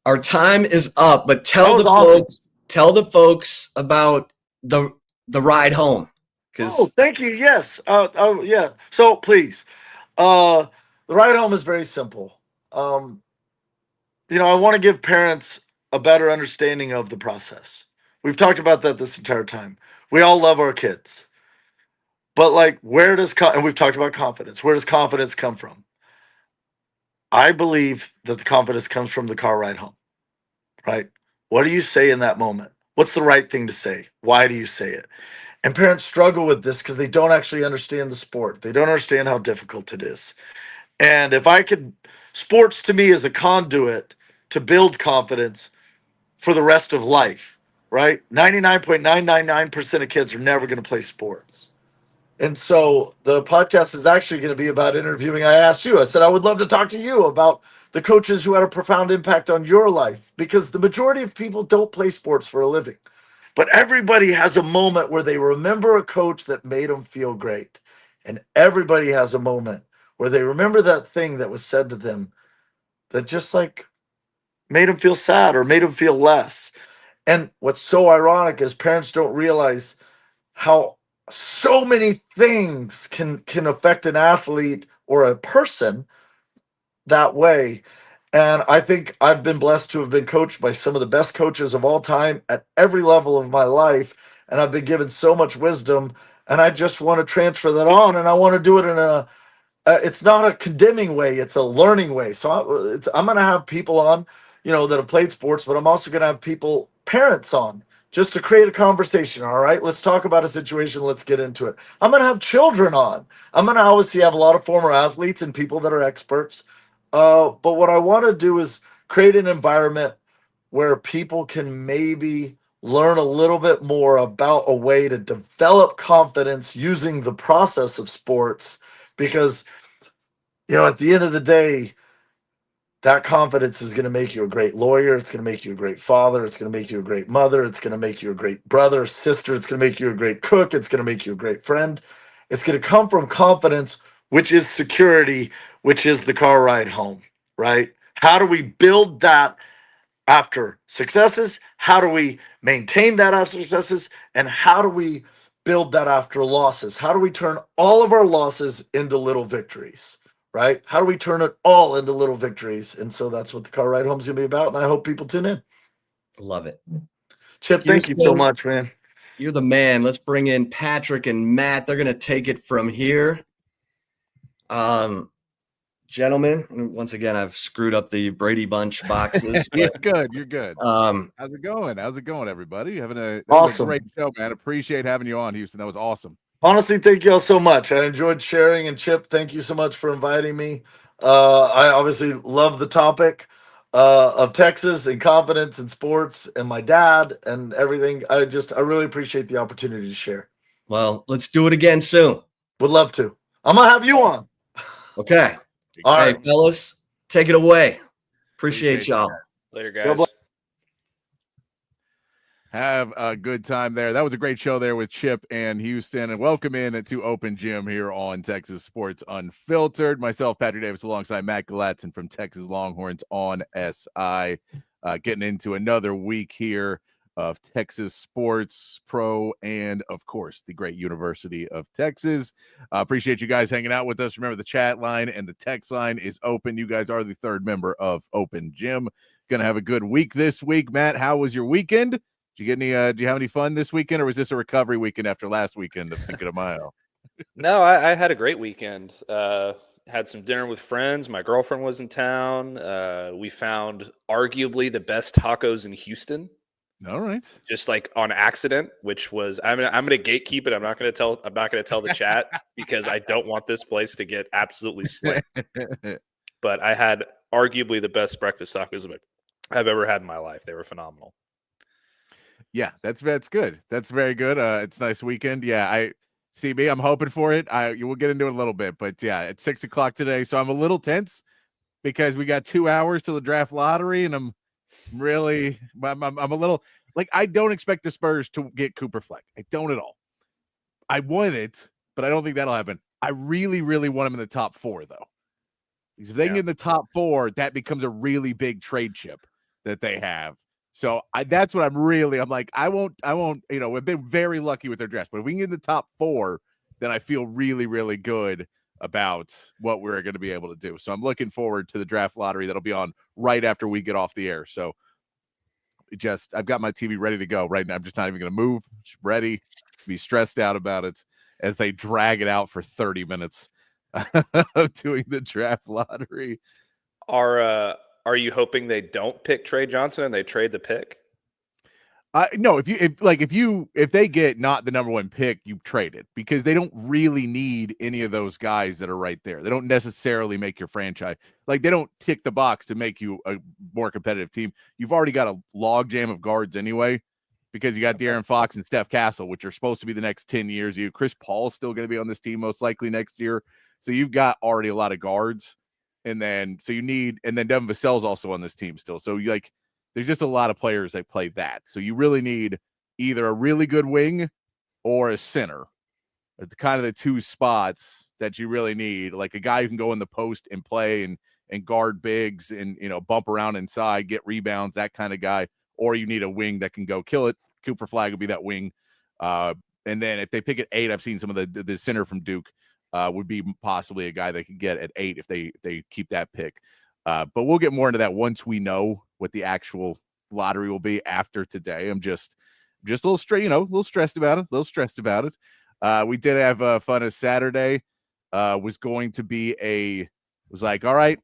our time is up, but tell the folks about the ride home. Thank you. Yes. Yeah. So please, the ride home is very simple. I want to give parents a better understanding of the process. We've talked about that this entire time. We all love our kids. But and we've talked about confidence. Where does confidence come from? I believe that the confidence comes from the car ride home, right? What do you say in that moment? What's the right thing to say? Why do you say it? And parents struggle with this because they don't actually understand the sport. They don't understand how difficult it is. And sports to me is a conduit to build confidence for the rest of life, right? 99.999% of kids are never going to play sports. And so the podcast is actually going to be about interviewing. I asked you, I said, I would love to talk to you about the coaches who had a profound impact on your life, because the majority of people don't play sports for a living. But everybody has a moment where they remember a coach that made them feel great. And everybody has a moment where they remember that thing that was said to them that just like made them feel sad or made them feel less. And what's so ironic is parents don't realize how so many things can affect an athlete or a person that way. And I think I've been blessed to have been coached by some of the best coaches of all time at every level of my life. And I've been given so much wisdom. And I just want to transfer that on. And I want to do it in a it's not a condemning way, it's a learning way. So I'm going to have people on, that have played sports, but I'm also going to have parents on, just to create a conversation. All right, let's talk about a situation. Let's get into it. I'm going to have children on. I'm going to obviously have a lot of former athletes and people that are experts. But what I want to do is create an environment where people can maybe learn a little bit more about a way to develop confidence using the process of sports, because at the end of the day, that confidence is going to make you a great lawyer. It's going to make you a great father. It's going to make you a great mother. It's going to make you a great brother, sister. It's going to make you a great cook. It's going to make you a great friend. It's going to come from confidence, which is security, which is the car ride home, right? How do we build that after successes? How do we maintain that after successes? And how do we build that after losses? How do we turn all of our losses into little victories? Right? How do we turn it all into little victories? And so that's what the car ride home is going to be about. And I hope people tune in. Love it. Chip, thank you so much, man. You're the man. Let's bring in Patrick and Matt. They're going to take it from here. Gentlemen, once again, I've screwed up the Brady Bunch boxes. You're good. You're good. How's it going? How's it going, everybody? You having a awesome, great show, man. Appreciate having you on, Houston. That was awesome. Honestly, thank you all so much. I enjoyed sharing. And Chip, thank you so much for inviting me. I obviously love the topic of Texas and confidence and sports and my dad and everything. I really appreciate the opportunity to share. Well, let's do it again soon. Would love to. I'm going to have you on. Okay. All right, right, fellas, take it away. Appreciate y'all. Later, guys. Have a good time there. That was a great show there with Chip and Houston. And welcome in to Open Gym here on Texas Sports Unfiltered. Myself, Patrick Davis, alongside Matt Galatzan from Texas Longhorns on SI. Getting into another week here of Texas Sports Pro and, of course, the great University of Texas. Appreciate you guys hanging out with us. Remember, the chat line and the text line is open. You guys are the third member of Open Gym. Going to have a good week this week. Matt, how was your weekend? Did you get any? Do you have any fun this weekend, or was this a recovery weekend after last weekend of Cinco de Mayo? No, I had a great weekend. Had some dinner with friends. My girlfriend was in town. We found arguably the best tacos in Houston. All right, just like on accident, which was I'm gonna gatekeep it. I'm not gonna tell the chat because I don't want this place to get absolutely slammed. But I had arguably the best breakfast tacos I've ever had in my life. They were phenomenal. Yeah, that's good. That's very good. It's a nice weekend. Yeah, I see me. I'm hoping for it. We'll get into it a little bit, but yeah, it's 6 o'clock today, so I'm a little tense because we got 2 hours till the draft lottery, and I'm a little like I don't expect the Spurs to get Cooper Fleck. I don't at all. I want it, but I don't think that'll happen. I really, really want him in the top 4 though, because if they get in the top 4, that becomes a really big trade chip that they have. So that's what I'm like, I won't, we've been very lucky with their draft, but if we can get in the top 4, then I feel really, really good about what we're going to be able to do. So I'm looking forward to the draft lottery that'll be on right after we get off the air. So I've got my TV ready to go right now. I'm just not even going to move. Just ready to be stressed out about it as they drag it out for 30 minutes of doing the draft lottery. Are you hoping they don't pick Trey Johnson and they trade the pick? No, if they get not the number 1 pick, you trade it, because they don't really need any of those guys that are right there. They don't necessarily make your franchise. Like, they don't tick the box to make you a more competitive team. You've already got a logjam of guards anyway, because you got De'Aaron Fox and Steph Castle, which are supposed to be the next 10 years. Chris Paul's still going to be on this team most likely next year. So you've got already a lot of guards. And then Devin Vassell's also on this team still. So there's just a lot of players that play that. So you really need either a really good wing or a center. The kind of the two spots that you really need, like a guy who can go in the post and play and guard bigs and, bump around inside, get rebounds, that kind of guy. Or you need a wing that can go kill it. Cooper Flagg will be that wing. And then if they pick at 8, I've seen some of the center from Duke would be possibly a guy they could get at 8 if they keep that pick. But we'll get more into that once we know what the actual lottery will be after today. I'm just a little stressed about it. We did have fun a Saturday. Was going to be was like, all right,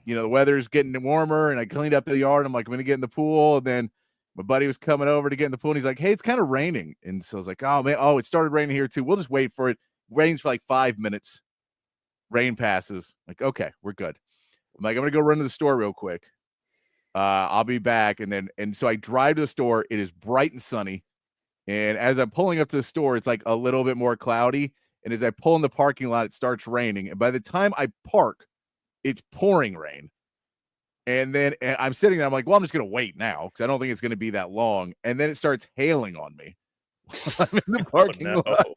the weather's getting warmer, and I cleaned up the yard. I'm like, I'm going to get in the pool. And then my buddy was coming over to get in the pool, and he's like, hey, it's kind of raining. And so I was like, oh, man, it started raining here too. We'll just wait for it. Rains for like 5 minutes. Rain passes. Like, okay, we're good. I'm like, I'm going to go run to the store real quick. I'll be back. And so I drive to the store. It is bright and sunny. And as I'm pulling up to the store, it's like a little bit more cloudy. And as I pull in the parking lot, it starts raining. And by the time I park, it's pouring rain. And then I'm sitting there. I'm like, well, I'm just going to wait now because I don't think it's going to be that long. And then it starts hailing on me. I'm in the parking lot.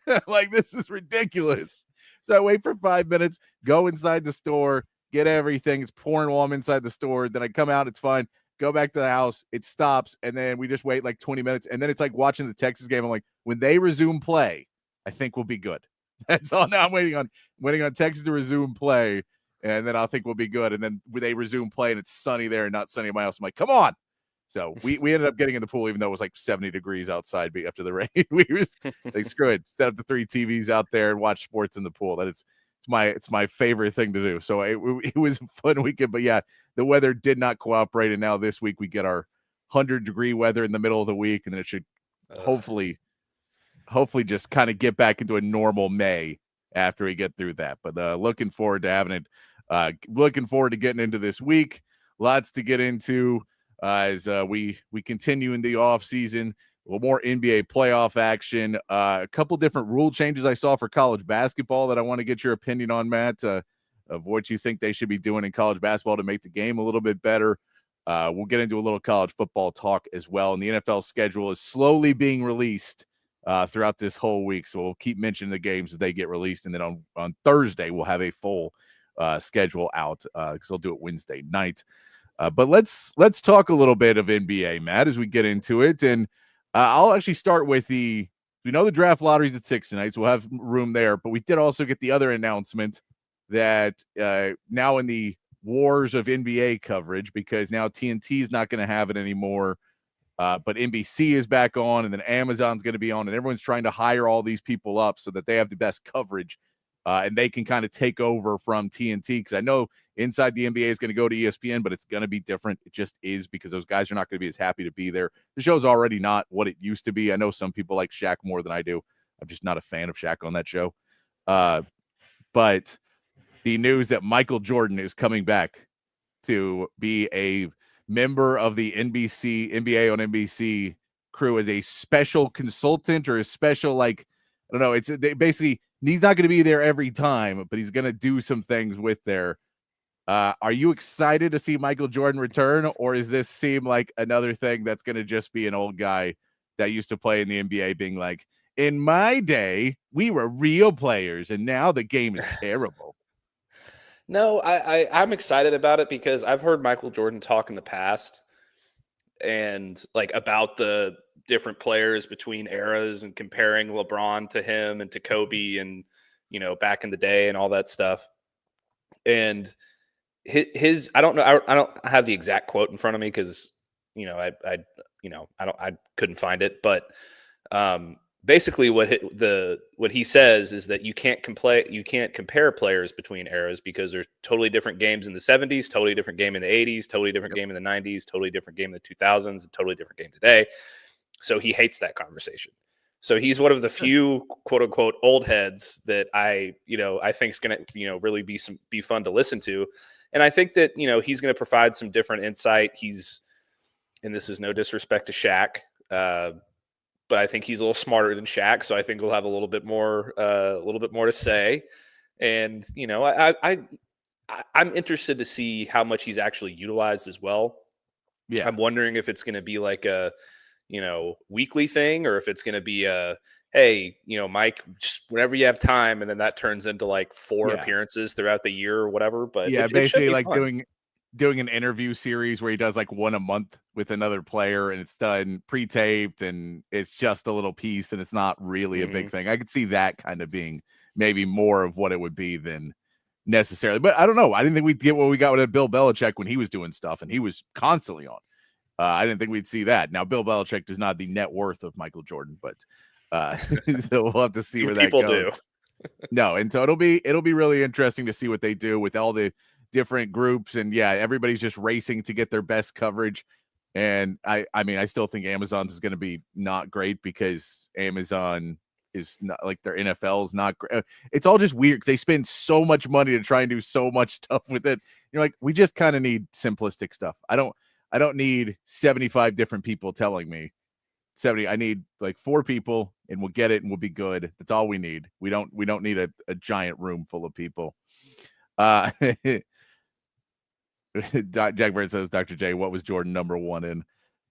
I'm like, this is ridiculous. So I wait for 5 minutes, go inside the store, get everything. It's pouring while I'm inside the store. Then I come out. It's fine. Go back to the house. It stops. And then we just wait like 20 minutes. And then it's like watching the Texas game. I'm like, when they resume play, I think we'll be good. That's all. Now I'm waiting on Texas to resume play. And then I think we'll be good. And then when they resume play and it's sunny there and not sunny at my house, I'm like, come on. So we ended up getting in the pool, even though it was like 70 degrees outside after the rain. We was like, screw it. Set up the 3 TVs out there and watch sports in the pool. It's my favorite thing to do. So it was a fun weekend. But yeah, the weather did not cooperate. And now this week we get our 100-degree weather in the middle of the week. And then it should hopefully just kind of get back into a normal May after we get through that. But looking forward to having it. Looking forward to getting into this week. Lots to get into. As we continue in the off season, a little more NBA playoff action, a couple different rule changes I saw for college basketball that I want to get your opinion on, Matt, of what you think they should be doing in college basketball to make the game a little bit better. We'll get into a little college football talk as well. And the NFL schedule is slowly being released throughout this whole week. So we'll keep mentioning the games as they get released. And then on Thursday, we'll have a full schedule out because they'll do it Wednesday night. But let's talk a little bit of NBA, Matt, as we get into it. And I'll actually start with we know the draft lottery's at 6 tonight, so we'll have room there. But we did also get the other announcement that now in the wars of NBA coverage, because now TNT is not going to have it anymore, but NBC is back on, and then Amazon's going to be on, and everyone's trying to hire all these people up so that they have the best coverage. And they can kind of take over from TNT, because I know Inside the NBA is going to go to ESPN, but it's going to be different. It just is, because those guys are not going to be as happy to be there. The show's already not what it used to be. I know some people like Shaq more than I do. I'm just not a fan of Shaq on that show. But the news that Michael Jordan is coming back to be a member of the NBA on NBC crew as a special consultant or a special, I don't know. Basically, he's not going to be there every time, but he's going to do some things with there. Are you excited to see Michael Jordan return, or does this seem like another thing that's going to just be an old guy that used to play in the NBA being like, in my day, we were real players, and now the game is terrible? No, I'm excited about it because I've heard Michael Jordan talk in the past and about the different players between eras and comparing LeBron to him and to Kobe and, back in the day and all that stuff. And his I don't know. I don't have the exact quote in front of me because, I couldn't find it. But basically what he says is that you can't compare players between eras because there's totally different games in the 70s, totally different game in the 80s, totally different game in the 90s, totally different game in the 2000s, and totally different game today. So he hates that conversation. So he's one of the few quote unquote old heads that I think is going to, really be fun to listen to. And I think that, he's going to provide some different insight. And this is no disrespect to Shaq. But I think he's a little smarter than Shaq, so I think he'll have a little bit more to say. And I'm interested to see how much he's actually utilized as well. Yeah. I'm wondering if it's going to be like a weekly thing, or if it's going to be a, hey, Mike, just whenever you have time, and then that turns into like 4 appearances throughout the year or whatever. But yeah, it basically should be like fun. doing an interview series where he does like one a month with another player, and it's done pre-taped, and it's just a little piece, and it's not really a big thing. I could see that kind of being maybe more of what it would be than necessarily. But I don't know. I didn't think we'd get what we got with Bill Belichick when he was doing stuff, and he was constantly on. I didn't think we'd see that. Now, Bill Belichick does not the net worth of Michael Jordan, but so we'll have to see where that People goes. do. No, and so it'll be really interesting to see what they do with all the different groups, and everybody's just racing to get their best coverage. And I mean, I still think Amazon's is going to be not great, because Amazon is not like their NFL is not great. It's all just weird because they spend so much money to try and do so much stuff with it. You're like, we just kind of need simplistic stuff. I don't need 75 different people telling me 70. I need like 4 people, and we'll get it, and we'll be good. That's all we need. We don't need a giant room full of people. Jack Bird says, Dr. J, what was Jordan number 1 in?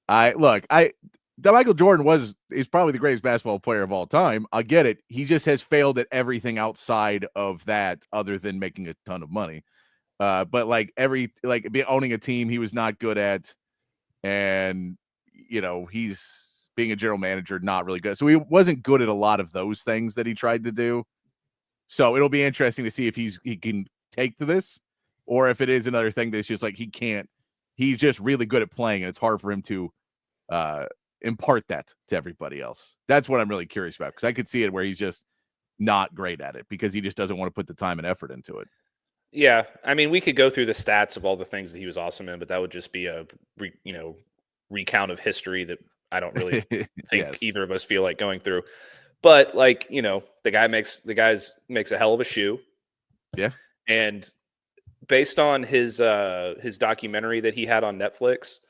Michael Jordan is probably the greatest basketball player of all time. I get it. He just has failed at everything outside of that, other than making a ton of money. But like owning a team, he was not good at, and he's being a general manager, not really good. So he wasn't good at a lot of those things that he tried to do. So it'll be interesting to see if he can take to this, or if it is another thing that's just like he's just really good at playing, and it's hard for him to impart that to everybody else. That's what I'm really curious about, because I could see it where he's just not great at it because he just doesn't want to put the time and effort into it. Yeah, I mean, we could go through the stats of all the things that he was awesome in, but that would just be a recount of history that I don't really think either of us feel like going through. But like, the guy makes a hell of a shoe. Yeah. And based on his documentary that he had on Netflix,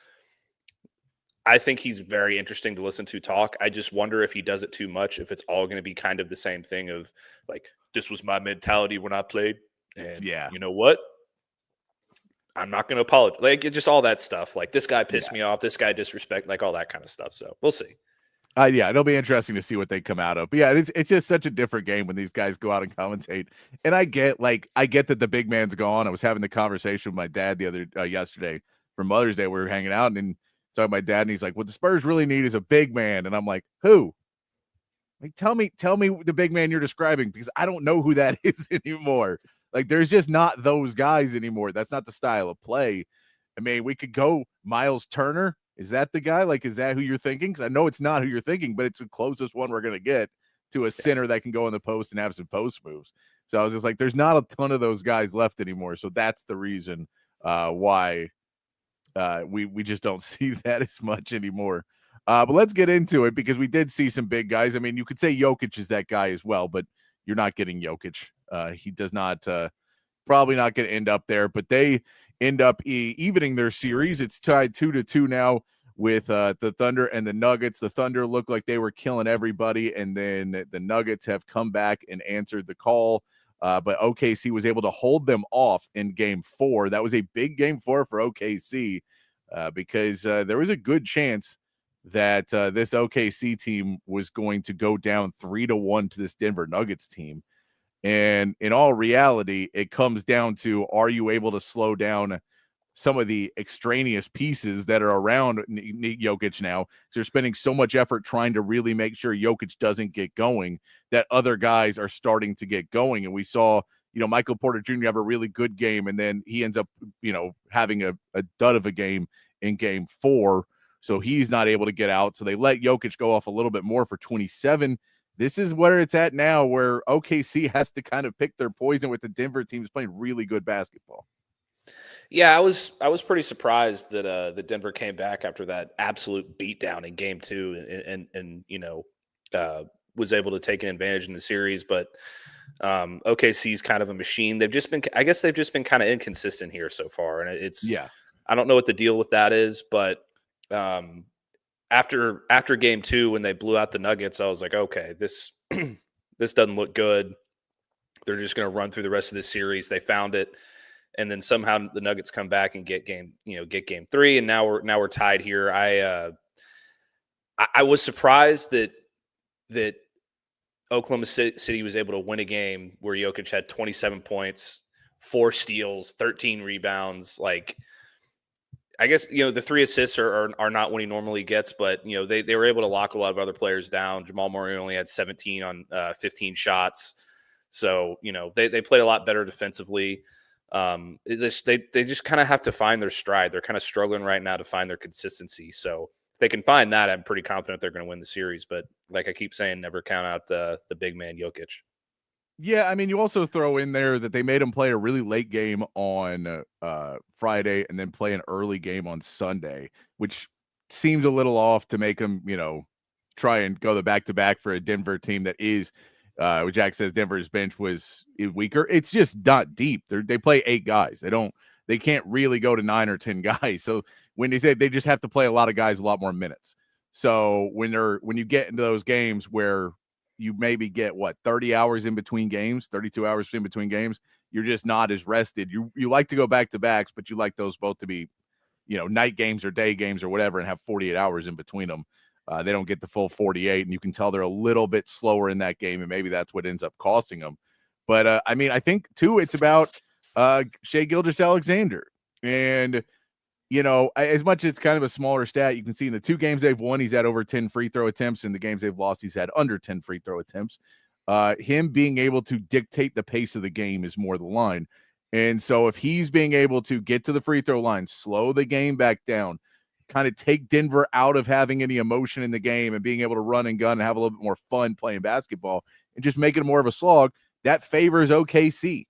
I think he's very interesting to listen to talk. I just wonder if he does it too much, if it's all going to be kind of the same thing of like, this was my mentality when I played. And you know what? I'm not going to apologize. Like, just all that stuff. Like, this guy pissed me off. This guy disrespect, like all that kind of stuff. So we'll see. It'll be interesting to see what they come out of. But it's just such a different game when these guys go out and commentate. And I get that the big man's gone. I was having the conversation with my dad yesterday for Mother's Day. We were hanging out, and then talking to my dad, and he's like, "What the Spurs really need is a big man." And I'm like, "Who?" Like, tell me the big man you're describing, because I don't know who that is anymore. Like, there's just not those guys anymore. That's not the style of play. I mean, we could go Miles Turner. Is that the guy? Like, is that who you're thinking? Because I know it's not who you're thinking, but it's the closest one we're going to get to a center that can go in the post and have some post moves. So I was just like, there's not a ton of those guys left anymore. So that's the reason why we just don't see that as much anymore. But let's get into it, because we did see some big guys. I mean, you could say Jokic is that guy as well, but you're not getting Jokic. He does not, probably not going to end up there, but they end up evening their series. It's tied 2-2 now with the Thunder and the Nuggets. The Thunder looked like they were killing everybody, and then the Nuggets have come back and answered the call. But OKC was able to hold them off in Game 4. That was a big Game 4 for OKC, because there was a good chance that this OKC team was going to go down 3-1 to this Denver Nuggets team. And in all reality, it comes down to, are you able to slow down some of the extraneous pieces that are around Jokic now? So they're spending so much effort trying to really make sure Jokic doesn't get going, that other guys are starting to get going. And we saw, Michael Porter Jr. have a really good game, and then he ends up, having a dud of a game in Game 4. So he's not able to get out. So they let Jokic go off a little bit more for 27. This is where it's at now, where OKC has to kind of pick their poison with the Denver teams playing really good basketball. Yeah, I was pretty surprised that the Denver came back after that absolute beatdown in Game 2 and was able to take an advantage in the series. But OKC's kind of a machine. They've just been kind of inconsistent here so far, and I don't know what the deal with that is, but after game 2, when they blew out the Nuggets, I was like, okay, this this doesn't look good. They're just going to run through the rest of the series. They found it, and then somehow the Nuggets come back and get game 3, and now we're tied here. I was surprised that Oklahoma City was able to win a game where Jokic had 27 points, 4 steals, 13 rebounds. Like, I guess, the 3 assists are not what he normally gets, but, they were able to lock a lot of other players down. Jamal Murray only had 17 on 15 shots. So, they played a lot better defensively. They just kind of have to find their stride. They're kind of struggling right now to find their consistency. So if they can find that, I'm pretty confident they're going to win the series. But like I keep saying, never count out the big man Jokic. Yeah, I mean, you also throw in there that they made him play a really late game on Friday and then play an early game on Sunday, which seems a little off to make him, try and go the back-to-back for a Denver team that is, Jack says Denver's bench was weaker. It's just not deep. They play 8 guys. They can't really go to 9 or 10 guys. So when they say they just have to play a lot of guys a lot more minutes. So when you get into those games where you maybe get 30 hours in between games, 32 hours in between games, you're just not as rested. You like to go back to backs, but you like those both to be, night games or day games or whatever, and have 48 hours in between them. They don't get the full 48, and you can tell they're a little bit slower in that game, and maybe that's what ends up costing them. But I mean, I think too, it's about Shai Gilgeous-Alexander, and as much as it's kind of a smaller stat, you can see in the 2 games they've won, he's had over 10 free throw attempts. In the games they've lost, he's had under 10 free throw attempts. Him being able to dictate the pace of the game is more the line. And so if he's being able to get to the free throw line, slow the game back down, kind of take Denver out of having any emotion in the game and being able to run and gun and have a little bit more fun playing basketball and just make it more of a slog, that favors OKC.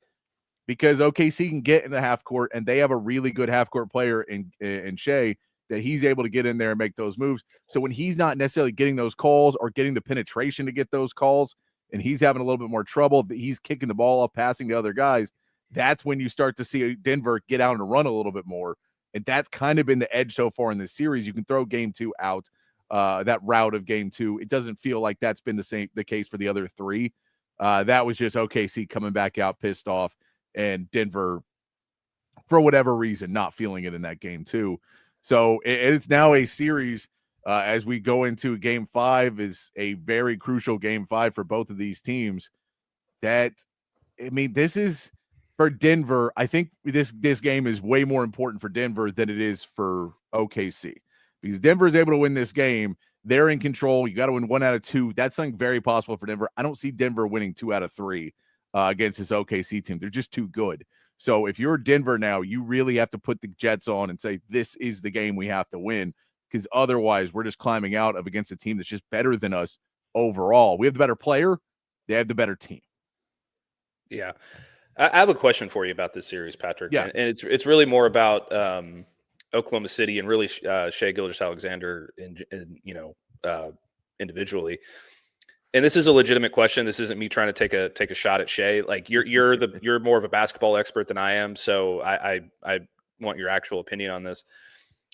Because OKC can get in the half court, and they have a really good half court player in Shai that he's able to get in there and make those moves. So when he's not necessarily getting those calls or getting the penetration to get those calls, and he's having a little bit more trouble, he's kicking the ball off, passing to other guys, that's when you start to see Denver get out and run a little bit more. And that's kind of been the edge so far in this series. You can throw game 2 out, that route of game 2. It doesn't feel like that's been the case for the other 3. That was just OKC coming back out pissed off, and Denver, for whatever reason, not feeling it in that game too. So it's now a series as we go into game 5 is a very crucial game 5 for both of these teams. This is for Denver. I think this game is way more important for Denver than it is for OKC, because Denver is able to win this game. They're in control. You got to win 1 out of 2. That's something very possible for Denver. I don't see Denver winning 2 out of 3. Against this OKC team. They're just too good. So if you're Denver now, you really have to put the Jets on and say, this is the game we have to win, because otherwise we're just climbing out of against a team that's just better than us overall. We have the better player. They have the better team. Yeah. I have a question for you about this series, Patrick. Yeah. And it's really more about Oklahoma City and really Shai Gilgeous-Alexander individually. And this is a legitimate question. This isn't me trying to take a shot at Shai. Like you're more of a basketball expert than I am, so I want your actual opinion on this.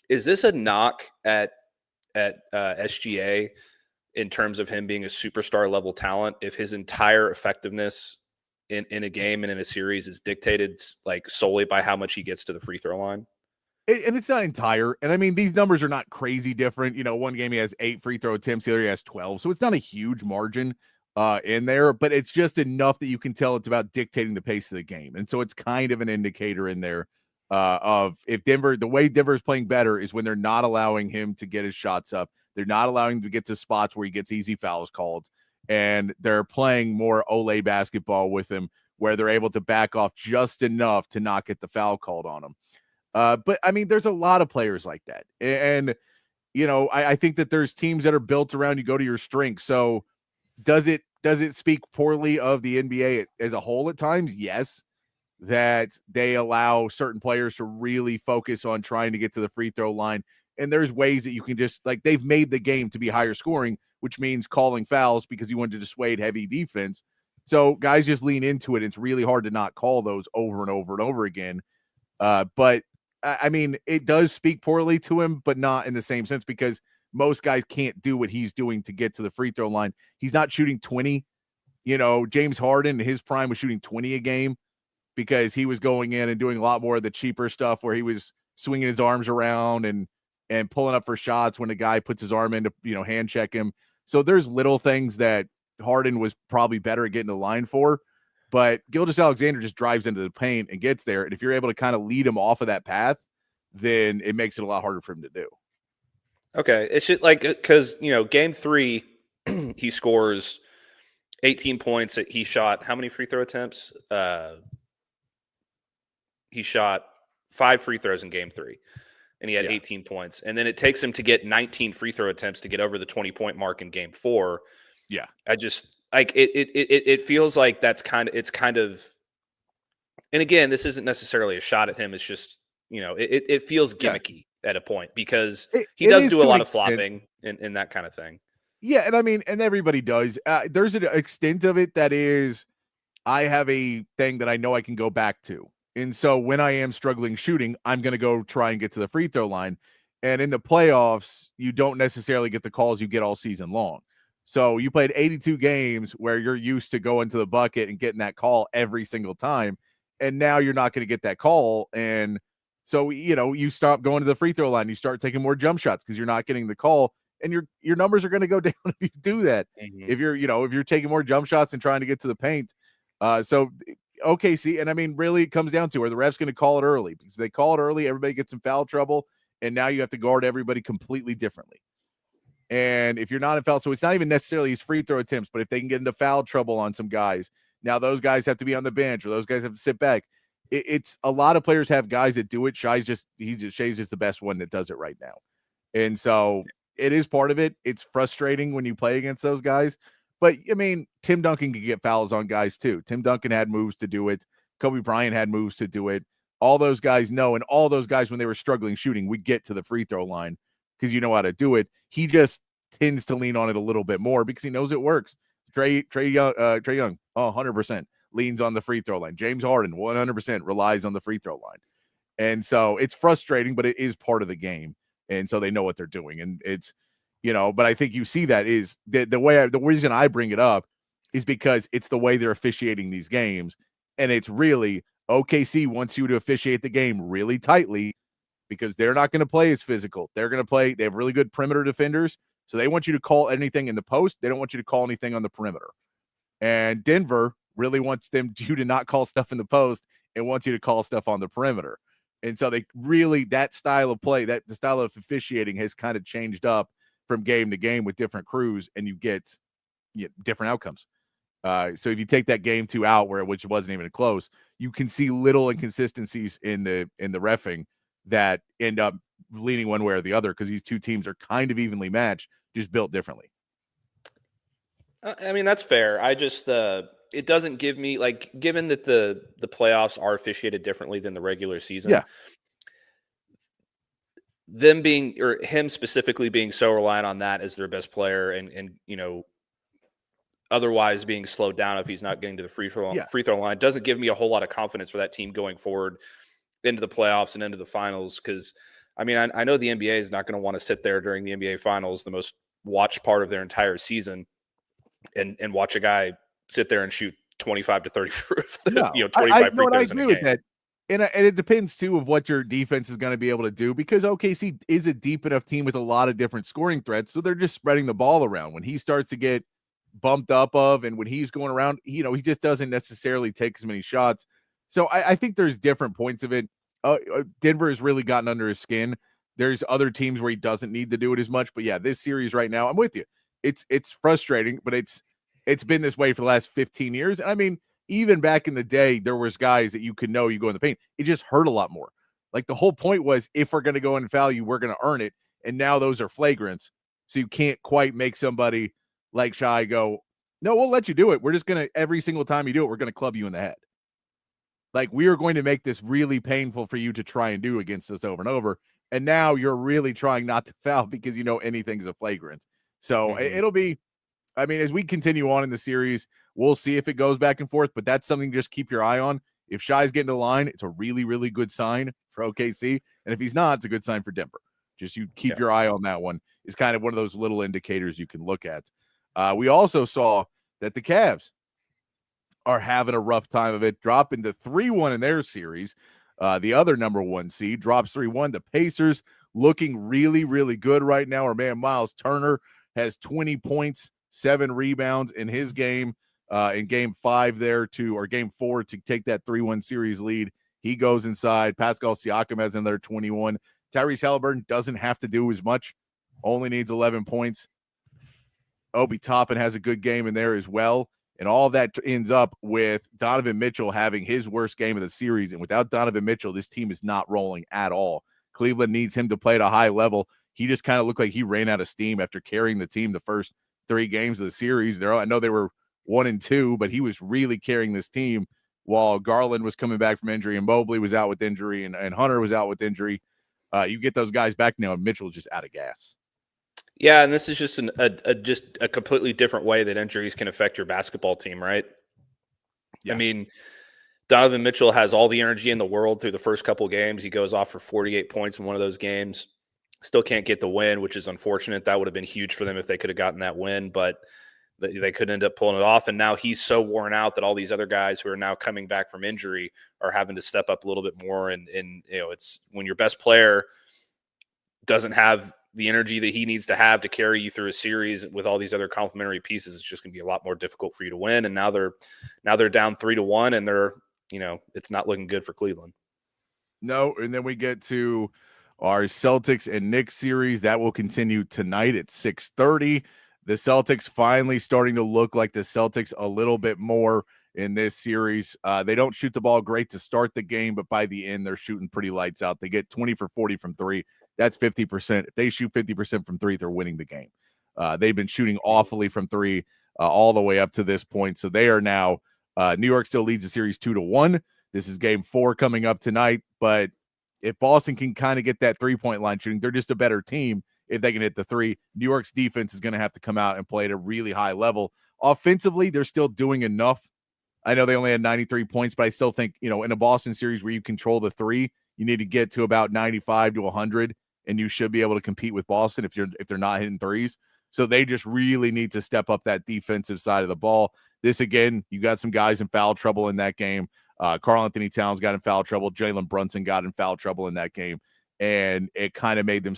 Is this a knock at SGA in terms of him being a superstar level talent? If his entire effectiveness in a game and in a series is dictated like solely by how much he gets to the free throw line? And it's not entire. And I mean, these numbers are not crazy different. One game he has 8 free throw attempts, the other he has 12. So it's not a huge margin in there, but it's just enough that you can tell it's about dictating the pace of the game. And so it's kind of an indicator in there of if the way Denver is playing better is when they're not allowing him to get his shots up. They're not allowing him to get to spots where he gets easy fouls called. And they're playing more Ole basketball with him, where they're able to back off just enough to not get the foul called on him. But I mean, there's a lot of players like that. And, I think that there's teams that are built around you go to your strengths. So does it speak poorly of the NBA as a whole at times? Yes, that they allow certain players to really focus on trying to get to the free throw line. And there's ways that you can just they've made the game to be higher scoring, which means calling fouls because you want to dissuade heavy defense. So guys just lean into it. It's really hard to not call those over and over and over again. But I mean, it does speak poorly to him, but not in the same sense, because most guys can't do what he's doing to get to the free throw line. He's not shooting 20. James Harden, his prime was shooting 20 a game because he was going in and doing a lot more of the cheaper stuff where he was swinging his arms around and pulling up for shots when a guy puts his arm in to, hand check him. So there's little things that Harden was probably better at getting the line for, but Gilgeous-Alexander just drives into the paint and gets there. And if you're able to kind of lead him off of that path, then it makes it a lot harder for him to do. Okay. It's just like, because, game 3, he scores 18 points. He shot how many free throw attempts? He shot 5 free throws in game 3, and he had 18 points. And then it takes him to get 19 free throw attempts to get over the 20-point mark in game 4. Yeah. I just like it feels like it's kind of, and again, this isn't necessarily a shot at him. It's just, it feels gimmicky at a point because he does do a lot of flopping and that kind of thing. Yeah. And I mean, and everybody does. There's an extent of it that is, I have a thing that I know I can go back to. And so when I am struggling shooting, I'm going to go try and get to the free throw line. And in the playoffs, you don't necessarily get the calls you get all season long. So you played 82 games where you're used to going to the bucket and getting that call every single time. And now you're not going to get that call. And so, you stop going to the free throw line. You start taking more jump shots because you're not getting the call. And your numbers are going to go down if you do that. Mm-hmm. If you're taking more jump shots and trying to get to the paint. So OKC, and I mean, really, it comes down to where the ref's going to call it early because they call it early, everybody gets in foul trouble, and now you have to guard everybody completely differently. And if you're not in foul, so it's not even necessarily his free throw attempts, but if they can get into foul trouble on some guys, now those guys have to be on the bench or those guys have to sit back. It's a lot of players have guys that do it. Shai's just the best one that does it right now. And so it is part of it. It's frustrating when you play against those guys. But, I mean, Tim Duncan can get fouls on guys, too. Tim Duncan had moves to do it. Kobe Bryant had moves to do it. All those guys know, and all those guys, when they were struggling shooting, we get to the free throw line because you know how to do it. He just tends to lean on it a little bit more because he knows it works. Trey Young, 100% leans on the free throw line. James Harden, 100% relies on the free throw line. And so it's frustrating, but it is part of the game. And so they know what they're doing. And it's, but I think you see that is the reason I bring it up is because it's the way they're officiating these games. And it's really OKC wants you to officiate the game really tightly because they're not going to play as physical. They're going to play. They have really good perimeter defenders. So they want you to call anything in the post. They don't want you to call anything on the perimeter. And Denver really wants you to not call stuff in the post and wants you to call stuff on the perimeter. And so that style of play, the style of officiating has kind of changed up from game to game with different crews, and you get different outcomes. So if you take that game 2 out which wasn't even close, you can see little inconsistencies in the reffing that end up leaning one way or the other because these two teams are kind of evenly matched, just built differently. I mean, that's fair. I just it doesn't give me, like, given that the playoffs are officiated differently than the regular season. Yeah. Them being, or him specifically being so reliant on that as their best player and otherwise being slowed down if he's not getting to the free throw line doesn't give me a whole lot of confidence for that team going forward into the playoffs and into the finals. Because I mean, I know the NBA is not going to want to sit there during the NBA finals, the most watched part of their entire season, and watch a guy sit there and shoot 25 to 30 25 free throws in a game. That. And it depends, too, of what your defense is going to be able to do because OKC is a deep enough team with a lot of different scoring threats. So they're just spreading the ball around. When he starts to get bumped up and when he's going around, he just doesn't necessarily take as many shots. So I think there's different points of it. Denver has really gotten under his skin. There's other teams where he doesn't need to do it as much. But, yeah, this series right now, I'm with you. It's frustrating, but it's been this way for the last 15 years. And, I mean, even back in the day, there was guys that you could know you go in the paint. It just hurt a lot more. Like the whole point was, if we're going to go and foul you, we're going to earn it. And now those are flagrants. So you can't quite make somebody like Shai go, no, we'll let you do it. We're just going to, every single time you do it, we're going to club you in the head. Like, we are going to make this really painful for you to try and do against us over and over. And now you're really trying not to foul because anything's a flagrant. So it'll be, I mean, as we continue on in the series, we'll see if it goes back and forth, but that's something to just keep your eye on. If Shai's getting to the line, it's a really, really good sign for OKC. And if he's not, it's a good sign for Denver. Just you keep your eye on that one. It's kind of one of those little indicators you can look at. We also saw that the Cavs are having a rough time of it, dropping to 3-1 in their series. The other number 1 seed drops 3-1. The Pacers looking really, really good right now. Our man Miles Turner has 20 points, 7 rebounds in his game in game 5 there or game 4 to take that 3-1 series lead. He goes inside. Pascal Siakam has another 21. Tyrese Halliburton doesn't have to do as much, only needs 11 points. Obi Toppin has a good game in there as well. And all that ends up with Donovan Mitchell having his worst game of the series. And without Donovan Mitchell, this team is not rolling at all. Cleveland needs him to play at a high level. He just kind of looked like he ran out of steam after carrying the team the first 3 games of the series. I know they were 1-2, but he was really carrying this team while Garland was coming back from injury and Mobley was out with injury and Hunter was out with injury. You get those guys back now, and Mitchell's just out of gas. Yeah, and this is just a completely different way that injuries can affect your basketball team, right? Yeah. I mean, Donovan Mitchell has all the energy in the world through the first couple games. He goes off for 48 points in one of those games. Still can't get the win, which is unfortunate. That would have been huge for them if they could have gotten that win, but they couldn't end up pulling it off. And now he's so worn out that all these other guys who are now coming back from injury are having to step up a little bit more. And it's when your best player doesn't have the energy that he needs to have to carry you through a series with all these other complementary pieces, it's just going to be a lot more difficult for you to win. And now they're down 3-1 and it's not looking good for Cleveland. No. And then we get to our Celtics and Knicks series that will continue tonight at 6:30. The Celtics finally starting to look like the Celtics a little bit more in this series. They don't shoot the ball great to start the game, but by the end, they're shooting pretty lights out. They get 20 for 40 from 3. That's 50%. If they shoot 50% from 3, they're winning the game. They've been shooting awfully from 3 all the way up to this point. So they are now New York still leads the series 2-1. This is game 4 coming up tonight. But if Boston can kind of get that 3-point line shooting, they're just a better team. If they can hit the 3, New York's defense is going to have to come out and play at a really high level. Offensively, they're still doing enough. I know they only had 93 points, but I still think, in a Boston series where you control the 3, you need to get to about 95 to 100, and you should be able to compete with Boston if they're not hitting 3s. So they just really need to step up that defensive side of the ball. This, again, you got some guys in foul trouble in that game. Karl-Anthony Towns got in foul trouble. Jalen Brunson got in foul trouble in that game, and it kind of made them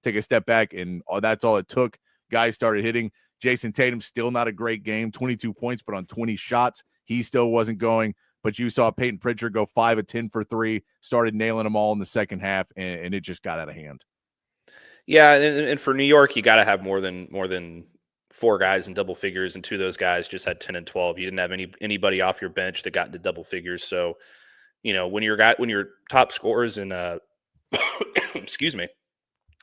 take a step back, and that's all it took. Guys started hitting. Jason Tatum, still not a great game, 22 points, but on 20 shots, he still wasn't going. But you saw Peyton Pritchard go 5 of 10 for 3, started nailing them all in the second half, and it just got out of hand. Yeah, and for New York, you got to have more than 4 guys in double figures, and 2 of those guys just had 10 and 12. You didn't have anybody off your bench that got into double figures. So, when your top scorers in excuse me,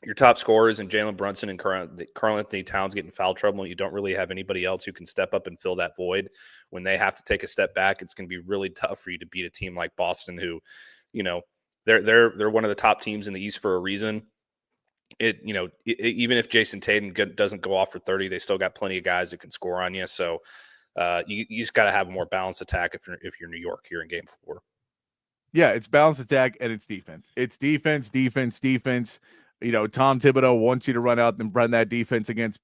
your top scorers and Jalen Brunson and Karl-Anthony Towns get in foul trouble, and you don't really have anybody else who can step up and fill that void. When they have to take a step back, it's going to be really tough for you to beat a team like Boston, who, they're one of the top teams in the East for a reason. Even if Jason Tatum doesn't go off for 30, they still got plenty of guys that can score on you. So you just got to have a more balanced attack if you're New York here in Game 4. Yeah, it's balanced attack and it's defense. It's defense. Tom Thibodeau wants you to run out and run that defense against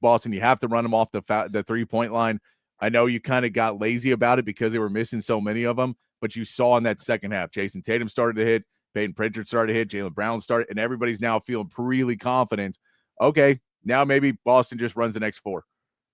Boston. You have to run them off the 3-point line. I know you kind of got lazy about it because they were missing so many of them, but you saw in that second half, Jason Tatum started to hit, Peyton Pritchard started to hit, Jaylen Brown started, and everybody's now feeling really confident. Okay, now maybe Boston just runs the next 4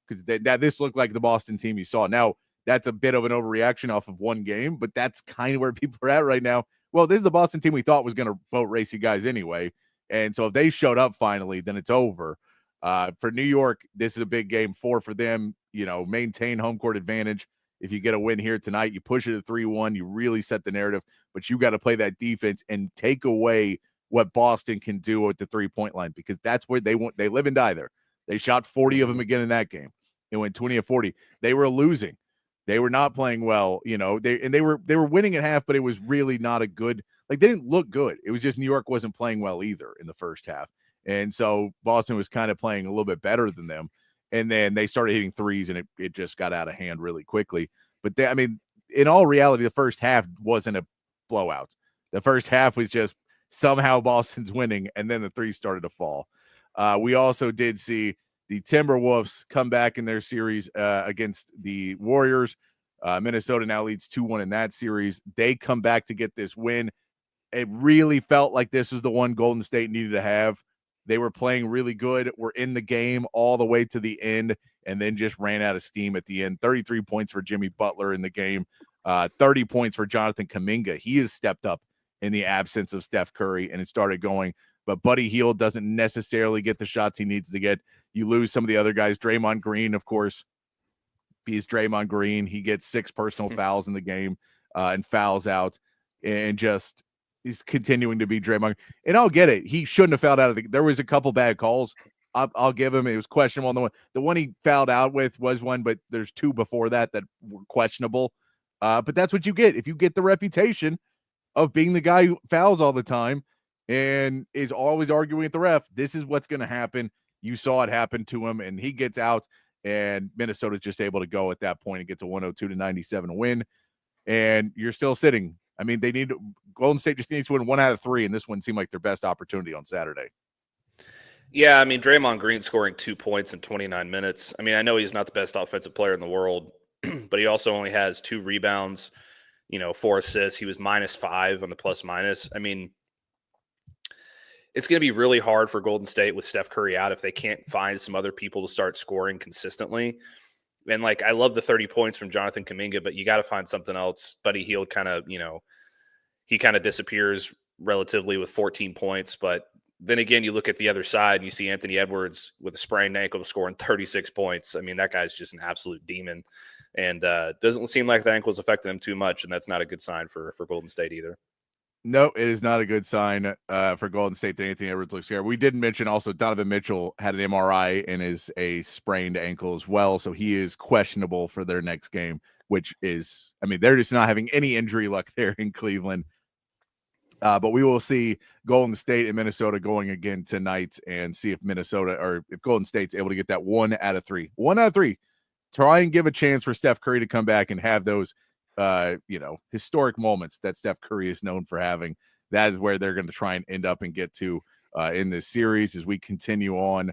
because this looked like the Boston team you saw. Now, that's a bit of an overreaction off of one game, but that's kind of where people are at right now. Well, this is the Boston team we thought was going to boat race you guys anyway. And so if they showed up finally, then it's over. For New York, this is a big game 4 for them. Maintain home court advantage. If you get a win here tonight, you push it to 3-1. You really set the narrative, but you got to play that defense and take away what Boston can do at the 3-point line because that's where they live and die there. They shot 40 of them again in that game. It went 20 of 40. They were losing. They were not playing well, they were winning at half, but it was really not a good, they didn't look good. It was just New York wasn't playing well either in the first half. And so Boston was kind of playing a little bit better than them. And then they started hitting 3s and it just got out of hand really quickly. But in all reality, the first half wasn't a blowout. The first half was just somehow Boston's winning, and then the three started to fall. We also did see the Timberwolves come back in their series against the Warriors. Minnesota now leads 2-1 in that series. They come back to get this win. It really felt like this was the one Golden State needed to have. They were playing really good, were in the game all the way to the end, and then just ran out of steam at the end. 33 points for Jimmy Butler in the game, 30 points for Jonathan Kuminga. He has stepped up in the absence of Steph Curry, and it started going. But Buddy Hield doesn't necessarily get the shots he needs to get. You lose some of the other guys. Draymond Green, of course, he's Draymond Green. He gets 6 personal fouls in the game and fouls out, and just he's continuing to be Draymond. And I'll get it. He shouldn't have fouled out. There was a couple bad calls. I'll give him. It was questionable on the one he fouled out with was one, but there's 2 before that were questionable. But that's what you get if you get the reputation of being the guy who fouls all the time and is always arguing with the ref. This is what's going to happen. You saw it happen to him, and he gets out, and Minnesota's just able to go at that point and gets a 102-97 win. And you're still sitting. I mean, Golden State just needs to win 1 out of 3, and this one seemed like their best opportunity on Saturday. Yeah, I mean, Draymond Green scoring 2 points in 29 minutes. I mean, I know he's not the best offensive player in the world, but he also only has 2 rebounds, 4 assists. He was -5 on the plus-minus. I mean, it's going to be really hard for Golden State with Steph Curry out if they can't find some other people to start scoring consistently. And, I love the 30 points from Jonathan Kuminga, but you got to find something else. Buddy Hield kind of, he kind of disappears relatively with 14 points. But then again, you look at the other side and you see Anthony Edwards with a sprained ankle scoring 36 points. I mean, that guy's just an absolute demon. And doesn't seem like the ankle's affecting him too much, and that's not a good sign for Golden State either. No, it is not a good sign for Golden State that Anthony Edwards looks here. We did mention also Donovan Mitchell had an MRI and is a sprained ankle as well, so he is questionable for their next game, which is, I mean, they're just not having any injury luck there in Cleveland. But we will see Golden State and Minnesota going again tonight and see if if Golden State's able to get that 1 out of 3. 1 out of 3. Try and give a chance for Steph Curry to come back and have those historic moments that Steph Curry is known for having. That is where they're going to try and end up and get to in this series as we continue on.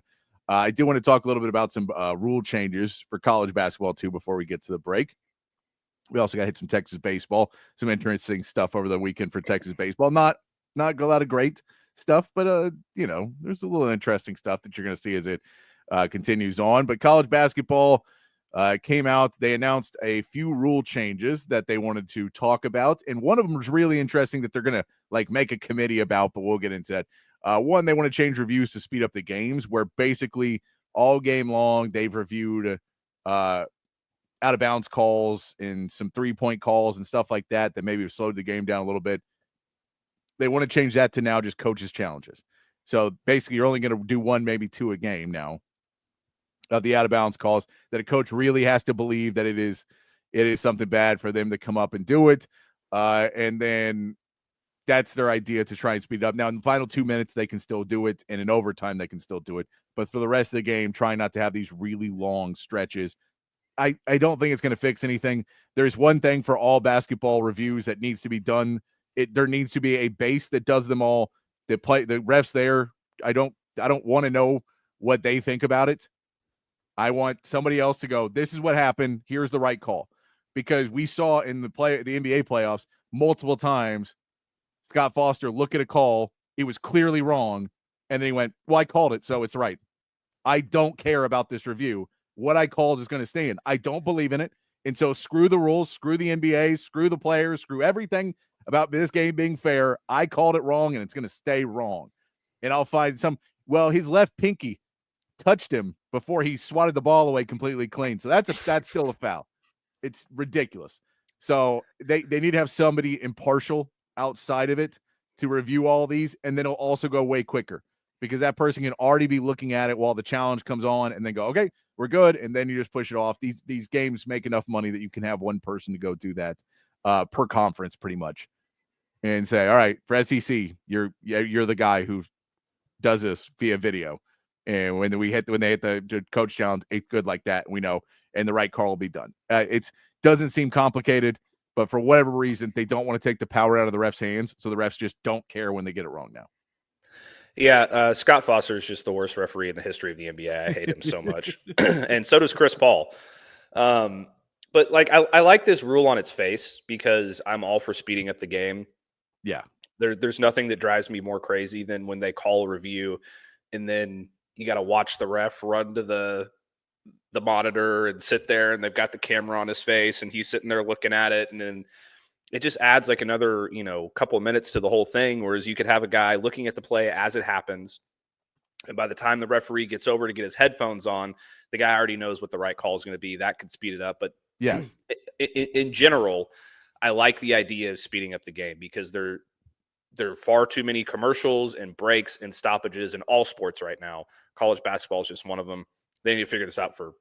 I do want to talk a little bit about some rule changes for college basketball too before we get to the break. We also got to hit some Texas baseball, some interesting stuff over the weekend for Texas baseball. Not a lot of great stuff, but there's a little interesting stuff that you're going to see as it continues on. But college basketball came out. They announced a few rule changes that they wanted to talk about, and one of them was really interesting that they're going to make a committee about, but we'll get into that. One, they want to change reviews to speed up the games, where basically all game long they've reviewed out of bounds calls and some 3-point calls and stuff like that maybe have slowed the game down a little bit. They want to change that to now just coaches' challenges. So basically you're only going to do 1, maybe 2 a game now of the out of bounds calls, that a coach really has to believe that it is something bad for them to come up and do it. And then that's their idea to try and speed it up. Now in the final 2 minutes, they can still do it. And in overtime, they can still do it. But for the rest of the game, try not to have these really long stretches. I don't think it's going to fix anything. There's one thing for all basketball reviews that needs to be done. There needs to be a base that does them all. The refs there. I don't want to know what they think about it. I want somebody else to go, this is what happened. Here's the right call. Because we saw in the NBA playoffs multiple times, Scott Foster look at a call. It was clearly wrong. And then he went, well, I called it, so it's right. I don't care about this review. What I called is going to stand. I don't believe in it. And so screw the rules, screw the NBA, screw the players, screw everything about this game being fair. I called it wrong, and it's going to stay wrong. And I'll find his left pinky touched him before he swatted the ball away completely clean. So that's still a foul. It's ridiculous. So they need to have somebody impartial outside of it to review all these, and then it'll also go way quicker because that person can already be looking at it while the challenge comes on and then go, okay, we're good. And then you just push it off. These games make enough money that you can have one person to go do that per conference pretty much and say, all right, for SEC, you're the guy who does this via video. And when they hit the coach challenge, it's good like that. We know, and the right call will be done. It doesn't seem complicated, but for whatever reason, they don't want to take the power out of the refs' hands, so the refs just don't care when they get it wrong now. Yeah, Scott Foster is just the worst referee in the history of the NBA. I hate him so much, and so does Chris Paul. But like, I like this rule on its face because I'm all for speeding up the game. Yeah, there's nothing that drives me more crazy than when they call a review, and then you got to watch the ref run to the monitor and sit there, and they've got the camera on his face, and he's sitting there looking at it, and then it just adds like another, couple of minutes to the whole thing. Whereas you could have a guy looking at the play as it happens, and by the time the referee gets over to get his headphones on, the guy already knows what the right call is going to be. That could speed it up. But yeah, in general, I like the idea of speeding up the game because there are far too many commercials and breaks and stoppages in all sports right now. College basketball is just one of them. They need to figure this out for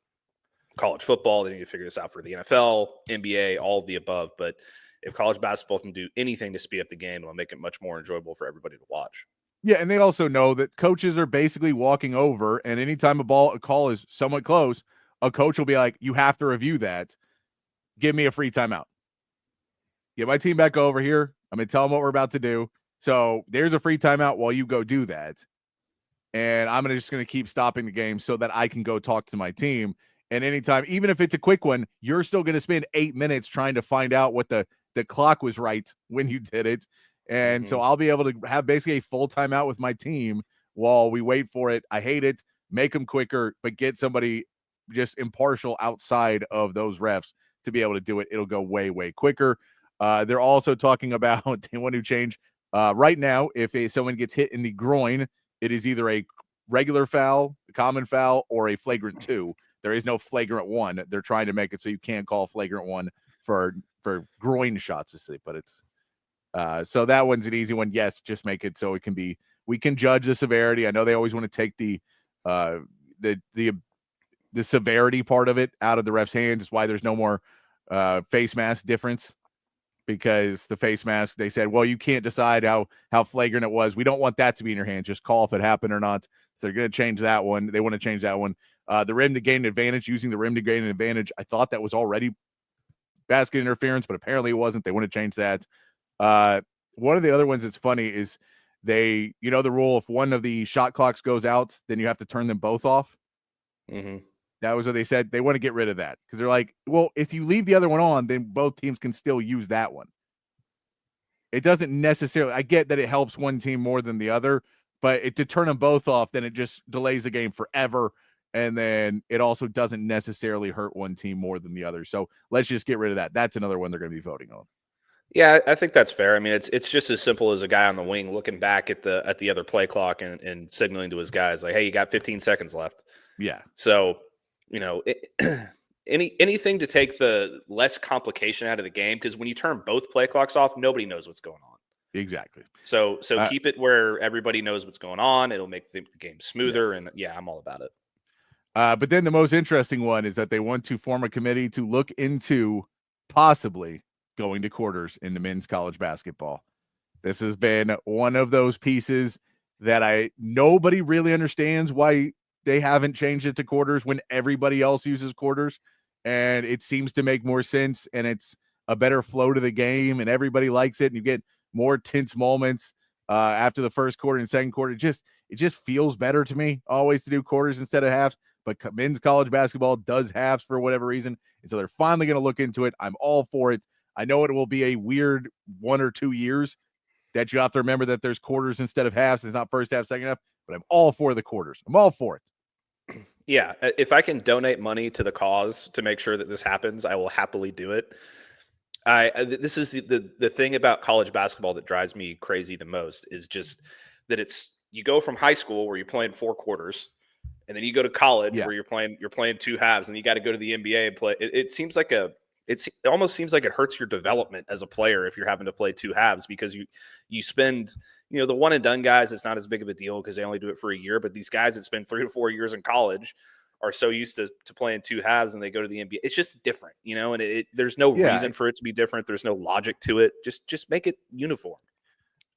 college football. They need to figure this out for the NFL, NBA, all of the above. But if college basketball can do anything to speed up the game, it'll make it much more enjoyable for everybody to watch. Yeah, and they also know that coaches are basically walking over, and anytime a call is somewhat close, a coach will be like, you have to review that. Give me a free timeout. Get my team back over here. I'm going to tell them what we're about to do. So there's a free timeout while you go do that. And I'm just going to keep stopping the game so that I can go talk to my team. And anytime, even if it's a quick one, you're still going to spend 8 minutes trying to find out what the clock was right when you did it. And so I'll be able to have basically a full timeout with my team while we wait for it. I hate it. Make them quicker, but get somebody just impartial outside of those refs to be able to do it. It'll go way, way quicker. They're also talking about they want to change right now. If someone gets hit in the groin, it is either a regular foul, a common foul, or a flagrant 2. There is no flagrant 1. They're trying to make it so you can't call flagrant 1 for groin shots, but it's so that one's an easy one. Yes, just make it so it can be. We can judge the severity. I know they always want to take the severity part of it out of the ref's hands. It's why there's no more face mask difference, because the face mask, they said, well, you can't decide how flagrant it was. We don't want that to be in your hands. Just call if it happened or not. So they're going to change that one. They want to change that one. The rim to gain an advantage, using the rim to gain an advantage. I thought that was already basket interference, but apparently it wasn't. They want to change that. One of the other ones that's funny is the rule, if one of the shot clocks goes out, then you have to turn them both off. Mm-hmm. That was what they said. They want to get rid of that because they're like, well, if you leave the other one on, then both teams can still use that one. It doesn't necessarily, I get that it helps one team more than the other, but to turn them both off, then it just delays the game forever. And then it also doesn't necessarily hurt one team more than the other. So let's just get rid of that. That's another one they're going to be voting on. Yeah, I think that's fair. I mean, it's just as simple as a guy on the wing looking back at the other play clock and signaling to his guys like, hey, you got 15 seconds left. Yeah. So, anything to take the less complication out of the game, because when you turn both play clocks off, nobody knows what's going on. Exactly. So keep it where everybody knows what's going on. It'll make the game smoother. Yes. And yeah, I'm all about it. But then the most interesting one is that they want to form a committee to look into possibly going to quarters in the men's college basketball. This has been one of those pieces that nobody really understands why they haven't changed it to quarters when everybody else uses quarters, and it seems to make more sense, and it's a better flow to the game, and everybody likes it, and you get more tense moments after the first quarter and second quarter. It just feels better to me always to do quarters instead of halves, but men's college basketball does halves for whatever reason, and so they're finally going to look into it. I'm all for it. I know it will be a weird 1 or 2 years that you have to remember that there's quarters instead of halves. It's not first half, second half, but I'm all for the quarters. I'm all for it. Yeah. If I can donate money to the cause to make sure that this happens, I will happily do it. This is the thing about college basketball that drives me crazy the most is just that you go from high school where you're playing 4 quarters, and then you go to college where you're playing 2 halves, and you got to go to the NBA and play. It seems like it almost seems like it hurts your development as a player if you're having to play 2 halves, because you spend, the one and done guys, it's not as big of a deal because they only do it for a year. But these guys that spend 3 to 4 years in college are so used to playing 2 halves, and they go to the NBA. It's just different, and there's no reason for it to be different. There's no logic to it. Just make it uniform.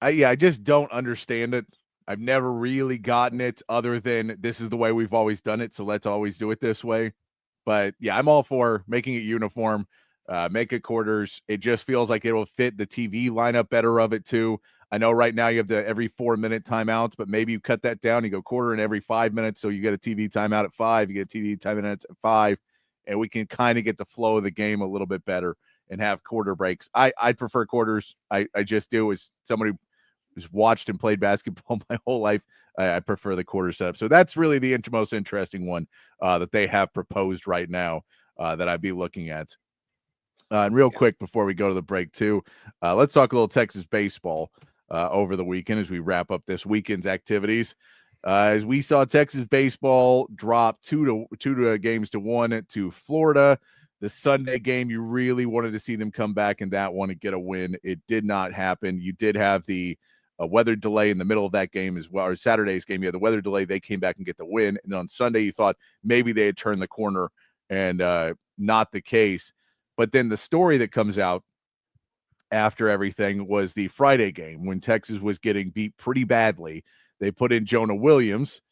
I just don't understand it. I've never really gotten it other than this is the way we've always done it, so let's always do it this way. But yeah, I'm all for making it uniform. Make it quarters. It just feels like it will fit the TV lineup better of it too. I know right now you have the every 4-minute timeouts, but maybe you cut that down. You go quarter in every 5 minutes. So you get a TV timeout at 5, you get a TV timeout at 5, and we can kind of get the flow of the game a little bit better and have quarter breaks. I prefer quarters. I just do. As somebody who's watched and played basketball my whole life, I prefer the quarter setup. So that's really the most interesting one that they have proposed right now that I'd be looking at. And real quick before we go to the break too, let's talk a little Texas baseball over the weekend as we wrap up this weekend's activities. As we saw Texas baseball drop 2 games to 1 to Florida. The Sunday game, you really wanted to see them come back in that one and get a win. It did not happen. You did have the weather delay in the middle of that game as well, or Saturday's game. You had the weather delay. They came back and get the win. And on Sunday, you thought maybe they had turned the corner, and not the case. But then the story that comes out after everything was the Friday game when Texas was getting beat pretty badly. They put in Jonah Williams,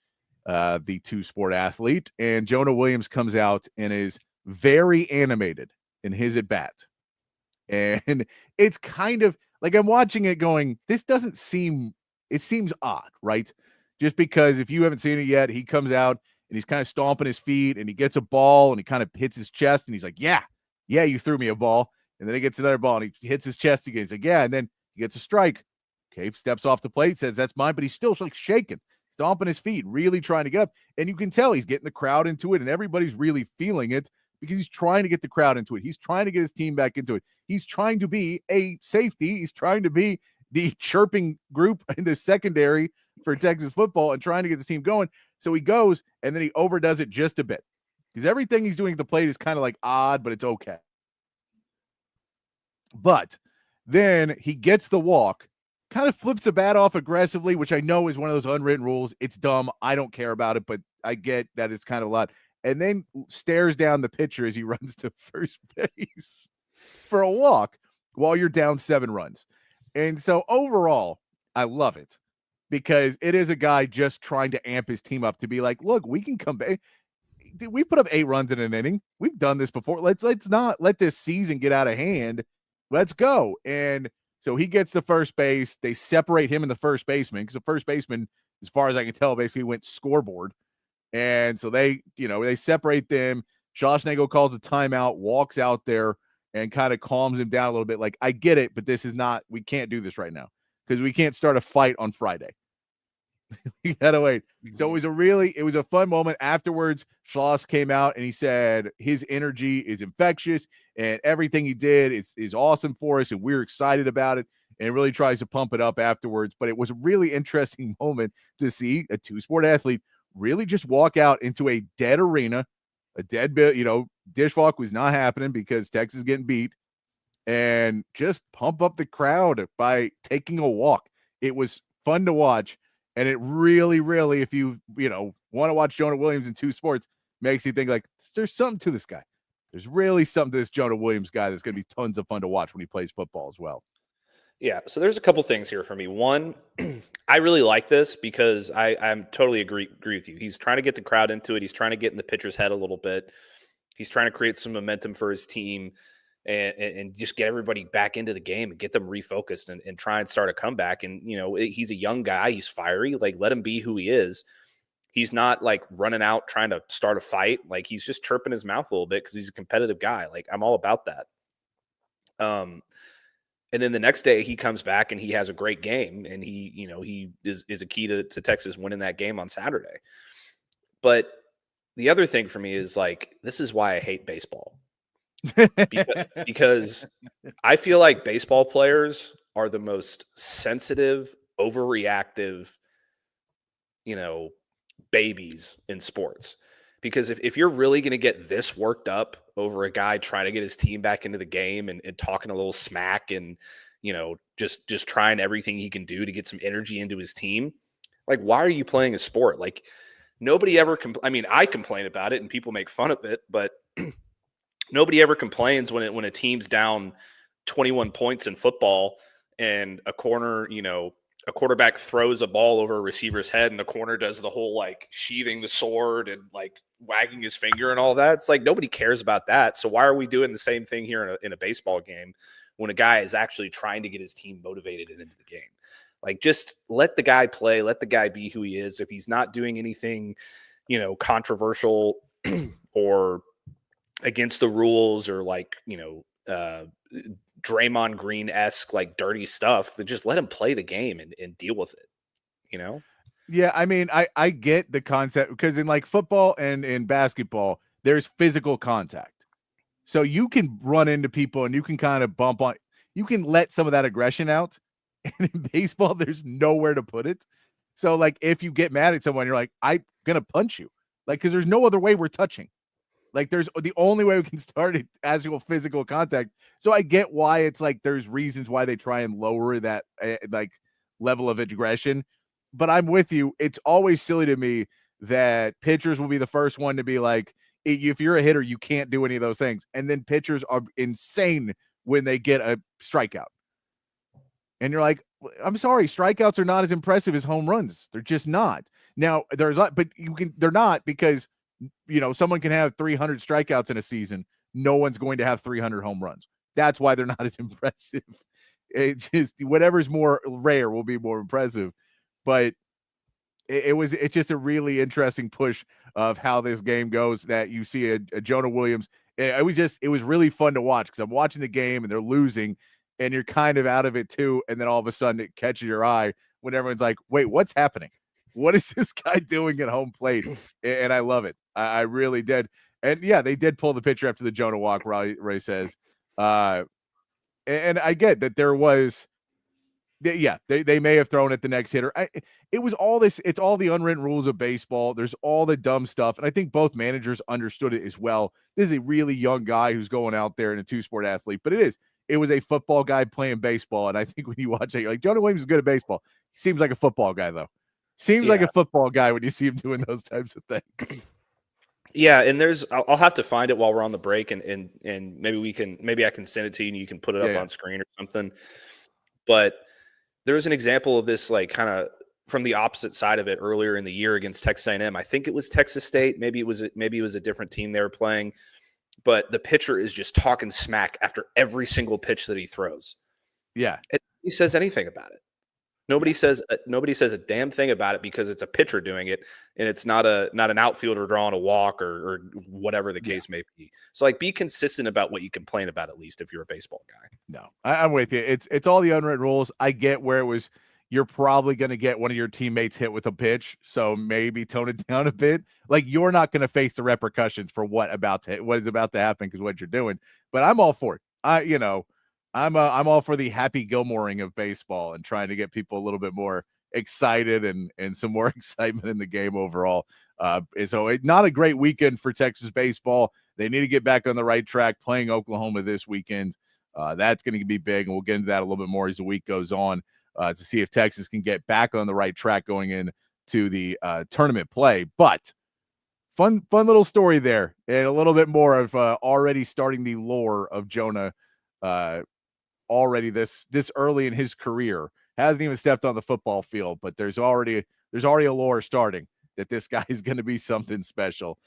the 2-sport athlete, and Jonah Williams comes out and is very animated in his at-bat. And it's kind of like I'm watching it going, this doesn't seem, it seems odd, right? Just because if you haven't seen it yet, he comes out and he's kind of stomping his feet and he gets a ball and he kind of hits his chest and he's like, yeah, you threw me a ball. And then he gets another ball and he hits his chest again. He's like, yeah. And then he gets a strike. Okay, steps off the plate, says that's mine, but he's still like shaking, stomping his feet, really trying to get up. And you can tell he's getting the crowd into it and everybody's really feeling it because he's trying to get the crowd into it. He's trying to get his team back into it. He's trying to be a safety. He's trying to be the chirping group in the secondary for Texas football and trying to get this team going. So he goes and then he overdoes it just a bit because everything he's doing at the plate is kind of like odd, but it's okay. But then he gets the walk, kind of flips the bat off aggressively, which I know is one of those unwritten rules. It's dumb. I don't care about it, but I get that it's kind of a lot. And then stares down the pitcher as he runs to first base for a walk while you're down 7 runs. And so overall, I love it because it is a guy just trying to amp his team up to be like, look, we can come back. We put up 8 runs in an inning. We've done this before. Let's not let this season get out of hand. Let's go. And so he gets the first base. They separate him and the first baseman because the first baseman, as far as I can tell, basically went scoreboard. And so they separate them. Schwarzenegger calls a timeout, walks out there and kind of calms him down a little bit. Like, I get it, but this is not, we can't do this right now because we can't start a fight on Friday. You gotta wait. So it was a fun moment. Afterwards, Schloss came out and he said his energy is infectious and everything he did is awesome for us and we're excited about it, and really tries to pump it up afterwards. But it was a really interesting moment to see a 2-sport athlete really just walk out into a dead arena, a dead bit, dishwalk was not happening because Texas is getting beat, and just pump up the crowd by taking a walk. It was fun to watch. And it really, really, if you want to watch Jonah Williams in 2 sports, makes you think like there's something to this guy. There's really something to this Jonah Williams guy that's going to be tons of fun to watch when he plays football as well. Yeah, so there's a couple things here for me. One, I really like this because I'm totally agree with you. He's trying to get the crowd into it. He's trying to get in the pitcher's head a little bit. He's trying to create some momentum for his team and just get everybody back into the game and get them refocused and try and start a comeback. And, he's a young guy. He's fiery. Like, let him be who he is. He's not like running out trying to start a fight. Like, he's just chirping his mouth a little bit because he's a competitive guy. Like, I'm all about that. And then the next day he comes back and he has a great game, and he is a key to Texas winning that game on Saturday. But the other thing for me is like, this is why I hate baseball. Because I feel like baseball players are the most sensitive, overreactive, babies in sports. Because if you're really going to get this worked up over a guy trying to get his team back into the game and talking a little smack and, just trying everything he can do to get some energy into his team, like, why are you playing a sport? Like, nobody ever, I complain about it and people make fun of it, but nobody ever complains when a team's down 21 points in football and a corner a quarterback throws a ball over a receiver's head and the corner does the whole like sheathing the sword and like wagging his finger and all that. It's like nobody cares about that. So why are we doing the same thing here in a baseball game when a guy is actually trying to get his team motivated and into the game? Like, just let the guy play, let the guy be who he is. If he's not doing anything, controversial or against the rules or like, Draymond Green-esque, like dirty stuff, then just let him play the game and deal with it, Yeah, I mean, I get the concept because in like football and in basketball, there's physical contact. So you can run into people and you can kind of bump on, you can let some of that aggression out. And in baseball, there's nowhere to put it. So like if you get mad at someone, you're like, I'm gonna punch you. Like, because there's no other way we're touching. Like there's the only way we can start it actual physical contact. So I get why it's like there's reasons why they try and lower that like level of aggression. But I'm with you. It's always silly to me that pitchers will be the first one to be like, if you're a hitter, you can't do any of those things. And then pitchers are insane when they get a strikeout. And you're like, I'm sorry, strikeouts are not as impressive as home runs. They're just not. Now, they're not because, someone can have 300 strikeouts in a season. No one's going to have 300 home runs. That's why they're not as impressive. It's just whatever's more rare will be more impressive. But it's just a really interesting push of how this game goes that you see a Jonah Williams. It was really fun to watch because I'm watching the game and they're losing and you're kind of out of it too. And then all of a sudden it catches your eye when everyone's like, wait, what's happening? What is this guy doing at home plate? And I love it. I really did. And yeah, they did pull the pitcher after the Jonah walk, Ray says. And I get that there was, they may have thrown at the next hitter. It was all this. It's all the unwritten rules of baseball. There's all the dumb stuff. And I think both managers understood it as well. This is a really young guy who's going out there and a two-sport athlete, but it was a football guy playing baseball. And I think when you watch it, you're like, Jonah Williams is good at baseball. He seems like a football guy, though. Seems like a football guy when you see him doing those types of things. Yeah, and I'll have to find it while we're on the break, and maybe I can send it to you and you can put it up on screen or something. But there was an example of this, like kind of from the opposite side of it earlier in the year against Texas A&M. I think it was Texas State. Maybe it was a different team they were playing. But the pitcher is just talking smack after every single pitch that he throws. Yeah, and he says anything about it. Nobody says a damn thing about it because it's a pitcher doing it, and it's not an outfielder drawing a walk or whatever the case may be. So like, be consistent about what you complain about, at least if you're a baseball guy. No, I'm with you. It's all the unwritten rules. I get where it was. You're probably going to get one of your teammates hit with a pitch, so maybe tone it down a bit. Like, you're not going to face the repercussions for what is about to happen because what you're doing. But I'm all for it. I'm all for the Happy Gilmoring of baseball and trying to get people a little bit more excited and some more excitement in the game overall. So not a great weekend for Texas baseball. They need to get back on the right track playing Oklahoma this weekend. That's going to be big, and we'll get into that a little bit more as the week goes on to see if Texas can get back on the right track going into the tournament play. But fun little story there, and a little bit more of already starting the lore of Jonah already this early in his career. Hasn't even stepped on the football field, but there's already a lore starting that this guy is going to be something special.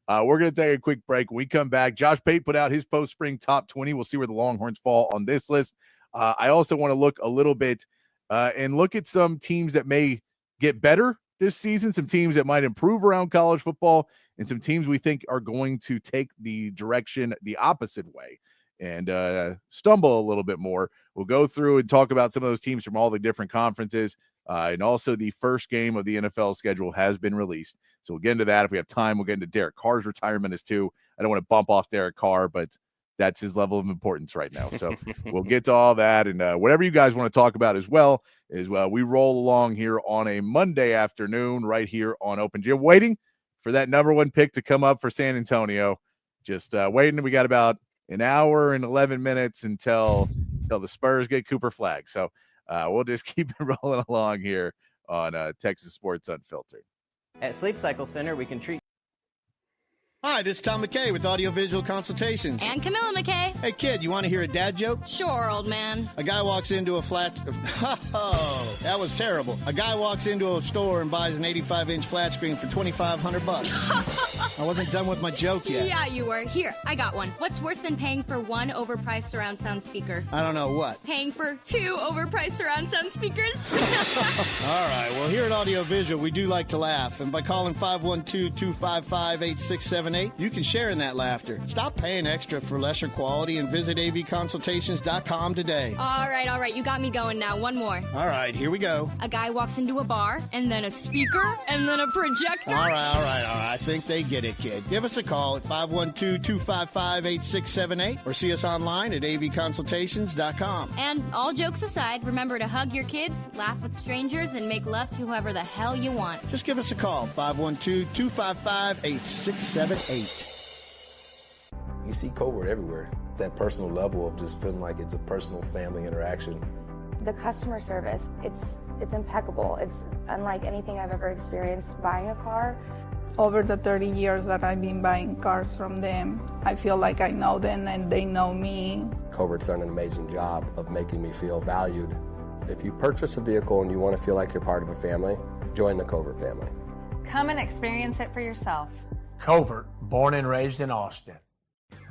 We're going to take a quick break. When we come back, Josh Pate put out his post-spring top 20. We'll see where the Longhorns fall on this list. I also want to look a little bit and look at some teams that may get better this season, some teams that might improve around college football, and some teams we think are going to take the direction the opposite way and stumble a little bit more. We'll go through and talk about some of those teams from all the different conferences. And also the first game of the NFL schedule has been released. So we'll get into that. If we have time, we'll get into Derek Carr's retirement as too. I don't want to bump off Derek Carr, but that's his level of importance right now. So we'll get to all that and whatever you guys want to talk about as well. We roll along here on a Monday afternoon right here on Open Gym, waiting for that number one pick to come up for San Antonio. Just waiting. We got about an hour and 11 minutes until the Spurs get Cooper Flagg. So we'll just keep it rolling along here on Texas Sports Unfiltered. At Sleep Cycle Center, we can treat Hi, this is Tom McKay with Audiovisual Consultations. And Camilla McKay. Hey, kid, you want to hear a dad joke? Sure, old man. A guy walks into a flat... Oh, that was terrible. A guy walks into a store and buys an 85-inch flat screen for $2,500. I wasn't done with my joke yet. Yeah, you were. Here, I got one. What's worse than paying for one overpriced surround sound speaker? I don't know what. Paying for two overpriced surround sound speakers? All right, well, here at Audiovisual, we do like to laugh. And by calling 512-255-8678, you can share in that laughter. Stop paying extra for lesser quality and visit avconsultations.com today. All right. You got me going now. One more. All right, here we go. A guy walks into a bar, and then a speaker, and then a projector. All right. I think they get it, kid. Give us a call at 512-255-8678 or see us online at avconsultations.com. And all jokes aside, remember to hug your kids, laugh with strangers, and make love to whoever the hell you want. Just give us a call, 512-255-8678. You see covert everywhere. That personal level of just feeling like it's a personal family interaction. The customer service, it's impeccable. It's unlike anything I've ever experienced buying a car. Over the 30 years that I've been buying cars from them, I feel like I know them and they know me. Covert's done an amazing job of making me feel valued. If you purchase a vehicle and you want to feel like you're part of a family, join the Covert family. Come and experience it for yourself. Covert, born and raised in Austin.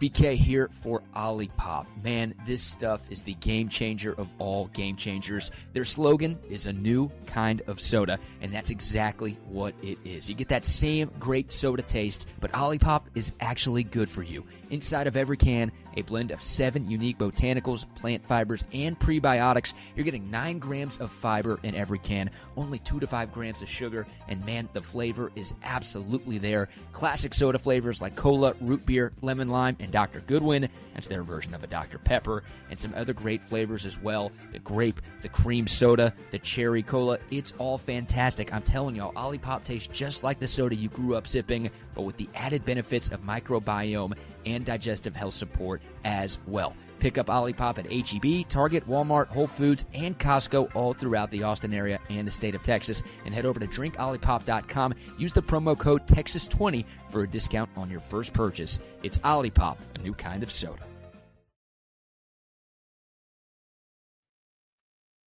BK here for OLIPOP. Man, this stuff is the game changer of all game changers. Their slogan is a new kind of soda, and that's exactly what it is. You get that same great soda taste, but OLIPOP is actually good for you. Inside of every can, a blend of 7 unique botanicals, plant fibers, and prebiotics. You're getting 9 grams of fiber in every can, only 2 to 5 grams of sugar, and man, the flavor is absolutely there. Classic soda flavors like cola, root beer, lemon lime, and Dr. Goodwin. That's their version of a Dr. Pepper, and some other great flavors as well. The grape, the cream soda, the cherry cola. It's all fantastic. I'm telling y'all, OLIPOP tastes just like the soda you grew up sipping, but with the added benefits of microbiome and digestive health support as well. Pick up OLIPOP at H-E-B, Target, Walmart, Whole Foods, and Costco all throughout the Austin area and the state of Texas. And head over to drinkolipop.com. Use the promo code TEXAS20 for a discount on your first purchase. It's OLIPOP, a new kind of soda.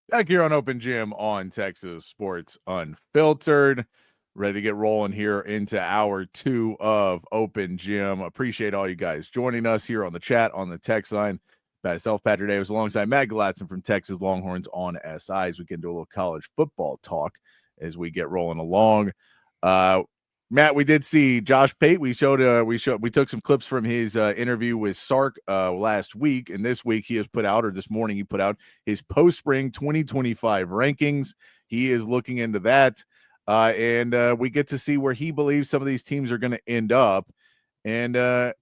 Back here on Open Gym on Texas Sports Unfiltered. Ready to get rolling here into hour 2 of Open Gym. Appreciate all you guys joining us here on the chat, on the text line. Myself, Patrick Davis, alongside Matt Galatzan from Texas Longhorns on SI, as we can do a little college football talk as we get rolling along. Matt, we did see Josh Pate. We took some clips from his interview with Sark last week, and this week he has put out, or this morning he put out, his post-spring 2025 rankings. He is looking into that. And we get to see where he believes some of these teams are going to end up. And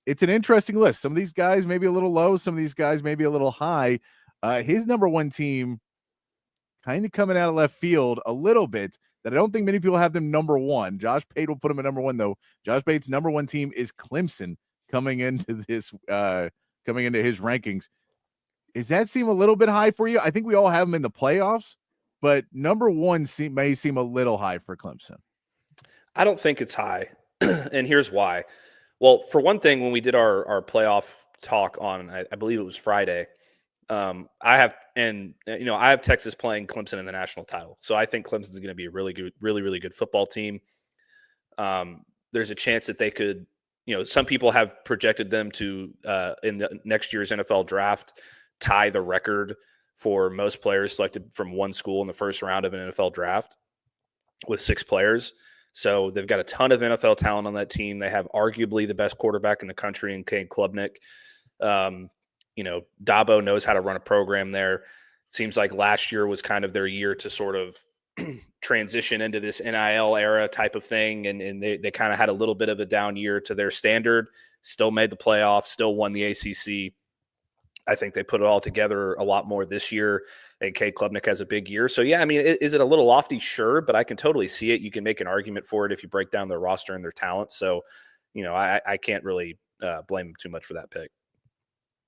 it's an interesting list. Some of these guys may be a little low. Some of these guys may be a little high. His number 1 team kind of coming out of left field a little bit, that I don't think many people have them number 1. Josh Pate will put him at number 1, though. Josh Pate's number 1 team is Clemson coming into this, coming into his rankings. Does that seem a little bit high for you? I think we all have them in the playoffs, but number 1 may seem a little high for Clemson. I don't think it's high, and here's why. Well, for one thing, when we did our playoff talk on, I believe it was Friday, I have Texas playing Clemson in the national title, so I think Clemson is going to be a really good football team. There's a chance that they could, some people have projected them to in the next year's NFL draft tie the record for most players selected from one school in the first round of an NFL draft with 6 players. So they've got a ton of NFL talent on that team. They have arguably the best quarterback in the country in Kane Klubnik. Dabo knows how to run a program there. It seems like last year was kind of their year to sort of transition into this NIL era type of thing. And they kind of had a little bit of a down year to their standard, still made the playoffs, still won the ACC. I think they put it all together a lot more this year, and Cade Klubnik has a big year. So, yeah, I mean, is it a little lofty? Sure, but I can totally see it. You can make an argument for it if you break down their roster and their talent. So, I can't really blame them too much for that pick.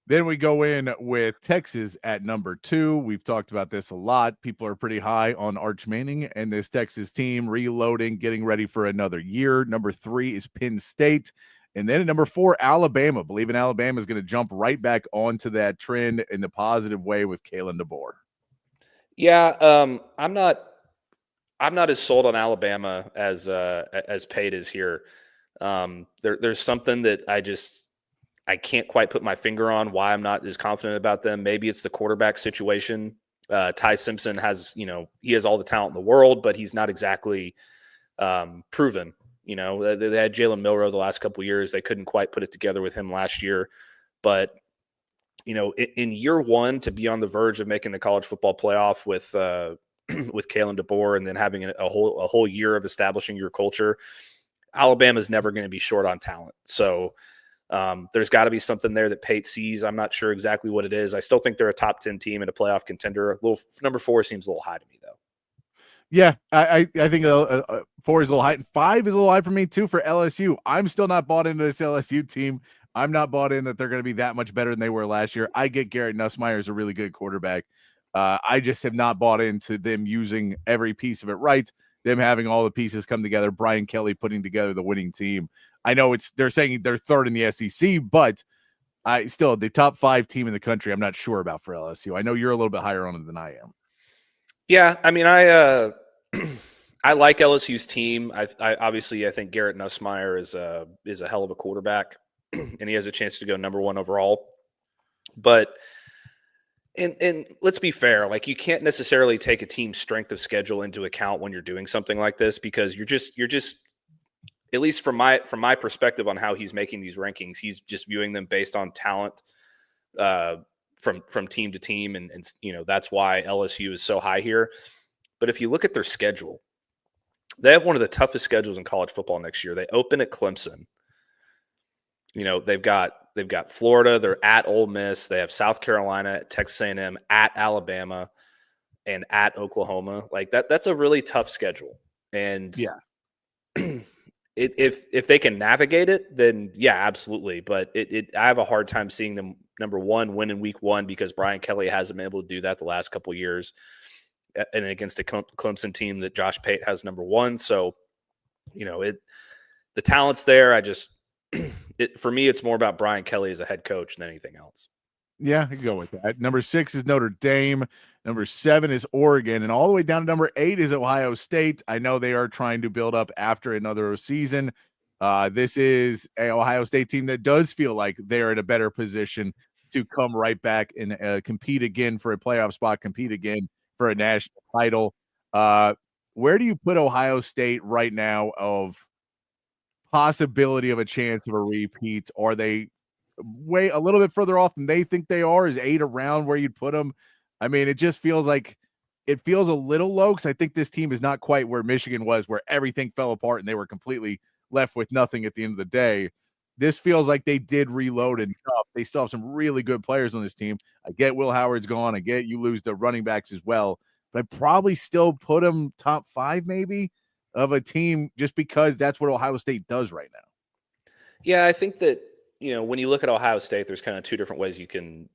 Then we go in with Texas at number 2. We've talked about this a lot. People are pretty high on Arch Manning and this Texas team reloading, getting ready for another year. Number 3 is Penn State. And then at number 4, Alabama. Believe in Alabama is going to jump right back onto that trend in the positive way with Kalen DeBoer. Yeah, I'm not as sold on Alabama as Pate is here. There's something that I can't quite put my finger on why I'm not as confident about them. Maybe it's the quarterback situation. Ty Simpson has, he has all the talent in the world, but he's not exactly proven. They had Jalen Milroe the last couple of years. They couldn't quite put it together with him last year. But, in year one, to be on the verge of making the college football playoff with Kalen DeBoer and then having a whole year of establishing your culture, Alabama's never going to be short on talent. So there's got to be something there that Pate sees. I'm not sure exactly what it is. I still think they're a top 10 team and a playoff contender. Number 4 seems a little high to me, though. Yeah, I think 4 is a little high, and 5 is a little high for me too for LSU. I'm still not bought into this LSU team. I'm not bought in that they're going to be that much better than they were last year. I get Garrett Nussmeier is a really good quarterback. I just have not bought into them using every piece of it right, them having all the pieces come together, Brian Kelly putting together the winning team. I know they're saying they're third in the SEC, but I still the top 5 team in the country I'm not sure about for LSU. I know you're a little bit higher on it than I am. Yeah, I mean, I like LSU's team. I think Garrett Nussmeier is a hell of a quarterback, and he has a chance to go number 1 overall. But and let's be fair, like you can't necessarily take a team's strength of schedule into account when you're doing something like this, because you're just at least from my perspective on how he's making these rankings, he's just viewing them based on talent from team to team, and that's why LSU is so high here. But if you look at their schedule, they have one of the toughest schedules in college football next year. They open at Clemson. They've got Florida. They're at Ole Miss. They have South Carolina, Texas A&M, at Alabama, and at Oklahoma. Like that's a really tough schedule. And yeah, if they can navigate it, then yeah, absolutely. But I have a hard time seeing them, number 1, win in week 1, because Brian Kelly hasn't been able to do that the last couple of years, and against a Clemson team that Josh Pate has number 1. So, the talent's there. For me, it's more about Brian Kelly as a head coach than anything else. Yeah, I can go with that. Number 6 is Notre Dame. Number 7 is Oregon. And all the way down to number 8 is Ohio State. I know they are trying to build up after another season. This is an Ohio State team that does feel like they're in a better position to come right back and compete again for a playoff spot, compete again for a national title. Where do you put Ohio State right now of possibility of a chance of a repeat? Are they way a little bit further off than they think they are? Is 8 around where you'd put them? I mean, it just feels like it feels a little low, because I think this team is not quite where Michigan was, where everything fell apart and they were completely left with nothing at the end of the day. This feels like they did reload enough. They still have some really good players on this team. I get Will Howard's gone. I get you lose the running backs as well, but I'd probably still put them top 5 maybe of a team, just because that's what Ohio State does right now. Yeah, I think that, when you look at Ohio State, there's kind of 2 different ways you can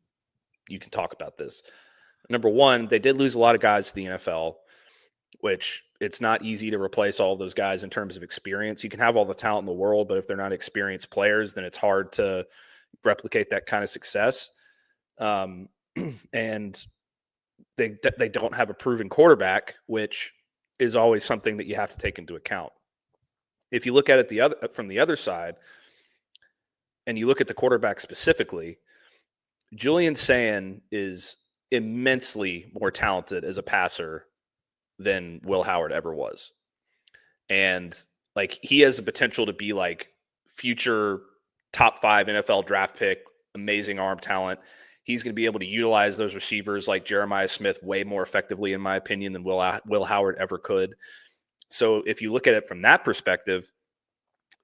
talk about this. Number 1, they did lose a lot of guys to the NFL, which it's not easy to replace all of those guys in terms of experience. You can have all the talent in the world, but if they're not experienced players, then it's hard to replicate that kind of success. And they don't have a proven quarterback, which is always something that you have to take into account. If you look at it from the other side, and you look at the quarterback specifically, Julian Sayin is immensely more talented as a passer than Will Howard ever was. And like, he has the potential to be like future top 5 NFL draft pick, amazing arm talent. He's going to be able to utilize those receivers like Jeremiah Smith way more effectively, in my opinion, than Will Howard ever could. So if you look at it from that perspective,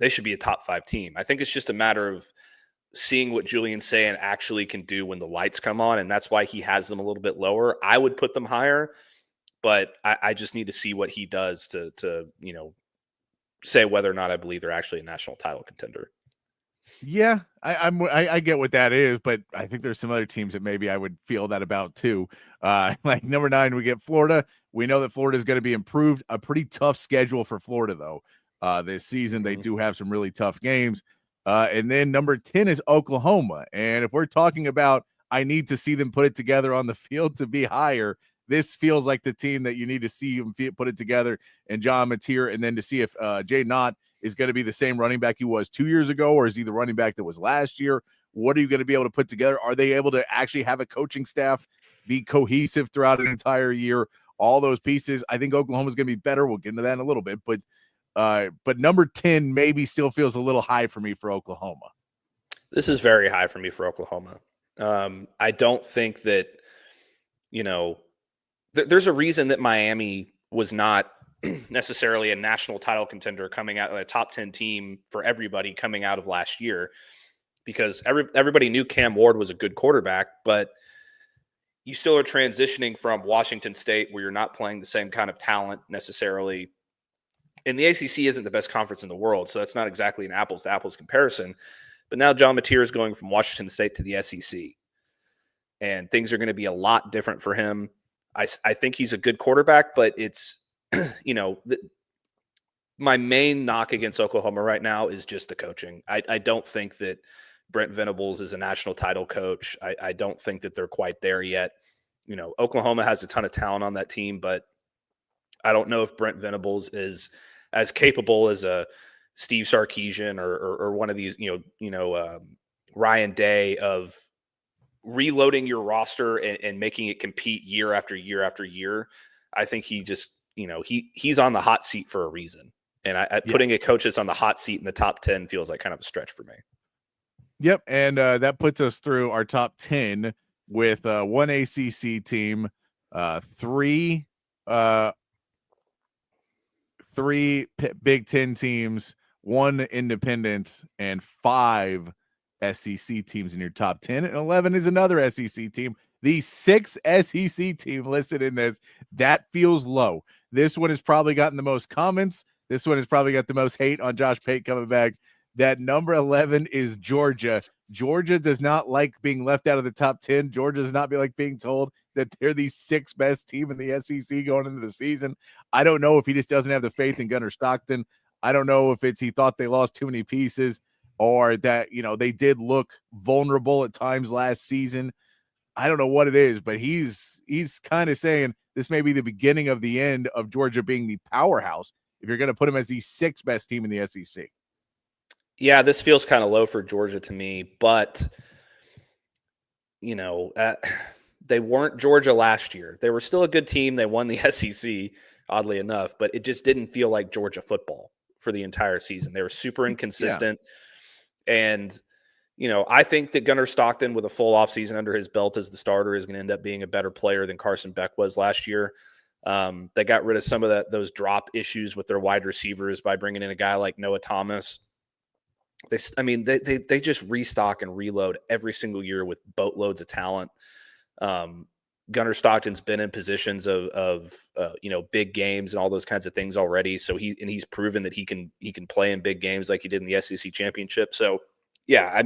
they should be a top 5 team. I think it's just a matter of seeing what Julian Sayin actually can do when the lights come on, and that's why he has them a little bit lower. I would put them higher, but I just need to see what he does to say whether or not I believe they're actually a national title contender. Yeah, I get what that is, but I think there's some other teams that maybe I would feel that about too. Like number 9, we get Florida. We know that Florida is going to be improved. A pretty tough schedule for Florida though. This season they do have some really tough games. And then number 10 is Oklahoma. And if we're talking about I need to see them put it together on the field to be higher, this feels like the team that you need to see them put it together. And John Mateer, and then to see if Jay Knott is going to be the same running back he was 2 years ago, or is he the running back that was last year? What are you going to be able to put together? Are they able to actually have a coaching staff be cohesive throughout an entire year? All those pieces. I think Oklahoma's going to be better. We'll get into that in a little bit, but number 10 maybe still feels a little high for me for Oklahoma. This is very high for me for Oklahoma. I don't think that, there's a reason that Miami was not necessarily a national title contender coming out, a top 10 team for everybody coming out of last year, because everybody knew Cam Ward was a good quarterback, but you still are transitioning from Washington State, where you're not playing the same kind of talent necessarily. And the ACC isn't the best conference in the world, so that's not exactly an apples to apples comparison. But now John Mateer is going from Washington State to the SEC, and things are going to be a lot different for him. I think he's a good quarterback, but it's, my main knock against Oklahoma right now is just the coaching. I don't think that Brent Venables is a national title coach. I don't think that they're quite there yet. Oklahoma has a ton of talent on that team, but I don't know if Brent Venables is as capable as a Steve Sarkisian or one of these, Ryan Day, of reloading your roster and making it compete year after year after year. I think he just, he's on the hot seat for a reason. And putting a coach that's on the hot seat in the top 10 feels like kind of a stretch for me. Yep. And that puts us through our top 10 with one ACC team, three Big Ten teams, one independent, and 5 SEC teams in your top 10, and 11 is another SEC team. The 6th SEC team listed in this, that feels low. This one has probably gotten the most comments. This one has probably got the most hate on Josh Pate coming back. That number 11 is Georgia. Georgia does not like being left out of the top 10. Georgia does not like being told that they're the 6th best team in the SEC going into the season. I don't know if he just doesn't have the faith in Gunnar Stockton. I don't know if it's he thought they lost too many pieces, or that, they did look vulnerable at times last season. I don't know what it is, but he's kind of saying this may be the beginning of the end of Georgia being the powerhouse if you're going to put him as the 6th best team in the SEC. Yeah, this feels kind of low for Georgia to me, but, they weren't Georgia last year. They were still a good team. They won the SEC, oddly enough, but it just didn't feel like Georgia football for the entire season. They were super inconsistent. Yeah. And, I think that Gunnar Stockton, with a full offseason under his belt as the starter, is going to end up being a better player than Carson Beck was last year. They got rid of some of those drop issues with their wide receivers by bringing in a guy like Noah Thomas. They just restock and reload every single year with boatloads of talent. Gunnar Stockton's been in positions of big games and all those kinds of things already. So he's proven that he can play in big games like he did in the SEC championship. So yeah,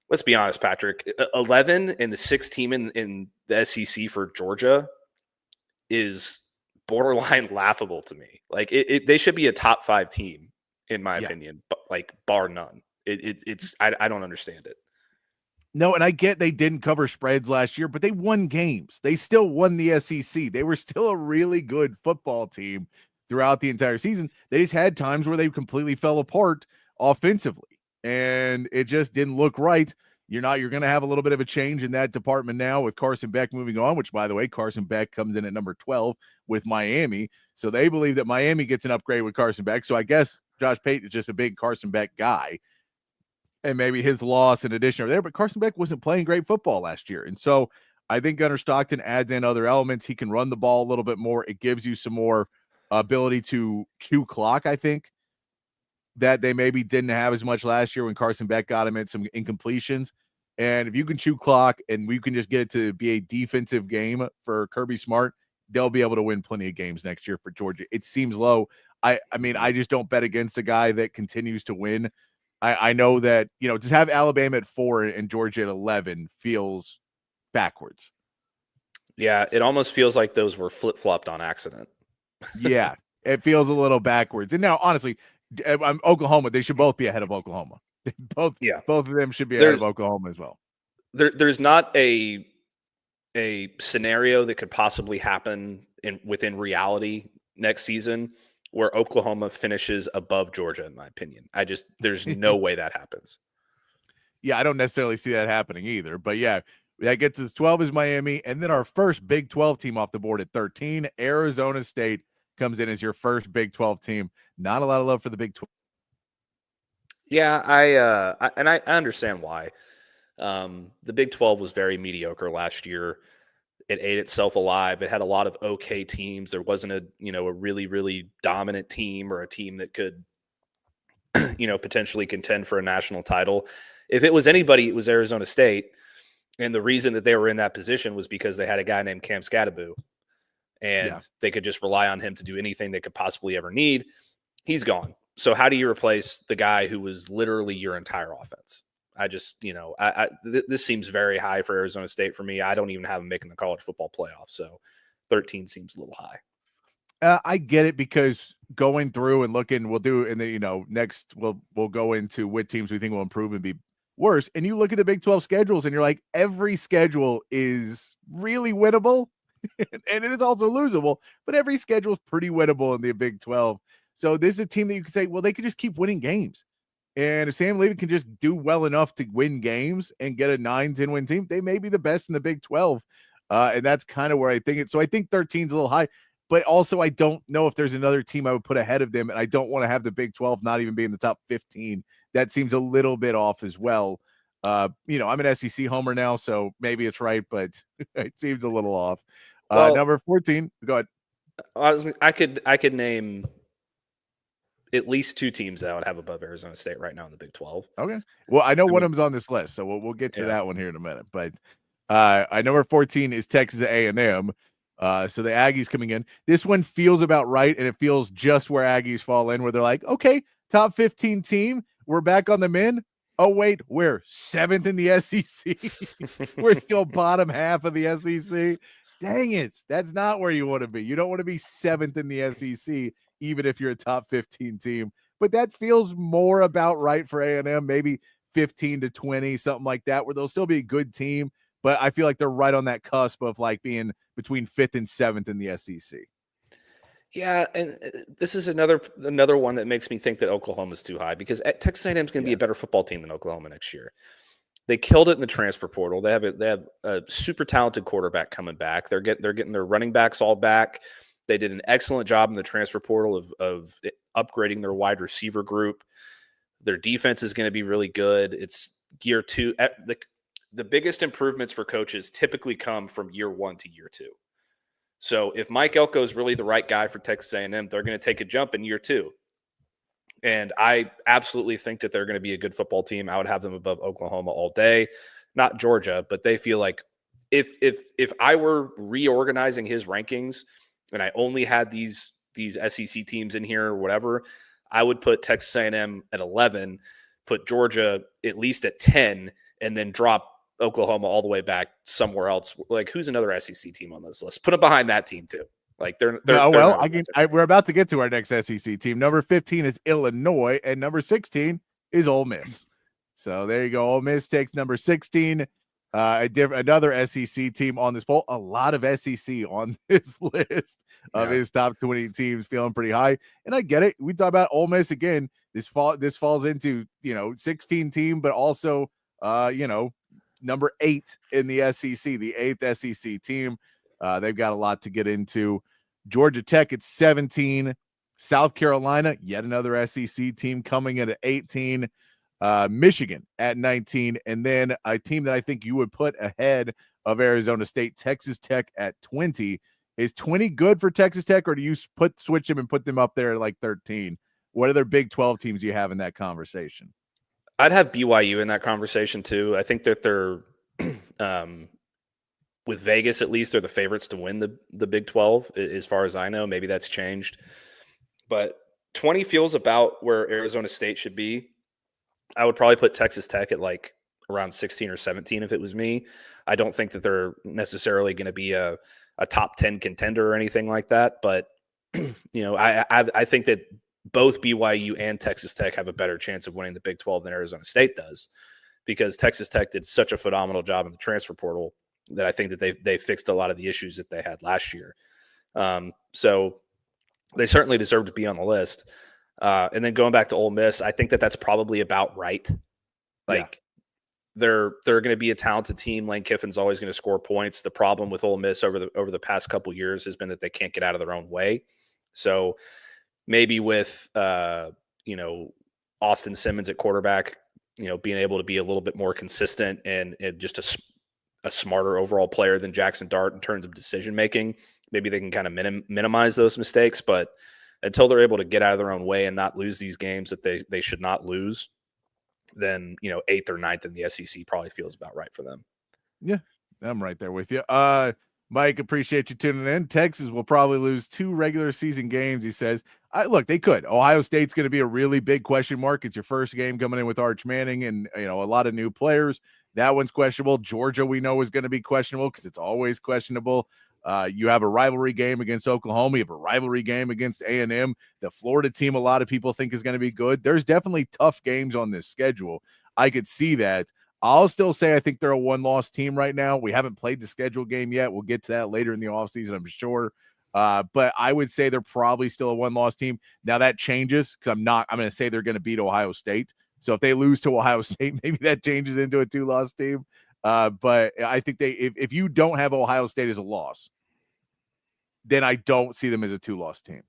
let's be honest, Patrick, 11 and the 6th team in the SEC for Georgia is borderline laughable to me. Like they should be a top 5 team in my opinion, but like bar none. I don't understand it. No, and I get they didn't cover spreads last year, but they won games. They still won the SEC. They were still a really good football team throughout the entire season. They just had times where they completely fell apart offensively, and it just didn't look right. You're going to have a little bit of a change in that department now with Carson Beck moving on, which, by the way, Carson Beck comes in at number 12 with Miami. So they believe that Miami gets an upgrade with Carson Beck. So I guess Josh Pate is just a big Carson Beck guy. And maybe his loss in addition are there, but Carson Beck wasn't playing great football last year. And so I think Gunnar Stockton adds in other elements. He can run the ball a little bit more. It gives you some more ability to chew clock, I think, that they maybe didn't have as much last year when Carson Beck got him in some incompletions. And if you can chew clock and we can just get it to be a defensive game for Kirby Smart, they'll be able to win plenty of games next year for Georgia. It seems low. I just don't bet against a guy that continues to win. I know that, just have Alabama at 4 and Georgia at 11 feels backwards. Yeah, it almost feels like those were flip-flopped on accident. Yeah, it feels a little backwards. And now, honestly, Oklahoma. They should both be ahead of Oklahoma. Both of them should be ahead of Oklahoma as well. There's not a scenario that could possibly happen within reality next season where Oklahoma finishes above Georgia, in my opinion. There's no way that happens. Yeah, I don't necessarily see that happening either. But yeah, that gets us 12 is Miami. And then our first Big 12 team off the board at 13, Arizona State comes in as your first Big 12 team. Not a lot of love for the Big 12. Yeah, I understand why. The Big 12 was very mediocre last year. It ate itself alive. It had a lot of okay teams. There wasn't a really, really dominant team or a team that could, potentially contend for a national title. If it was anybody, it was Arizona State. And the reason that they were in that position was because they had a guy named Cam Scadaboo. And they could just rely on him to do anything they could possibly ever need. He's gone. So how do you replace the guy who was literally your entire offense? This seems very high for Arizona State for me. I don't even have them making the college football playoff. So 13 seems a little high. I get it, because going through and looking, we'll do, and then, next we'll go into what teams we think will improve and be worse. And you look at the Big 12 schedules and you're like, every schedule is really winnable and it is also losable, but every schedule is pretty winnable in the Big 12. So this is a team that you could say, well, they could just keep winning games. And if Sam Levy can just do well enough to win games and get a 9-10 win team, they may be the best in the Big 12. And that's kind of where I think it. So I think 13 is a little high, but also I don't know if there's another team I would put ahead of them. And I don't want to have the Big 12 not even be in the top 15. That seems a little bit off as well. I'm an SEC homer now, so maybe it's right, but it seems a little off. Number 14, go ahead. I could name at least two teams that I would have above Arizona State right now in the Big 12. Okay. Well, I know one of them's on this list, so we'll get to that one here in a minute. But number 14 is Texas A&M. So the Aggies coming in. This one feels about right, and it feels just where Aggies fall in, where they're like, okay, top 15 team. We're back on the men. Oh, wait, we're 7th in the SEC. We're still bottom half of the SEC. Dang it. That's not where you want to be. You don't want to be 7th in the SEC, even if you're a top 15 team. But that feels more about right for A&M, maybe 15 to 20, something like that, where they'll still be a good team. But I feel like they're right on that cusp of like being between 5th and 7th in the SEC. Yeah, and this is another one that makes me think that Oklahoma's too high, because Texas A&M is going to be a better football team than Oklahoma next year. They killed it in the transfer portal. They have a super talented quarterback coming back. They're getting their running backs all back. They did an excellent job in the transfer portal of upgrading their wide receiver group. Their defense is going to be really good. It's year 2. The biggest improvements for coaches typically come from year 1 to year 2. So if Mike Elko is really the right guy for Texas A&M, they're going to take a jump in year 2. And I absolutely think that they're going to be a good football team. I would have them above Oklahoma all day. Not Georgia, but they feel like if I were reorganizing his rankings and I only had these SEC teams in here or whatever, I would put Texas A&M at 11, put Georgia at least at 10, and then drop Oklahoma all the way back somewhere else. Like, who's another SEC team on this list? Put them behind that team too. Like we're about to get to our next SEC team. Number 15 is Illinois, and number 16 is Ole Miss. So there you go. Ole Miss takes number 16. Another SEC team on this poll. A lot of SEC on this list of his top 20 teams, feeling pretty high. And I get it. We talk about Ole Miss again. This falls into 16 team, but also number 8 in the SEC, the 8th SEC team. They've got a lot to get into. Georgia Tech at 17. South Carolina, yet another SEC team, coming in at 18. Michigan at 19. And then a team that I think you would put ahead of Arizona State, Texas Tech at 20. Is 20 good for Texas Tech, or do you switch them and put them up there at like 13? What other Big 12 teams do you have in that conversation? I'd have BYU in that conversation too. I think that they're with Vegas, at least, they're the favorites to win the Big 12, as far as I know. Maybe that's changed. But 20 feels about where Arizona State should be. I would probably put Texas Tech at like around 16 or 17 if it was me. I don't think that they're necessarily going to be a top 10 contender or anything like that. But, I think that both BYU and Texas Tech have a better chance of winning the Big 12 than Arizona State does, because Texas Tech did such a phenomenal job in the transfer portal that I think that they fixed a lot of the issues that they had last year. So they certainly deserve to be on the list. And then going back to Ole Miss, I think that that's probably about right. Like, they're going to be a talented team. Lane Kiffin's always going to score points. The problem with Ole Miss over the past couple of years has been that they can't get out of their own way. So maybe with Austin Simmons at quarterback, being able to be a little bit more consistent and just a smarter overall player than Jackson Dart in terms of decision making, maybe they can kind of minimize those mistakes. But until they're able to get out of their own way and not lose these games that they should not lose, then 8th or 9th in the SEC probably feels about right for them. Yeah, I'm right there with you. Mike, appreciate you tuning in. Texas will probably lose 2 regular season games, he says. Look, they could. Ohio State's going to be a really big question mark. It's your first game coming in with Arch Manning and a lot of new players. That one's questionable. Georgia, we know, is going to be questionable because it's always questionable. You have a rivalry game against Oklahoma. You have a rivalry game against A&M. The Florida team, a lot of people think is going to be good. There's definitely tough games on this schedule. I could see that. I'll still say I think they're a one-loss team right now. We haven't played the schedule game yet. We'll get to that later in the offseason, I'm sure. But I would say they're probably still a one-loss team. Now that changes because I'm going to say they're going to beat Ohio State. So if they lose to Ohio State, maybe that changes into a 2-loss team. But I think if you don't have Ohio State as a loss, then I don't see them as a 2-loss team.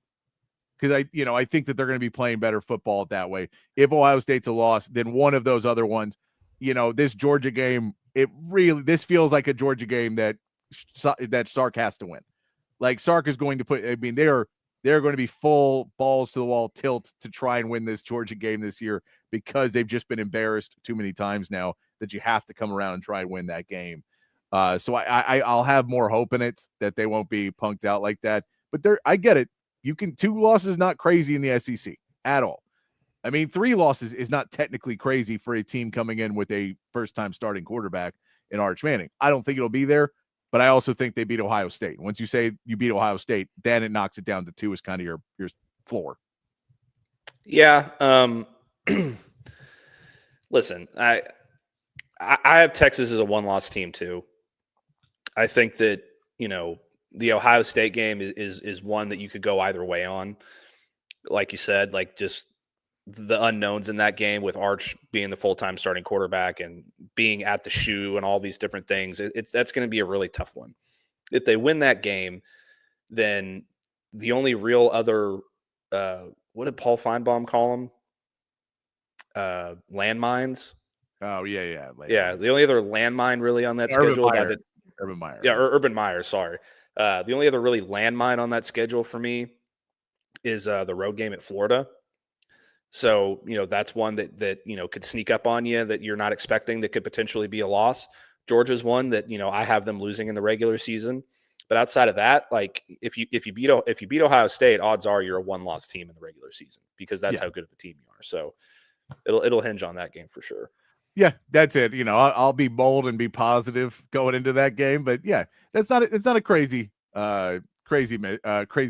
Because I think that they're going to be playing better football that way. If Ohio State's a loss, then one of those other ones, this Georgia game, this feels like a Georgia game that Sark has to win. Like Sark is going to they're going to be full balls to the wall tilt to try and win this Georgia game this year because they've just been embarrassed too many times now that you have to come around and try and win that game. So I'll have more hope in it that they won't be punked out like that. But I get it. 2 losses not crazy in the SEC at all. I mean, 3 losses is not technically crazy for a team coming in with a first-time starting quarterback in Arch Manning. I don't think it'll be there, but I also think they beat Ohio State. Once you say you beat Ohio State, then it knocks it down to 2 is kind of your floor. Yeah. Listen, I have Texas as a one-loss team too. I think that, the Ohio State game is one that you could go either way on. Like you said, like just the unknowns in that game with Arch being the full-time starting quarterback and being at the shoe and all these different things. That's going to be a really tough one. If they win that game, then the only real other, what did Paul Feinbaum call them? Landmines. Oh yeah. Yeah. The only other landmine really on that schedule. Urban Meyer. Yeah. Urban Meyer. Sorry. The only other really landmine on that schedule for me is the road game at Florida. So, that's one that could sneak up on you that you're not expecting that could potentially be a loss. Georgia's one that, I have them losing in the regular season. But outside of that, like if you beat Ohio State, odds are you're a one-loss team in the regular season because that's how good of a team you are. So it'll hinge on that game for sure. Yeah, that's it. I'll be bold and be positive going into that game, but yeah, it's not a crazy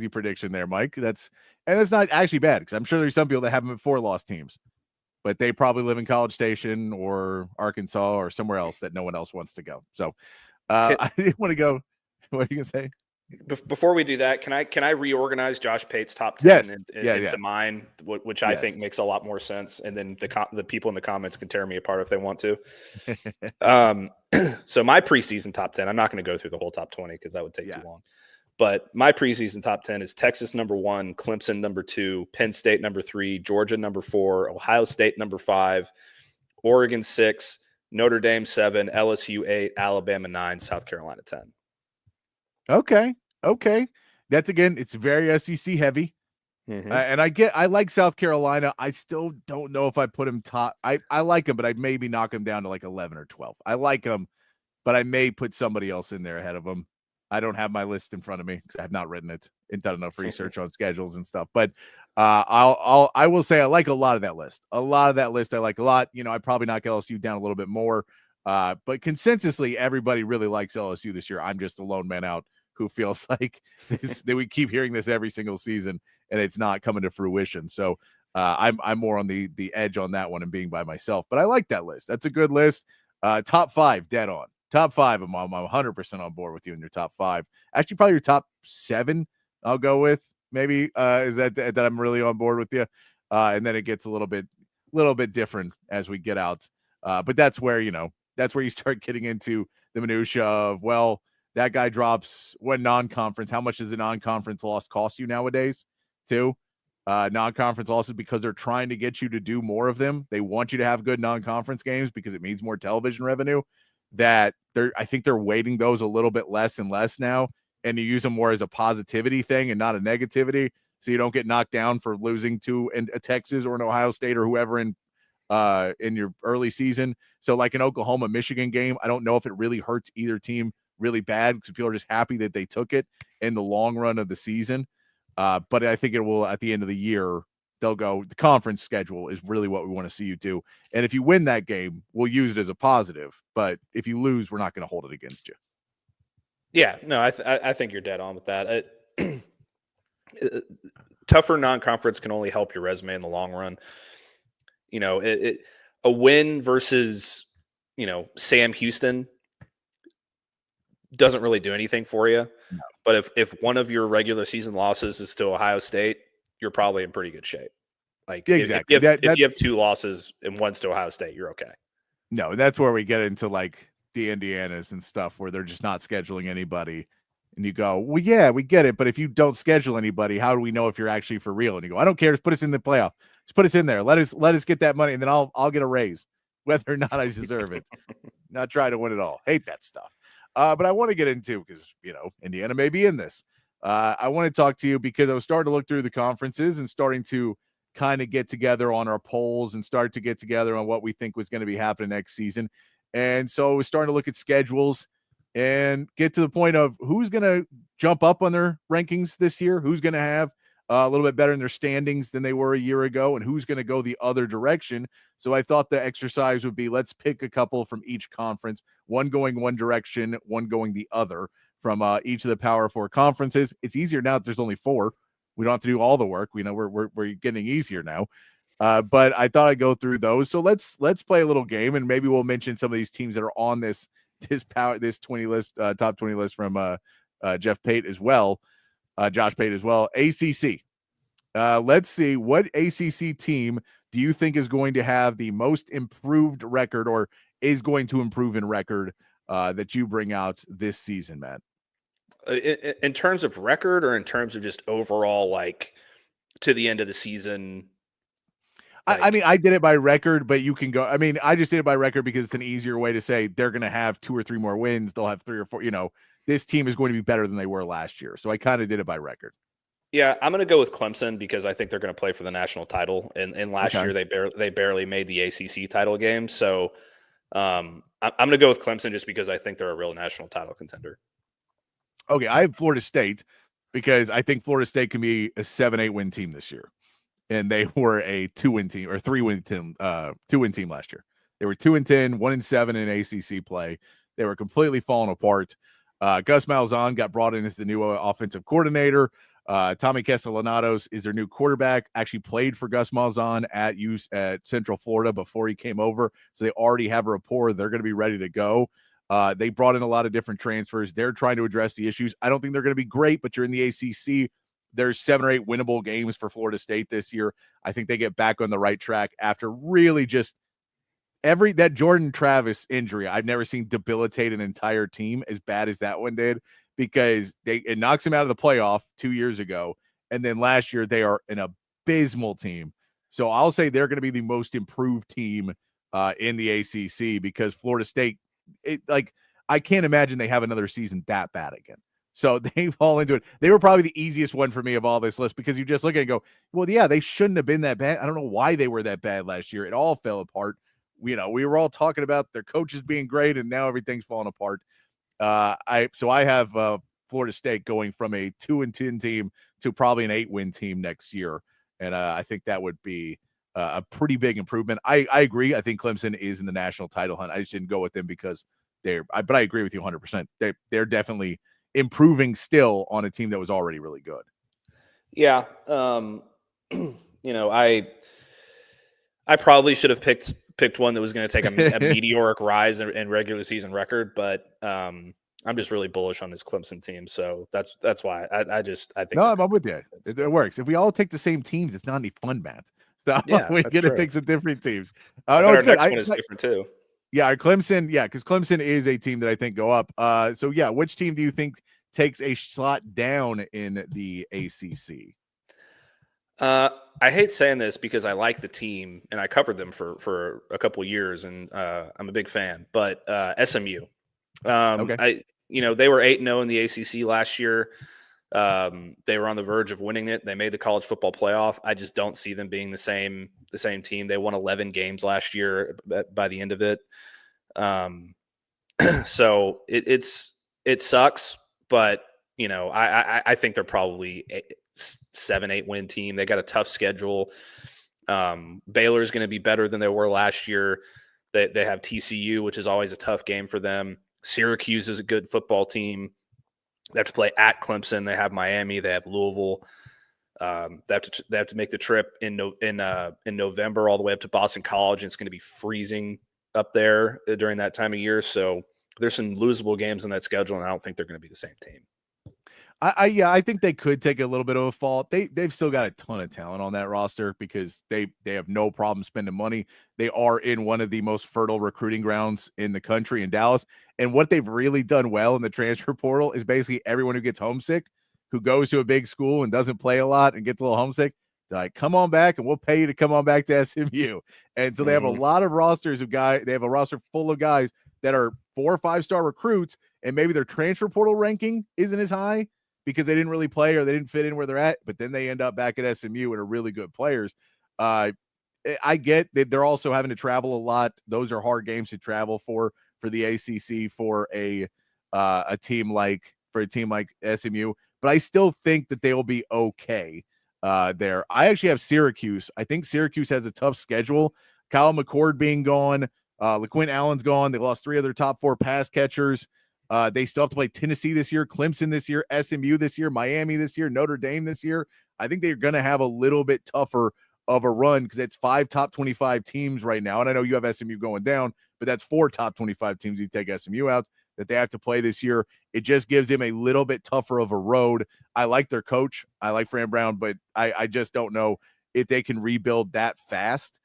prediction there, Mike. That's not actually bad because I'm sure there's some people that have them at 4-loss teams, but they probably live in College Station or Arkansas or somewhere else that no one else wants to go. So I didn't want to go. What are you gonna say? Before we do that, can I reorganize Josh Pate's top 10 into mine, which I think makes a lot more sense, and then the people in the comments can tear me apart if they want to. So my preseason top 10, I'm not going to go through the whole top 20 because that would take too long. But my preseason top 10 is Texas number 1, Clemson number 2, Penn State number 3, Georgia number 4, Ohio State number 5, Oregon 6, Notre Dame 7, LSU 8, Alabama 9, South Carolina 10. Okay. That's it's very SEC heavy. Mm-hmm. And I like South Carolina. I still don't know if I put him top. I like him, but I'd maybe knock him down to like 11 or 12. I like him, but I may put somebody else in there ahead of him. I don't have my list in front of me because I have not written it and done enough research on schedules and stuff. But I will say I like a lot of that list. I like a lot. I probably knock LSU down a little bit more. But consensusly, everybody really likes LSU this year. I'm just a lone man out who feels like that we keep hearing this every single season and it's not coming to fruition. So I'm more on the edge on that one and being by myself, but I like that list. That's a good list. Top 5, dead on. Top 5, I'm 100% on board with you in your top 5. Actually, probably your top 7. I'll go with maybe is that I'm really on board with you. And then it gets a little bit different as we get out. But that's where you start getting into the minutia of, well, that guy drops one non-conference. How much does a non-conference loss cost you nowadays? Too non-conference losses, because they're trying to get you to do more of them. They want you to have good non-conference games because it means more television revenue. That I think they're weighting those a little bit less and less now, and you use them more as a positivity thing and not a negativity, so you don't get knocked down for losing to a Texas or an Ohio State or whoever in your early season. So like an Oklahoma Michigan game, I don't know if it really hurts either team really bad because people are just happy that they took it in the long run of the season. But I think it will, at the end of the year, they'll go, the conference schedule is really what we want to see you do. And if you win that game, we'll use it as a positive. But if you lose, we're not going to hold it against you. Yeah, no, I think you're dead on with that. Tougher non-conference can only help your resume in the long run. A win versus, Sam Houston doesn't really do anything for you. No. But if one of your regular season losses is to Ohio State, you're probably in pretty good shape. Like exactly. If you have 2 losses and one's to Ohio State, you're okay. No, that's where we get into like the Indianas and stuff where they're just not scheduling anybody. And you go, well, yeah, we get it. But if you don't schedule anybody, how do we know if you're actually for real? And you go, I don't care. Just put us in the playoff. Just put us in there. Let us get that money. And then I'll get a raise, whether or not I deserve it. Not try to win it all. Hate that stuff. But I want to get into, because, Indiana may be in this. I want to talk to you because I was starting to look through the conferences and starting to kind of get together on our polls and start to get together on what we think was going to be happening next season. And so I was starting to look at schedules and get to the point of who's going to jump up on their rankings this year, who's going to have a little bit better in their standings than they were a year ago, and who's going to go the other direction. So I thought the exercise would be, let's pick a couple from each conference, one going one direction, one going the other from each of the Power 4 conferences. It's easier now that there's only 4. We don't have to do all the work. We know we're getting easier now. But I thought I'd go through those. So let's play a little game, and maybe we'll mention some of these teams that are on this 20 list, top 20 list from Jeff Pate as well. Josh Pate as well. ACC. Let's see, what ACC team do you think is going to have the most improved record, or is going to improve in record that you bring out this season, Matt? In terms of record, or in terms of just overall, like to the end of the season? I mean, I did it by record, but you can go. I mean, I just did it by record because it's an easier way to say they're going to have 2 or 3 more wins. They'll have 3 or 4. This team is going to be better than they were last year. So I kind of did it by record. Yeah, I'm going to go with Clemson because I think they're going to play for the national title. And last year they barely made the ACC title game. So I'm going to go with Clemson just because I think they're a real national title contender. Okay, I have Florida State because I think Florida State can be a 7-8 win team this year. And they were a 2-win team or 3-win team, 2-win team last year. They were 2-10, 1-7 in ACC play. They were completely falling apart. Gus Malzahn got brought in as the new offensive coordinator. Tommy Castellanos is their new quarterback. Actually played for Gus Malzahn at Central Florida before he came over. So they already have a rapport. They're going to be ready to go. They brought in a lot of different transfers. They're trying to address the issues. I don't think they're going to be great, but you're in the ACC. There's 7 or 8 winnable games for Florida State this year. I think they get back on the right track after really just that Jordan Travis injury. I've never seen debilitate an entire team as bad as that one did, because it knocks him out of the playoff 2 years ago. And then last year they are an abysmal team. So I'll say they're going to be the most improved team in the ACC, because Florida State, I can't imagine they have another season that bad again. So they fall into it. They were probably the easiest one for me of all this list, because you just look at it and go, well, yeah, they shouldn't have been that bad. I don't know why they were that bad last year. It all fell apart. We were all talking about their coaches being great, and now everything's falling apart. I have Florida State going from a 2-10 team to probably an 8-win team next year. And I think that would be a pretty big improvement. I agree. I think Clemson is in the national title hunt. I just didn't go with them because but I agree with you 100%. They're definitely improving still on a team that was already really good. Yeah. I probably should have picked one that was going to take a meteoric rise in regular season record, but I'm just really bullish on this Clemson team. So that's why I think. No, I'm with you. It works. If we all take the same teams, it's not any fun, Matt. So yeah, we're going to pick some different teams. No, it's our good. next one is different too. Yeah, Clemson. Yeah, because Clemson is a team that I think go up. So yeah, which team do you think takes a slot down in the ACC? I hate saying this because I like the team and I covered them for a couple of years, and I'm a big fan. But SMU, okay. They were 8-0 in the ACC last year. They were on the verge of winning it. They made the college football playoff. I just don't see them being the same team. They won 11 games last year by the end of it. So it sucks, but I think they're probably 7-8 win team. They got a tough schedule. Baylor's going to be better than they were last year. They have TCU, which is always a tough game for them. Syracuse is a good football team. They have to play at Clemson. They have Miami. They have Louisville. They have to make the trip in November all the way up to Boston College, and it's going to be freezing up there during that time of year. So there's some losable games on that schedule, and I don't think they're going to be the same team. I think they could take a little bit of a fall. They've still got a ton of talent on that roster because they have no problem spending money. They are in one of the most fertile recruiting grounds in the country in Dallas. And what they've really done well in the transfer portal is basically everyone who gets homesick, who goes to a big school and doesn't play a lot and gets a little homesick, they're like, come on back and we'll pay you to come on back to SMU. And so they have a lot of rosters of guys. They have a roster full of guys that are 4 or 5-star recruits, and maybe their transfer portal ranking isn't as high because they didn't really play or they didn't fit in where they're at, but then they end up back at SMU and are really good players. I get that they're also having to travel a lot. Those are hard games to travel for the ACC for a team like SMU, but I still think that they will be okay there. I actually have Syracuse. I think Syracuse has a tough schedule. Kyle McCord being gone, LaQuint Allen's gone. They lost 3 of their top 4 pass catchers. They still have to play Tennessee this year, Clemson this year, SMU this year, Miami this year, Notre Dame this year. I think they're going to have a little bit tougher of a run because it's 5 top 25 teams right now. And I know you have SMU going down, but that's 4 top 25 teams. You take SMU out that they have to play this year. It just gives them a little bit tougher of a road. I like their coach. I like Fran Brown, but I just don't know if they can rebuild that fast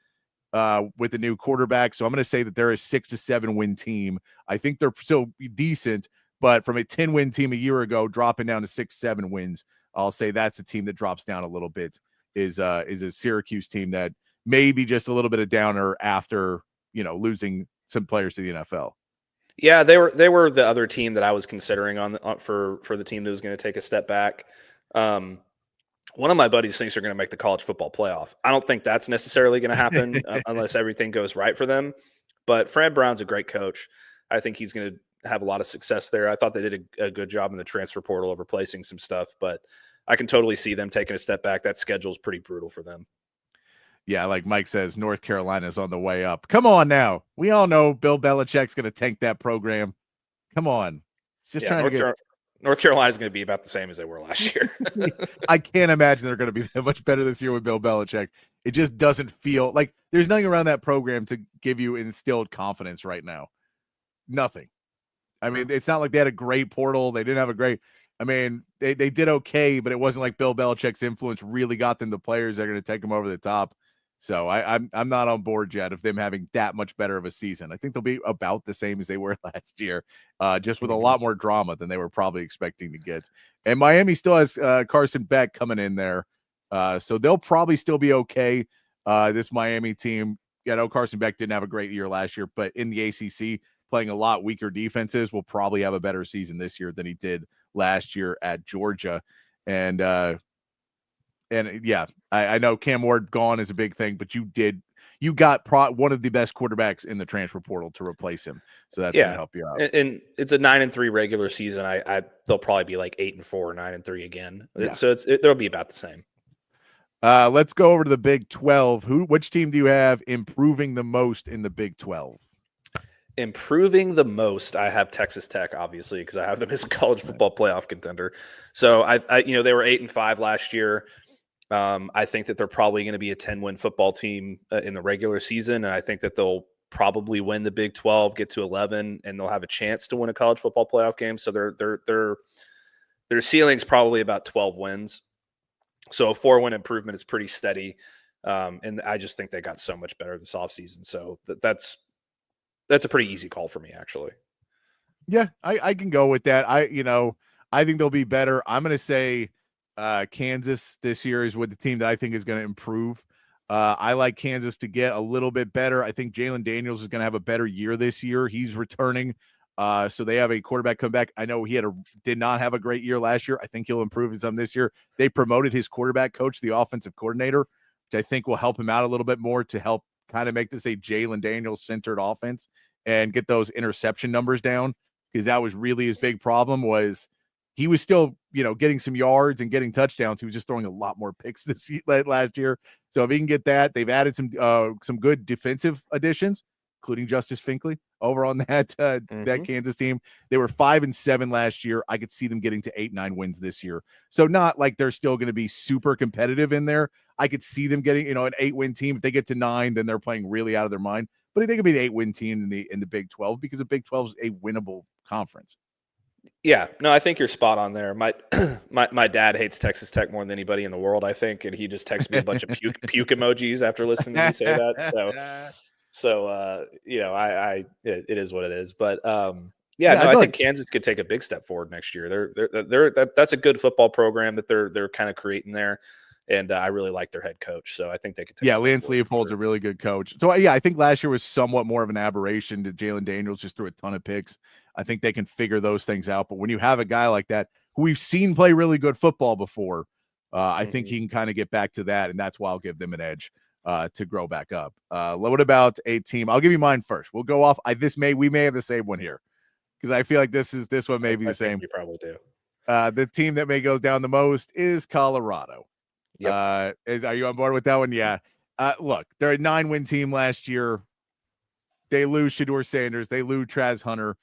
with the new quarterback. So I'm going to say that they're a 6 to 7 win team. I think they're still decent, but from a 10-win team a year ago, dropping down to 6-7 wins, I'll say that's a team that drops down a little bit. Is a Syracuse team that may be just a little bit of downer after losing some players to the NFL. Yeah, they were the other team that I was considering for the team that was going to take a step back. One of my buddies thinks they're going to make the college football playoff. I don't think that's necessarily going to happen unless everything goes right for them. But Fran Brown's a great coach. I think he's going to have a lot of success there. I thought they did a good job in the transfer portal of replacing some stuff, but I can totally see them taking a step back. That schedule is pretty brutal for them. Yeah, like Mike says, North Carolina's on the way up. Come on now. We all know Bill Belichick's going to tank that program. Come on. It's just trying to get... North Carolina's going to be about the same as they were last year. I can't imagine they're going to be that much better this year with Bill Belichick. It just doesn't feel like there's nothing around that program to give you instilled confidence right now. Nothing. I mean, it's not like they had a great portal. They didn't have a great... I mean, they did okay, but it wasn't like Bill Belichick's influence really got them the players that are going to take them over the top. So I'm not on board yet of them having that much better of a season. I think they'll be about the same as they were last year, just with a lot more drama than they were probably expecting to get. And Miami still has Carson Beck coming in there, so they'll probably still be okay. This Miami team, I know Carson Beck didn't have a great year last year, but in the ACC, playing a lot weaker defenses, will probably have a better season this year than he did last year at Georgia. And yeah, I know Cam Ward gone is a big thing, but you got one of the best quarterbacks in the transfer portal to replace him. So that's going to help you out. And it's a 9-3 regular season. They'll probably be like 8-4, 9-3 again. Yeah. So they'll be about the same. Let's go over to the Big 12. Which team do you have improving the most in the Big 12? improving the most, I have Texas Tech, obviously, because I have them as a college football playoff contender. So I they were 8-5 last year. I think that they're probably going to be a 10-win football team in the regular season, and I think that they'll probably win the Big 12, get to 11, and they'll have a chance to win a college football playoff game. So their ceiling's probably about 12 wins. So a 4-win improvement is pretty steady, and I just think they got so much better this offseason. So that's a pretty easy call for me, actually. Yeah, I can go with that. I think they'll be better. I'm going to say Kansas this year is with the team that I think is going to improve. I like Kansas to get a little bit better. I think Jalen Daniels is going to have a better year this year. He's returning. So they have a quarterback come back. I know he did not have a great year last year. I think he'll improve some this year. They promoted his quarterback coach, the offensive coordinator, which I think will help him out a little bit more to help kind of make this a Jalen Daniels centered offense and get those interception numbers down, because that was really his big problem. Was he was still, getting some yards and getting touchdowns. He was just throwing a lot more picks last year. So if he can get that, they've added some good defensive additions, including Justice Finkley over on that Kansas team. They were 5-7 last year. I could see them getting to 8-9 wins this year. So not like they're still going to be super competitive in there. I could see them getting, an 8-win team. If they get to 9, then they're playing really out of their mind. But I think it'd be an 8-win team in the Big 12, because the Big 12 is a winnable conference. Yeah, no, I think you're spot on there. My dad hates Texas Tech more than anybody in the world, I think, and he just texts me a bunch of puke emojis after listening to me say that. So it is what it is. But I think Kansas could take a big step forward next year. That's a good football program that they're kind of creating there. And I really like their head coach, so I think they could take. Yeah, Lance Leopold's a really good coach. So I think last year was somewhat more of an aberration. To Jalen Daniels just threw a ton of picks. I think they can figure those things out. But when you have a guy like that who we've seen play really good football before, I think he can kind of get back to that, and that's why I'll give them an edge to grow back up. What about a team? I'll give you mine first. We'll go off. We may have the same one here, because I feel like this one may be the same. You probably do. The team that may go down the most is Colorado. Yep. Are you on board with that one? Yeah. Look, they're a 9-win team last year. They lose Shedeur Sanders. They lose Traz Hunter.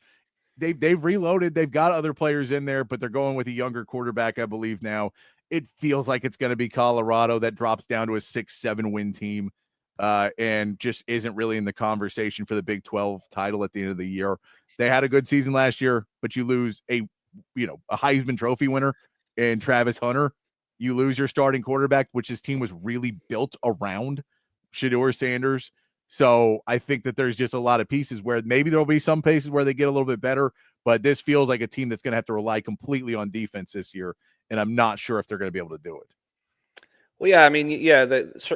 They've reloaded. They've got other players in there, but they're going with a younger quarterback, I believe now. It feels like it's going to be Colorado that drops down to a 6-7 win team and just isn't really in the conversation for the Big 12 title at the end of the year. They had a good season last year, but you lose a Heisman Trophy winner in Travis Hunter. You lose your starting quarterback, which his team was really built around Shedeur Sanders. So I think that there's just a lot of pieces where maybe there'll be some places where they get a little bit better, but this feels like a team that's going to have to rely completely on defense this year, and I'm not sure if they're going to be able to do it. Well, yeah, I mean,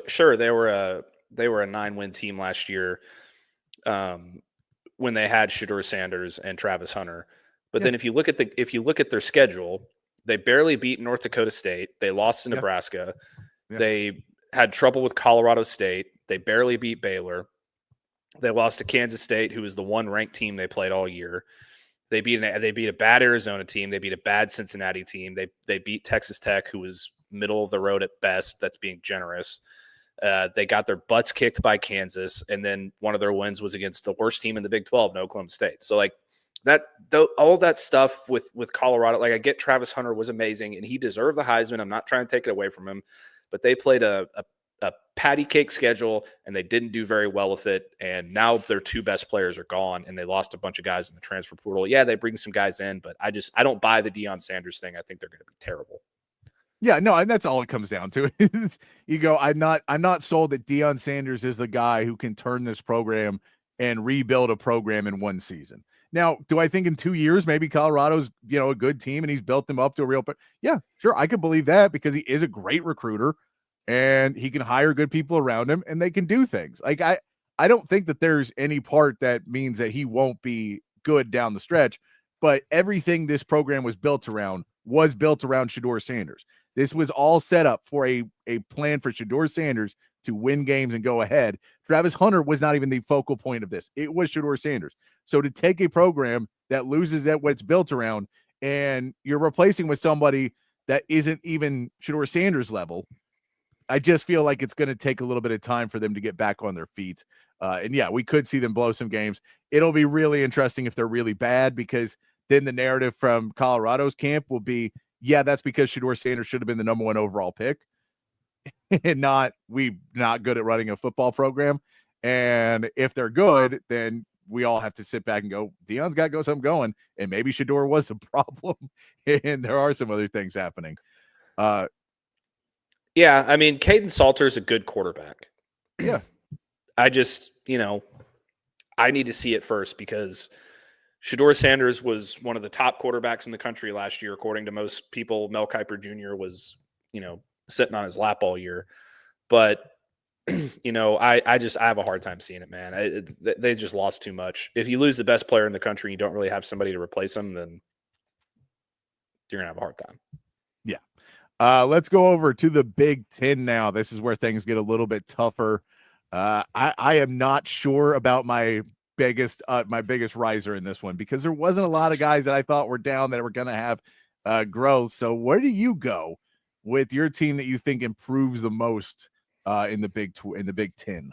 sure, they were a 9-win team last year when they had Shedeur Sanders and Travis Hunter. But then if you look at their schedule, they barely beat North Dakota State. They lost to Nebraska. Yeah. They had trouble with Colorado State. They barely beat Baylor. They lost to Kansas State, who was the one ranked team they played all year. They beat a bad Arizona team. They beat a bad Cincinnati team. They beat Texas Tech, who was middle of the road at best. That's being generous. They got their butts kicked by Kansas, and then one of their wins was against the worst team in the Big 12, Oklahoma State. So all that stuff with Colorado, like I get Travis Hunter was amazing and he deserved the Heisman. I'm not trying to take it away from him, but they played a patty cake schedule and they didn't do very well with it. And now their two best players are gone and they lost a bunch of guys in the transfer portal. Yeah, they bring some guys in, but I don't buy the Deion Sanders thing. I think they're going to be terrible. Yeah, no, and that's all it comes down to. You go, I'm not sold that Deion Sanders is the guy who can turn this program and rebuild a program in one season. Now, do I think in 2 years, maybe Colorado's, a good team and he's built them up to a real, yeah, sure. I could believe that because he is a great recruiter and he can hire good people around him and they can do things. Like, I don't think that there's any part that means that he won't be good down the stretch, but everything this program was built around Shedeur Sanders. This was all set up for a plan for Shedeur Sanders to win games and go ahead. Travis Hunter was not even the focal point of this. It was Shedeur Sanders. So to take a program that loses that what it's built around and you're replacing with somebody that isn't even Shedeur Sanders level, I just feel like it's going to take a little bit of time for them to get back on their feet. And yeah, we could see them blow some games. It'll be really interesting if they're really bad, because then the narrative from Colorado's camp will be, yeah, that's because Shedeur Sanders should have been the number 1 overall pick and not good at running a football program. And if they're good, then we all have to sit back and go, Deion's got to go something going. And maybe Shedeur was the problem. And there are some other things happening. Yeah, I mean, Caden Salter is a good quarterback. Yeah. I just, I need to see it first, because Shedeur Sanders was one of the top quarterbacks in the country last year, according to most people. Mel Kiper Jr. was, sitting on his lap all year. But, I have a hard time seeing it, man. They just lost too much. If you lose the best player in the country and you don't really have somebody to replace him, then you're going to have a hard time. Yeah. Let's go over to the Big Ten now. This is where things get a little bit tougher. I am not sure about my biggest riser in this one, because there wasn't a lot of guys that I thought were down that were going to have growth. So where do you go with your team that you think improves the most in the Big Ten?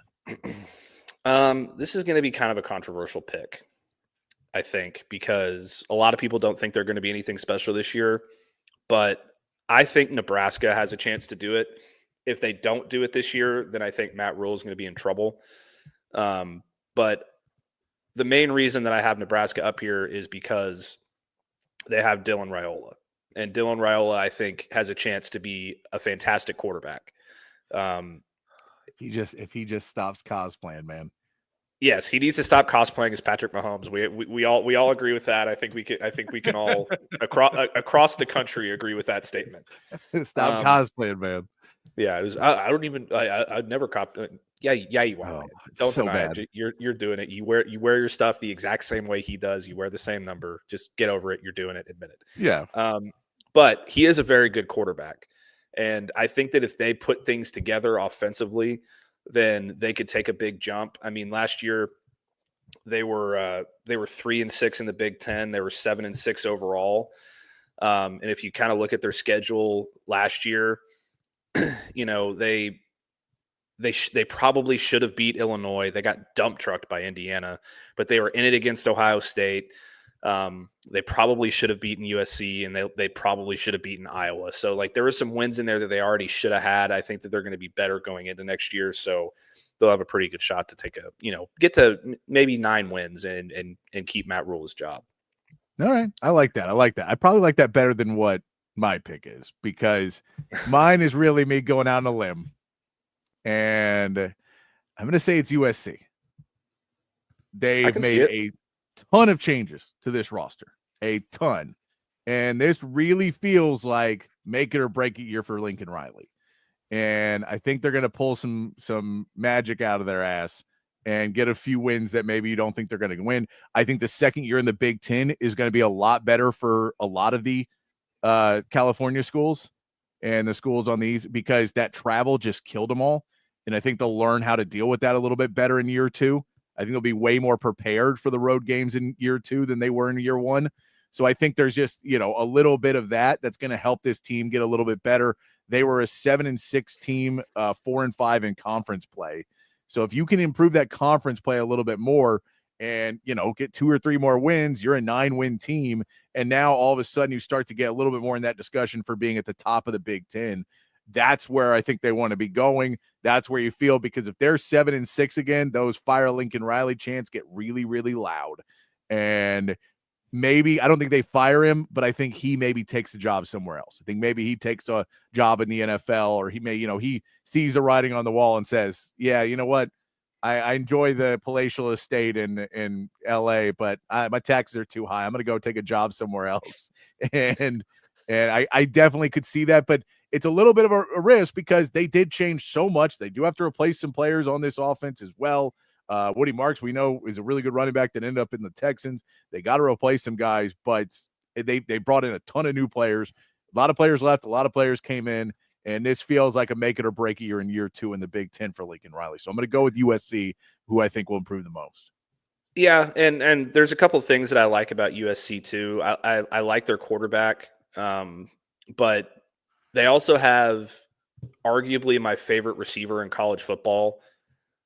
This is going to be kind of a controversial pick, I think, because a lot of people don't think they're going to be anything special this year, but I think Nebraska has a chance to do it. If they don't do it this year, then I think Matt Rule is going to be in trouble. But the main reason that I have Nebraska up here is because they have Dylan Raiola. And Dylan Raiola, I think, has a chance to be a fantastic quarterback. If he just stops cosplaying, man. Yes, he needs to stop cosplaying as Patrick Mahomes. We all agree with that. I think we can all across the country agree with that statement. Stop cosplaying, man. Yeah, it was. I'd never cop. Yeah, you are. Man. Don't so deny bad. it. You're doing it. You wear your stuff the exact same way he does. You wear the same number. Just get over it. You're doing it. Admit it. Yeah. But he is a very good quarterback, and I think that if they put things together offensively, then they could take a big jump. I mean, last year they were 3-6 in the Big Ten. They were 7-6 overall. And if you kind of look at their schedule last year, they probably should have beat Illinois. They got dump trucked by Indiana, but they were in it against Ohio State. They probably should have beaten USC, and they probably should have beaten Iowa. So like there were some wins in there that they already should have had. I think that they're going to be better going into next year. So they'll have a pretty good shot to get to maybe 9 wins and keep Matt Rule's job. All right. I like that. I probably like that better than what my pick is, because mine is really me going out on a limb, and I'm going to say it's USC. They've made a ton of changes to this roster, a ton. And this really feels like make it or break it year for Lincoln Riley. And I think they're going to pull some magic out of their ass and get a few wins that maybe you don't think they're going to win. I think the second year in the Big Ten is going to be a lot better for a lot of the California schools and the schools on these, because that travel just killed them all. And I think they'll learn how to deal with that a little bit better in year 2. I think they'll be way more prepared for the road games in year 2 than they were in year 1. So I think there's just, a little bit of that's going to help this team get a little bit better. They were a 7-6 team, 4-5 in conference play. So if you can improve that conference play a little bit more and, get 2 or 3 more wins, you're a 9-win team. And now all of a sudden you start to get a little bit more in that discussion for being at the top of the Big Ten. That's where I think they want to be going. That's where you feel, because if they're 7-6 again, those fire Lincoln Riley chants get really, really loud. And maybe, I don't think they fire him, but I think he maybe takes a job somewhere else. I think maybe he takes a job in the NFL, or he may, he sees the writing on the wall and says, yeah, you know what? I enjoy the palatial estate in LA, but my taxes are too high. I'm going to go take a job somewhere else. And I definitely could see that, but it's a little bit of a risk because they did change so much. They do have to replace some players on this offense as well. Woody Marks, we know, is a really good running back that ended up in the Texans. They got to replace some guys, but they brought in a ton of new players. A lot of players left. A lot of players came in, and this feels like a make it or break it year in year 2 in the Big Ten for Lincoln Riley. So I'm going to go with USC, who I think will improve the most. Yeah, and there's a couple of things that I like about USC too. I like their quarterback, but they also have arguably my favorite receiver in college football,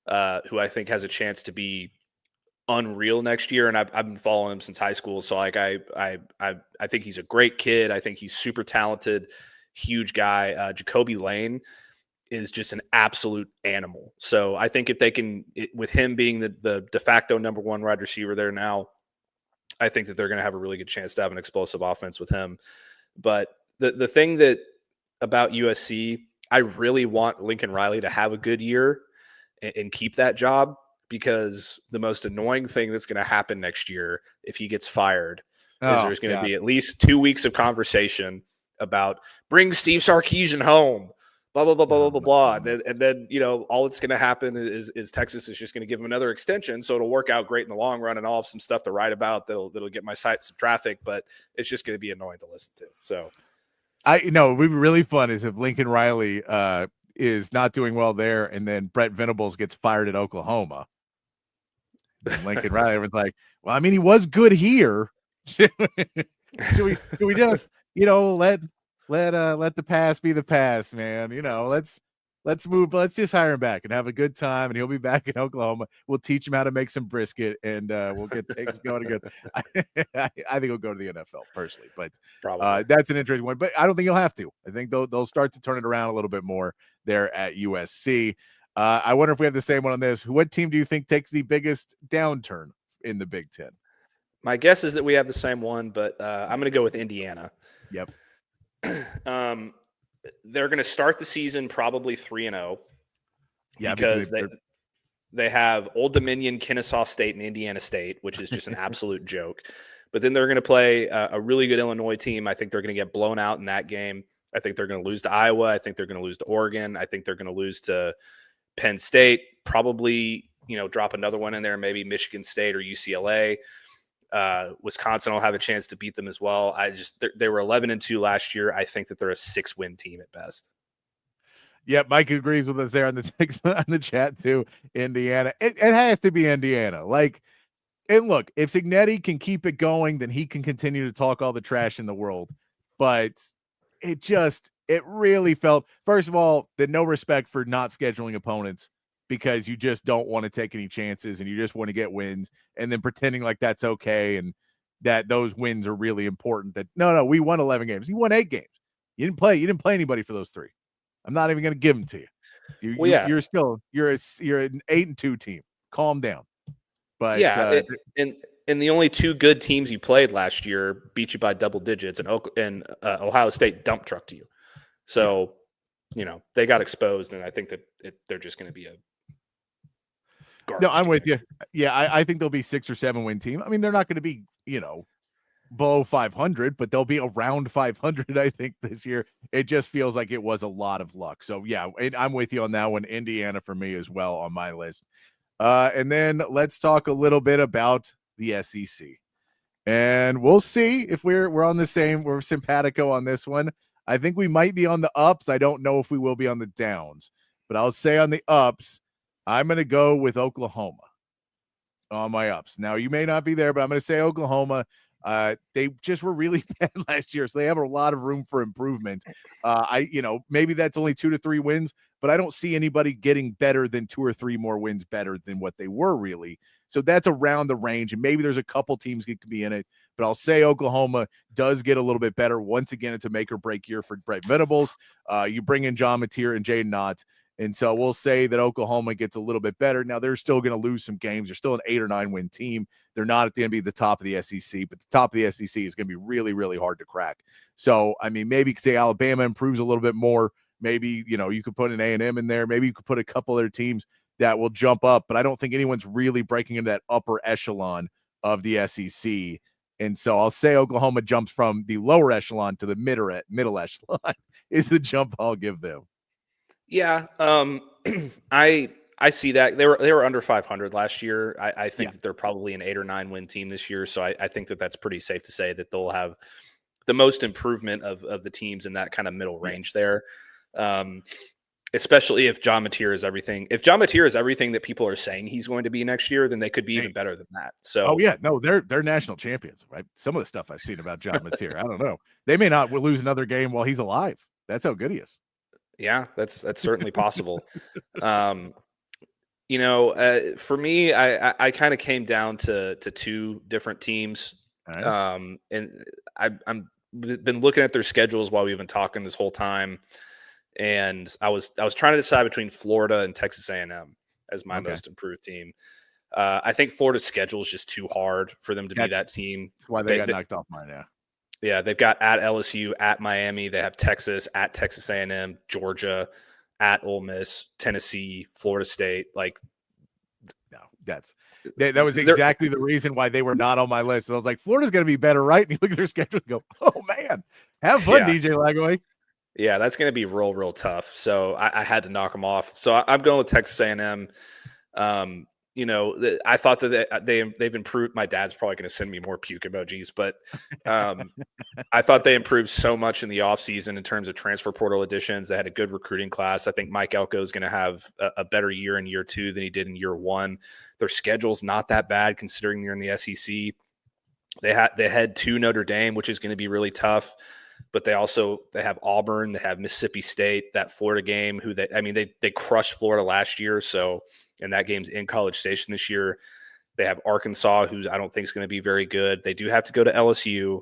who I think has a chance to be unreal next year. And I've been following him since high school. So like, I think he's a great kid. I think he's super talented, huge guy. Jacoby Lane is just an absolute animal. So I think if they can, with him being the de facto number one wide receiver there now, I think that they're going to have a really good chance to have an explosive offense with him. But the thing that about USC, I really want Lincoln Riley to have a good year and keep that job, because the most annoying thing that's going to happen next year if he gets fired is there's going to be at least 2 weeks of conversation about bring Steve Sarkisian home, blah, blah, blah, blah, blah, blah, blah. And then, all that's going to happen is Texas is just going to give him another extension. So it'll work out great in the long run. And I'll have some stuff to write about that'll get my site some traffic, but it's just going to be annoying to listen to. So it would be really fun is if Lincoln Riley is not doing well there, and then Brett Venables gets fired at Oklahoma. And Lincoln Riley was like, well, I mean, he was good here. should we just, let the past be the past, man. Let's move. Let's just hire him back and have a good time, and he'll be back in Oklahoma. We'll teach him how to make some brisket, and we'll get things going again. I think he'll go to the NFL personally, but that's an interesting one. But I don't think he'll have to. I think they'll start to turn it around a little bit more there at USC. I wonder if we have the same one on this. What team do you think takes the biggest downturn in the Big Ten? My guess is that we have the same one, but I'm going to go with Indiana. Yep. They're going to start the season probably 3-0. Yeah, because they have Old Dominion, Kennesaw State, and Indiana State, which is just an absolute joke. But then they're going to play a really good Illinois team. I think they're going to get blown out in that game. I think they're going to lose to Iowa. I think they're going to lose to Oregon. I think they're going to lose to Penn State, probably, drop another one in there, maybe Michigan State or UCLA. Wisconsin will have a chance to beat them as well. They were 11-2 last year. I think that they're a 6-win team at best. Yeah, Mike agrees with us there on the text on the chat too. Indiana, it has to be Indiana. And look, if Cignetti can keep it going, then he can continue to talk all the trash in the world. But it really felt, first of all, that no respect for not scheduling opponents, because you just don't want to take any chances and you just want to get wins, and then pretending like that's okay and that those wins are really important. That no, we won 11 games. You won 8 games. You didn't play anybody for those 3. I'm not even going to give them to you. You're an 8-2 team. Calm down. But and the only 2 good teams you played last year beat you by double digits, and Ohio State dump trucked you. So, they got exposed, and I think that they're just going to be a garbage. No, I'm with you. Yeah, I think they'll be 6 or 7 win team. I mean, they're not going to be, below 500, but they'll be around 500, I think, this year. It just feels like it was a lot of luck. So, yeah, I'm with you on that one. Indiana for me as well on my list. And then let's talk a little bit about the SEC. And we'll see if we're on the same. We're simpatico on this one. I think we might be on the ups. I don't know if we will be on the downs. But I'll say on the ups, I'm going to go with Oklahoma on my ups. Now, you may not be there, but I'm going to say Oklahoma. They just were really bad last year, so they have a lot of room for improvement. Maybe that's only 2 to 3 wins, but I don't see anybody getting better than 2 or 3 more wins better than what they were really. So that's around the range, and maybe there's a couple teams that could be in it, but I'll say Oklahoma does get a little bit better. Once again, it's a make or break year for Brett Venables. You bring in John Mateer and Jaden Knott, and so we'll say that Oklahoma gets a little bit better. Now, they're still going to lose some games. They're still an 8 or 9 win team. They're not going to be the top of the SEC, but the top of the SEC is going to be really, really hard to crack. So, I mean, maybe you could say Alabama improves a little bit more. Maybe, you could put an A&M in there. Maybe you could put a couple other teams that will jump up, but I don't think anyone's really breaking into that upper echelon of the SEC. And so I'll say Oklahoma jumps from the lower echelon to the middle echelon is the jump I'll give them. Yeah, I see that. They were under 500 last year. I think that they're probably an 8 or 9 win team this year. So I think that that's pretty safe to say that they'll have the most improvement of the teams in that kind of middle range there. Especially if John Mateer is everything. If John Mateer is everything that people are saying he's going to be next year, then they could be even better than that. So, they're national champions, right? Some of the stuff I've seen about John Mateer, I don't know. They may not lose another game while he's alive. That's how good he is. Yeah, that's certainly possible. For me, I kind of came down to two different teams. Right. And I'm been looking at their schedules while we've been talking this whole time. And I was trying to decide between Florida and Texas A&M as my most improved team. I think Florida's schedule is just too hard for them to be that team. That's why they got knocked off mine. Yeah. Yeah, they've got at LSU, at Miami. They have Texas, at Texas A&M, Georgia, at Ole Miss, Tennessee, Florida State. Like, no, that was exactly the reason why they were not on my list. So I was like, Florida's going to be better, right? And you look at their schedule and go, oh man, have fun, DJ Lagway. Yeah, that's going to be real tough. So I had to knock them off. So I'm going with Texas A&M. I thought that they've improved. My dad's probably going to send me more puke emojis, but I thought they improved so much in the offseason in terms of transfer portal additions. They had a good recruiting class. I think Mike Elko is going to have a better year in year 2 than he did in year 1. Their schedule's not that bad considering they're in the SEC. They had 2 Notre Dame, which is going to be really tough. But they have Auburn, they have Mississippi State, that Florida game, they crushed Florida last year. So, and that game's in College Station this year. They have Arkansas, who I don't think is going to be very good. They do have to go to LSU.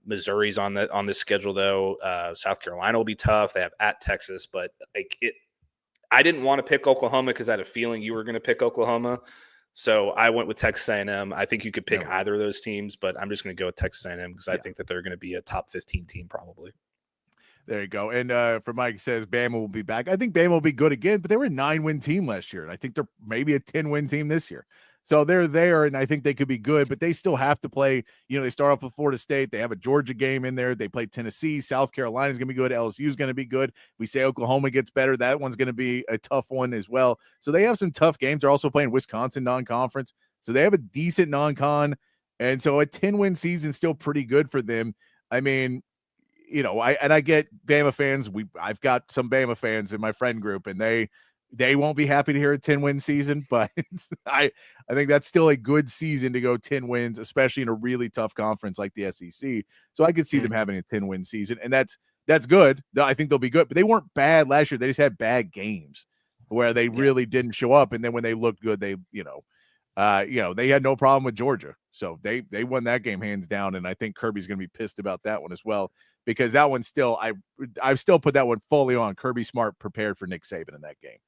Missouri's on this schedule though. South Carolina will be tough. They have at Texas, but I didn't want to pick Oklahoma because I had a feeling you were going to pick Oklahoma. So I went with Texas A&M. I think you could pick either of those teams, but I'm just going to go with Texas A&M because I think that they're going to be a top 15 team probably. There you go. And for Mike says Bama will be back. I think Bama will be good again, but they were a 9-win team last year, and I think they're maybe a 10-win team this year. So they're there, and I think they could be good, but they still have to play. They start off with Florida State. They have a Georgia game in there. They play Tennessee. South Carolina is going to be good. LSU is going to be good. We say Oklahoma gets better. That one's going to be a tough one as well. So they have some tough games. They're also playing Wisconsin non-conference. So they have a decent non-con. And so a 10-win season is still pretty good for them. I mean, I get Bama fans. I've got some Bama fans in my friend group, and they won't be happy to hear a 10-win season, but I think that's still a good season to go 10 wins, especially in a really tough conference like the SEC. So I could see them having a 10-win season, and that's good. I think they'll be good, but they weren't bad last year. They just had bad games where they really didn't show up, and then when they looked good, they had no problem with Georgia. So they won that game hands down, and I think Kirby's going to be pissed about that one as well, because that one still I've still put that one fully on. Kirby Smart prepared for Nick Saban in that game.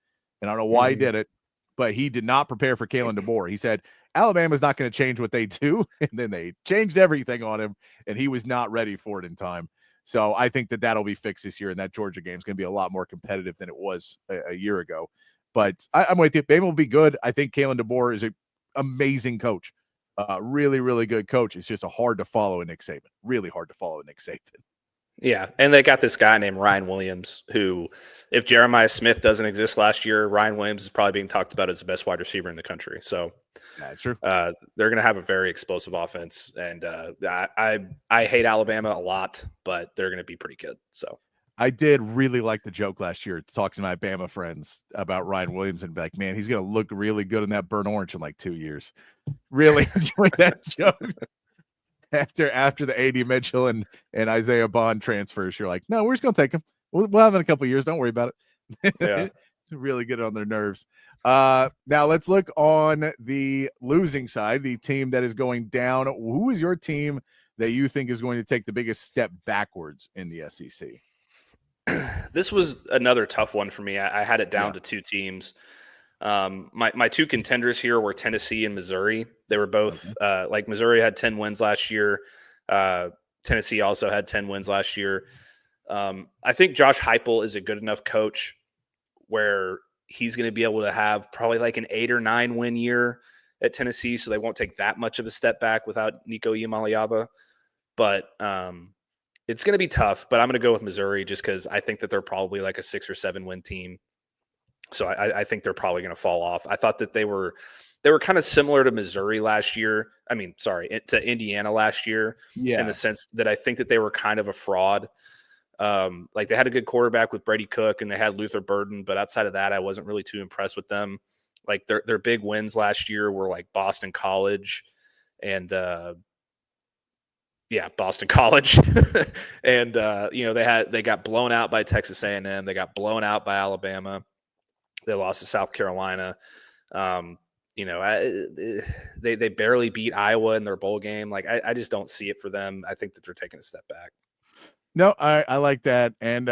And I don't know why he did it, but he did not prepare for Kalen DeBoer. He said, Alabama's not going to change what they do. And then they changed everything on him, and he was not ready for it in time. So I think that'll be fixed this year, and that Georgia game is going to be a lot more competitive than it was a year ago. But I'm with you. Bama will be good. I think Kalen DeBoer is an amazing coach. Really, really good coach. It's just hard to follow Nick Saban. Really hard to follow Nick Saban. Yeah, and they got this guy named Ryan Williams, who, if Jeremiah Smith doesn't exist last year, Ryan Williams is probably being talked about as the best wide receiver in the country. So that's true. They're going to have a very explosive offense, and I hate Alabama a lot, but they're going to be pretty good. So I did really like the joke last year to talk to my Bama friends about Ryan Williams and be like, man, he's going to look really good in that burnt orange in like 2 years. Really enjoyed that joke. After the A.D. Mitchell and Isaiah Bond transfers, you're like, no, we're just going to take him. We'll have him in a couple of years. Don't worry about it. Yeah. It's really good on their nerves. Now let's look on the losing side, the team that is going down. Who is your team that you think is going to take the biggest step backwards in the SEC? This was another tough one for me. I had it down to 2 teams. My 2 contenders here were Tennessee and Missouri. They were both Missouri had 10 wins last year. Tennessee also had 10 wins last year. I think Josh Heupel is a good enough coach where he's going to be able to have probably like an 8 or 9 win year at Tennessee. So they won't take that much of a step back without Nico Iamaleava. But it's going to be tough, but I'm going to go with Missouri just because I think that they're probably like a 6 or 7 win team. So I think they're probably going to fall off. I thought that they were kind of similar to Missouri last year. To Indiana last year, in the sense that I think that they were kind of a fraud. Like they had a good quarterback with Brady Cook and they had Luther Burden, but outside of that, I wasn't really too impressed with them. Like their big wins last year were like Boston College and Boston College. And they got blown out by Texas A&M. They got blown out by Alabama. They lost to South Carolina. You know, they barely beat Iowa in their bowl game. Like, I just don't see it for them. I think that they're taking a step back. No, I like that. And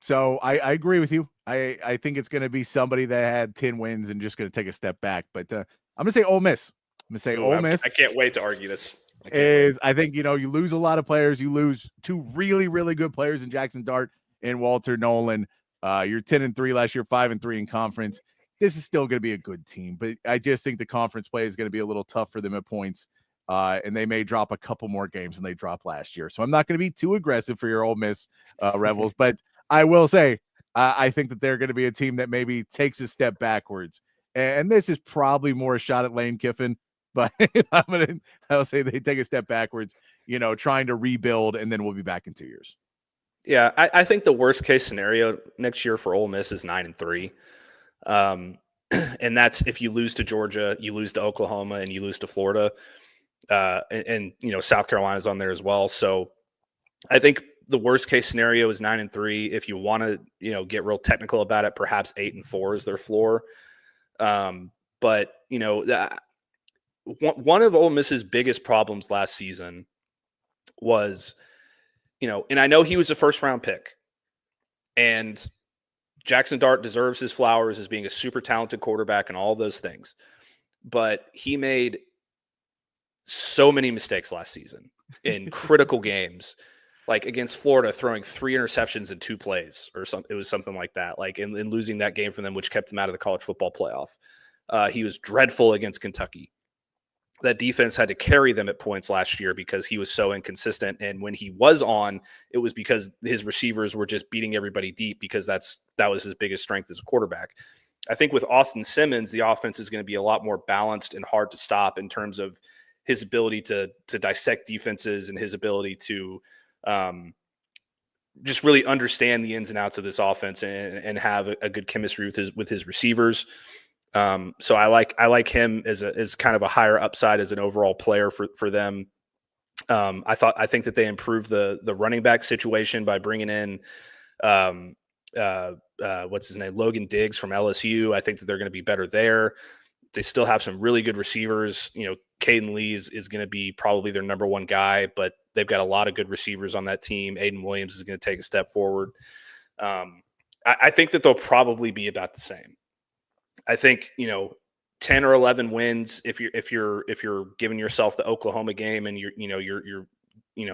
so I agree with you. I think it's going to be somebody that had 10 wins and just going to take a step back. But I'm going to say Ole Miss. I'm going to say Ole Miss. I can't wait to argue this. I think, you know, you lose a lot of players. You lose two really, really good players in Jackson Dart and Walter Nolan. You're 10-3 last year, 5-3 in conference. This is still going to be a good team, but I just think the conference play is going to be a little tough for them at points. And they may drop a couple more games than they dropped last year. So I'm not going to be too aggressive for your Ole Miss Rebels, but I will say I think that they're going to be a team that maybe takes a step backwards. And this is probably more a shot at Lane Kiffin, but I'll say they take a step backwards, you know, trying to rebuild, and then we'll be back in 2 years. Yeah, I think the worst case scenario next year for Ole Miss is 9-3. And that's if you lose to Georgia, you lose to Oklahoma, and you lose to Florida. And you know, South Carolina's on there as well. So I think the worst case scenario is 9-3. If you want to, you know, get real technical about it, perhaps 8-4 is their floor. But you know, one of Ole Miss's biggest problems last season was, you know, and I know he was a first round pick, and Jackson Dart deserves his flowers as being a super talented quarterback and all those things, but he made so many mistakes last season in critical games, like against Florida, throwing 3 interceptions in 2 plays or something. It was something like that, like in losing that game for them, which kept them out of the college football playoff. He was dreadful against Kentucky. That defense had to carry them at points last year because he was so inconsistent. And when he was on, it was because his receivers were just beating everybody deep, because that was his biggest strength as a quarterback. I think with Austin Simmons, the offense is going to be a lot more balanced and hard to stop in terms of his ability to dissect defenses and his ability to just really understand the ins and outs of this offense and have a good chemistry with his receivers. So I like him as kind of a higher upside as an overall player for them. I think that they improved the running back situation by bringing in what's his name, Logan Diggs from LSU. I think that they're going to be better there. They still have some really good receivers. You know, Caden Lee is going to be probably their number one guy, but they've got a lot of good receivers on that team. Aiden Williams is going to take a step forward. I think that they'll probably be about the same. I think, you know, 10 or 11 wins if you're giving yourself the Oklahoma game, and you're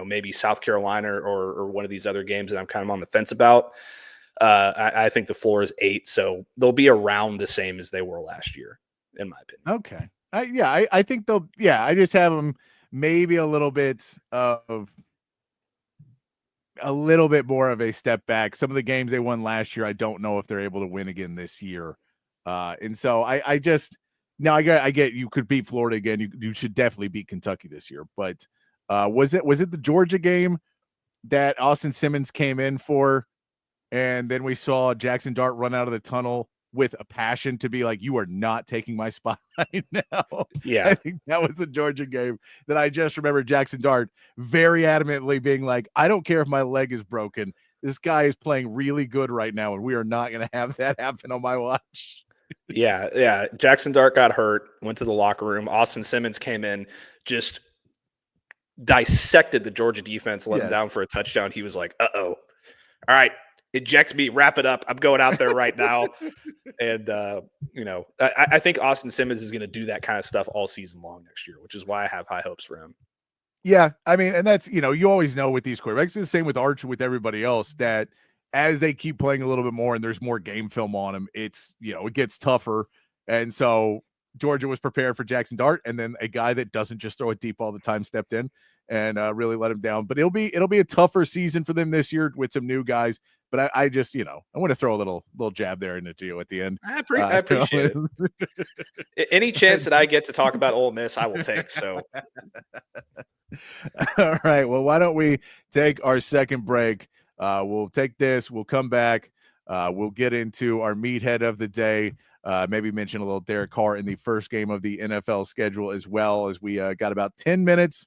maybe South Carolina or one of these other games that I'm kind of on the fence about. I think the floor is 8, so they'll be around the same as they were last year, in my opinion. Okay. I think they'll. Yeah, I just have them maybe a little bit more of a step back. Some of the games they won last year, I don't know if they're able to win again this year. And so I get you could beat Florida again. You should definitely beat Kentucky this year. But was it the Georgia game that Austin Simmons came in for, and then we saw Jackson Dart run out of the tunnel with a passion to be like, you are not taking my spot right now. Yeah. I think that was the Georgia game that I just remember Jackson Dart very adamantly being like, I don't care if my leg is broken. This guy is playing really good right now, and we are not going to have that happen on my watch. Yeah. Jackson Dart got hurt, went to the locker room. Austin Simmons came in, just dissected the Georgia defense, let them down for a touchdown. He was like, uh-oh. All right, eject me, wrap it up. I'm going out there right now. And, I think Austin Simmons is going to do that kind of stuff all season long next year, which is why I have high hopes for him. Yeah, I mean, and that's, you always know with these quarterbacks, it's the same with Archer, with everybody else, that as they keep playing a little bit more and there's more game film on them, it's, it gets tougher. And so Georgia was prepared for Jackson Dart, and then a guy that doesn't just throw it deep all the time stepped in and really let him down. But it'll be a tougher season for them this year with some new guys. But I just, I want to throw a little jab there into you at the end. I appreciate it. Any chance that I get to talk about Ole Miss, I will take. So, all right. Well, why don't we take our second break? We'll take this. We'll come back. We'll get into our meathead of the day. Maybe mention a little Derek Carr in the first game of the NFL schedule, as well as we got about 11 minutes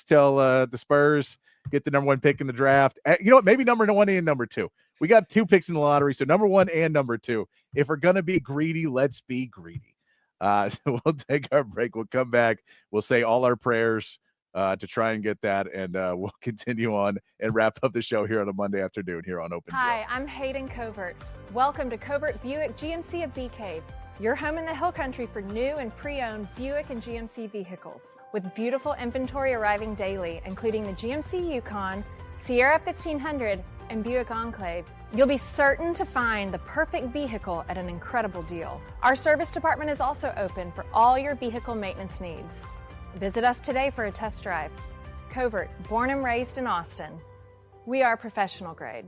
till the Spurs get the number 1 pick in the draft. You know what? Maybe number 1 and number 2. We got 2 picks in the lottery, so number 1 and number 2. If we're gonna be greedy, let's be greedy. So we'll take our break. We'll come back. We'll say all our prayers to try and get that, and we'll continue on and wrap up the show here on a Monday afternoon here on Open Hi, Gym. I'm Hayden Covert. Welcome to Covert Buick GMC of Bee Cave, your home in the Hill Country for new and pre-owned Buick and GMC vehicles. With beautiful inventory arriving daily, including the GMC Yukon, Sierra 1500, and Buick Enclave, you'll be certain to find the perfect vehicle at an incredible deal. Our service department is also open for all your vehicle maintenance needs. Visit us today for a test drive. Covert, born and raised in Austin. We are professional grade.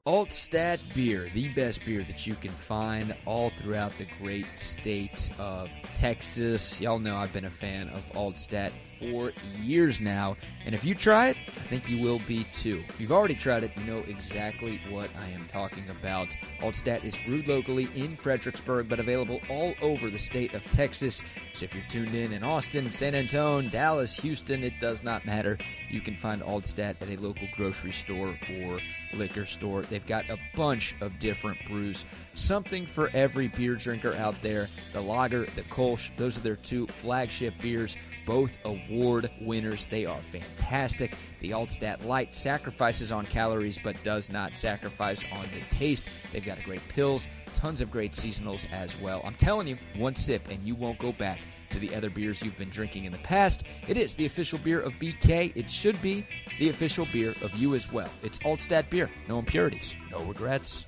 Altstadt Beer, the best beer that you can find all throughout the great state of Texas. Y'all know I've been a fan of Altstadt for years now, and if you try it, I think you will be too. If you've already tried it, you know exactly what I am talking about. Altstadt is brewed locally in Fredericksburg, but available all over the state of Texas. So if you're tuned in Austin, San Antonio, Dallas, Houston, it does not matter. You can find Altstadt at a local grocery store or liquor store. They've got a bunch of different brews, something for every beer drinker out there. The lager, the Kolsch, those are their 2 flagship beers, both award winners. They are fantastic. The Altstadt Light sacrifices on calories but does not sacrifice on the taste. They've got a great pills, tons of great seasonals as well. I'm telling you, one sip and you won't go back to the other beers you've been drinking in the past. It is the official beer of BK. It should be the official beer of you as well. It's Altstadt Beer. No impurities, no regrets.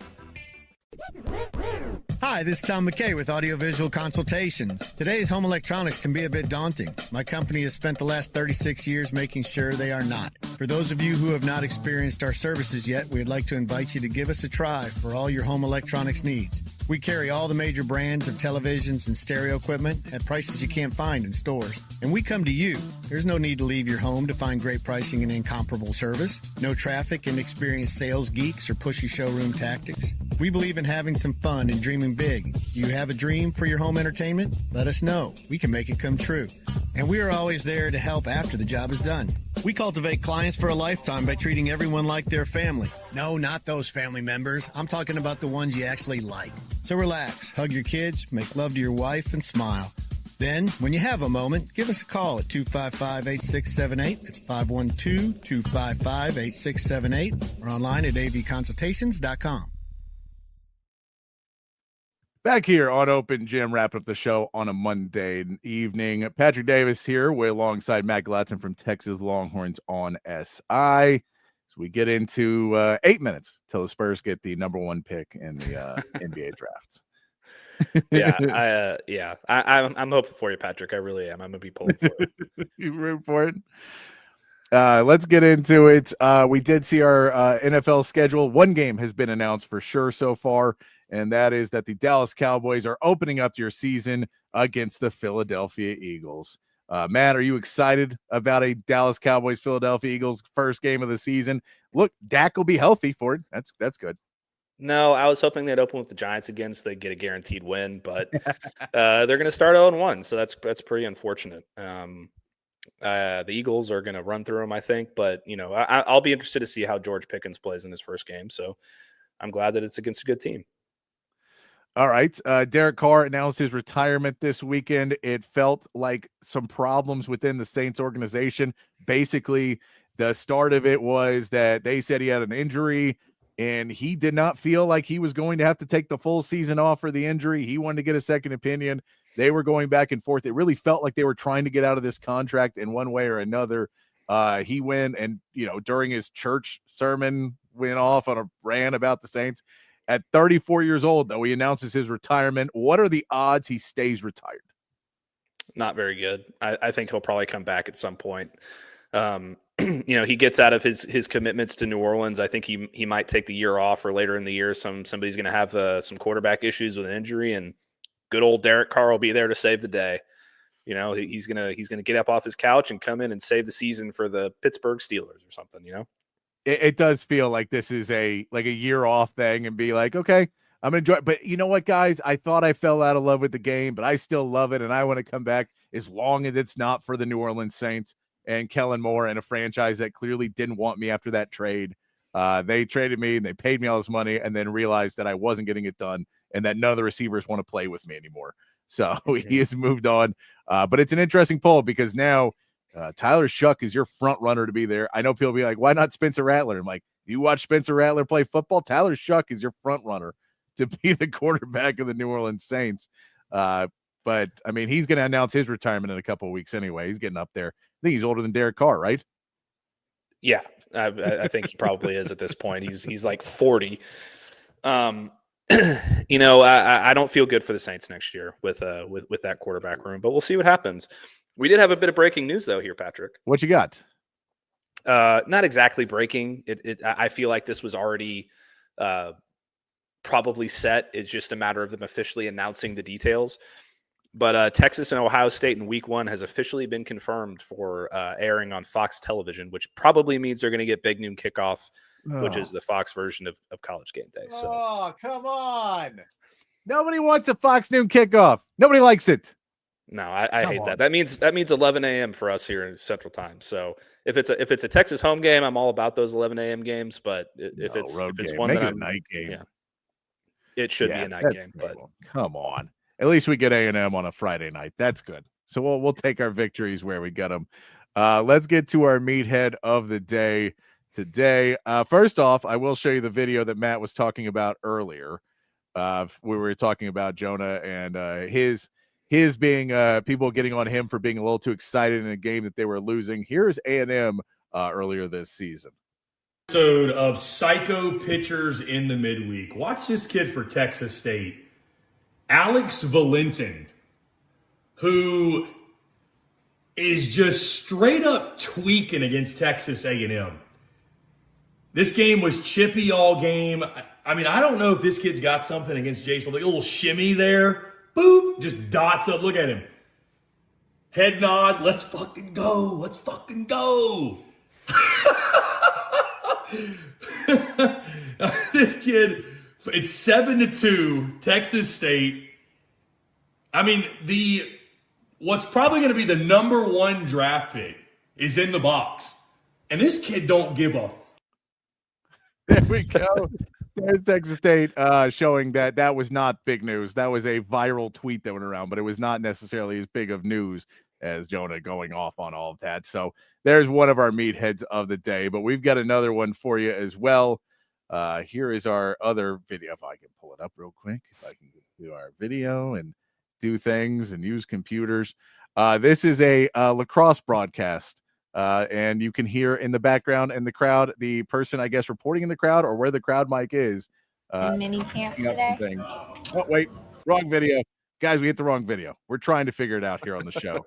Hi, this is Tom McKay with Audiovisual Consultations. Today's home electronics can be a bit daunting. My company has spent the last 36 years making sure they are not. For those of you who have not experienced our services yet, we'd like to invite you to give us a try for all your home electronics needs. We carry all the major brands of televisions and stereo equipment at prices you can't find in stores. And we come to you. There's no need to leave your home to find great pricing and incomparable service. No traffic and experienced sales geeks or pushy showroom tactics. We believe in having some fun and dreaming big. You have a dream for your home entertainment? Let us know. We can make it come true. And we are always there to help after the job is done. We cultivate clients for a lifetime by treating everyone like their family. No, not those family members. I'm talking about the ones you actually like. So relax, hug your kids, make love to your wife, and smile. Then, when you have a moment, give us a call at 255-8678. That's 512-255-8678. Or online at avconsultations.com. Back here on Open Gym, wrapping up the show on a Monday evening. Patrick Davis here, alongside Matt Galatzan from Texas Longhorns on SI. So we get into 8 minutes till the Spurs get the number 1 pick in the NBA drafts. I'm hoping for you, Patrick. I really am. I'm gonna be pulling for it. You root for it? Let's get into it. We did see our NFL schedule. 1 game has been announced for sure so far, and that is that the Dallas Cowboys are opening up your season against the Philadelphia Eagles. Matt, are you excited about a Dallas Cowboys Philadelphia Eagles first game of the season? Look, Dak will be healthy for it. That's good. No, I was hoping they'd open with the Giants again so they'd get a guaranteed win, but they're going to start 0-1, so that's pretty unfortunate. The Eagles are going to run through them, I think, but I'll be interested to see how George Pickens plays in his first game. So I'm glad that it's against a good team. All right. Derek Carr announced his retirement this weekend. It felt like some problems within the Saints organization. Basically, the start of it was that they said he had an injury and he did not feel like he was going to have to take the full season off for the injury. He wanted to get a second opinion. They were going back and forth. It really felt like they were trying to get out of this contract in one way or another. He went and, during his church sermon, went off on a rant about the Saints. At 34 years old, though, he announces his retirement. What are the odds he stays retired? Not very good. I think he'll probably come back at some point. He gets out of his commitments to New Orleans. I think he might take the year off, or later in the year, somebody's going to have some quarterback issues with an injury, and good old Derek Carr will be there to save the day. He's gonna get up off his couch and come in and save the season for the Pittsburgh Steelers or something. It does feel like this is a year off thing, and be like, okay, I'm enjoying. But you know what, guys? I thought I fell out of love with the game, but I still love it, and I want to come back as long as it's not for the New Orleans Saints and Kellen Moore and a franchise that clearly didn't want me after that trade. They traded me and they paid me all this money and then realized that I wasn't getting it done and that none of the receivers want to play with me anymore. So he has moved on. But it's an interesting poll because now Tyler Shuck is your front runner to be there. I know people will be like, why not Spencer Rattler? I'm like, you watch Spencer Rattler play football? Tyler Shuck is your front runner to be the quarterback of the New Orleans Saints. But, I mean, he's going to announce his retirement in a couple of weeks anyway. He's getting up there. I think he's older than Derek Carr, right? Yeah, I think he probably is at this point. He's like 40. I don't feel good for the Saints next year with that quarterback room, but we'll see what happens. We did have a bit of breaking news, though, here, Patrick. What you got? Not exactly breaking. I feel like this was already probably set. It's just a matter of them officially announcing the details. But Texas and Ohio State in week 1 has officially been confirmed for airing on Fox television, which probably means they're going to get big noon kickoff, which is the Fox version of College Game Day. So, oh, come on. Nobody wants a Fox noon kickoff. Nobody likes it. No, I hate that. That means 11 a.m. for us here in Central Time. So if it's a Texas home game, I'm all about those 11 a.m. games. But if it's one Make that it a night game, yeah, it should be a night game. But come on. At least we get A&M on a Friday night. That's good. So we'll take our victories where we get them. Let's get to our meathead of the day today. First off, I will show you the video that Matt was talking about earlier. We were talking about Jonah and his being people getting on him for being a little too excited in a game that they were losing. Here's A&M earlier this season. Episode of Psycho Pitchers in the Midweek. Watch this kid for Texas State. Alex Valentin, who is just straight up tweaking against Texas A&M. This game was chippy all game. I mean, I don't know if this kid's got something against Jason. Like a little shimmy there. Boop, just dots up. Look at him. Head nod. Let's fucking go. Let's fucking go. This kid... It's 7-2, Texas State. I mean, what's probably going to be the number 1 draft pick is in the box. And this kid don't give a. There we go. There's Texas State showing that was not big news. That was a viral tweet that went around, but it was not necessarily as big of news as Jonah going off on all of that. So there's one of our meatheads of the day, but we've got another one for you as well. Here is our other video. If I can pull it up real quick, if I can do our video and do things and use computers. This is a lacrosse broadcast, and you can hear in the background in the crowd, the person, I guess, reporting in the crowd or where the crowd mic is. In mini camp today. Oh, wait, wrong video. Guys, we hit the wrong video. We're trying to figure it out here on the show.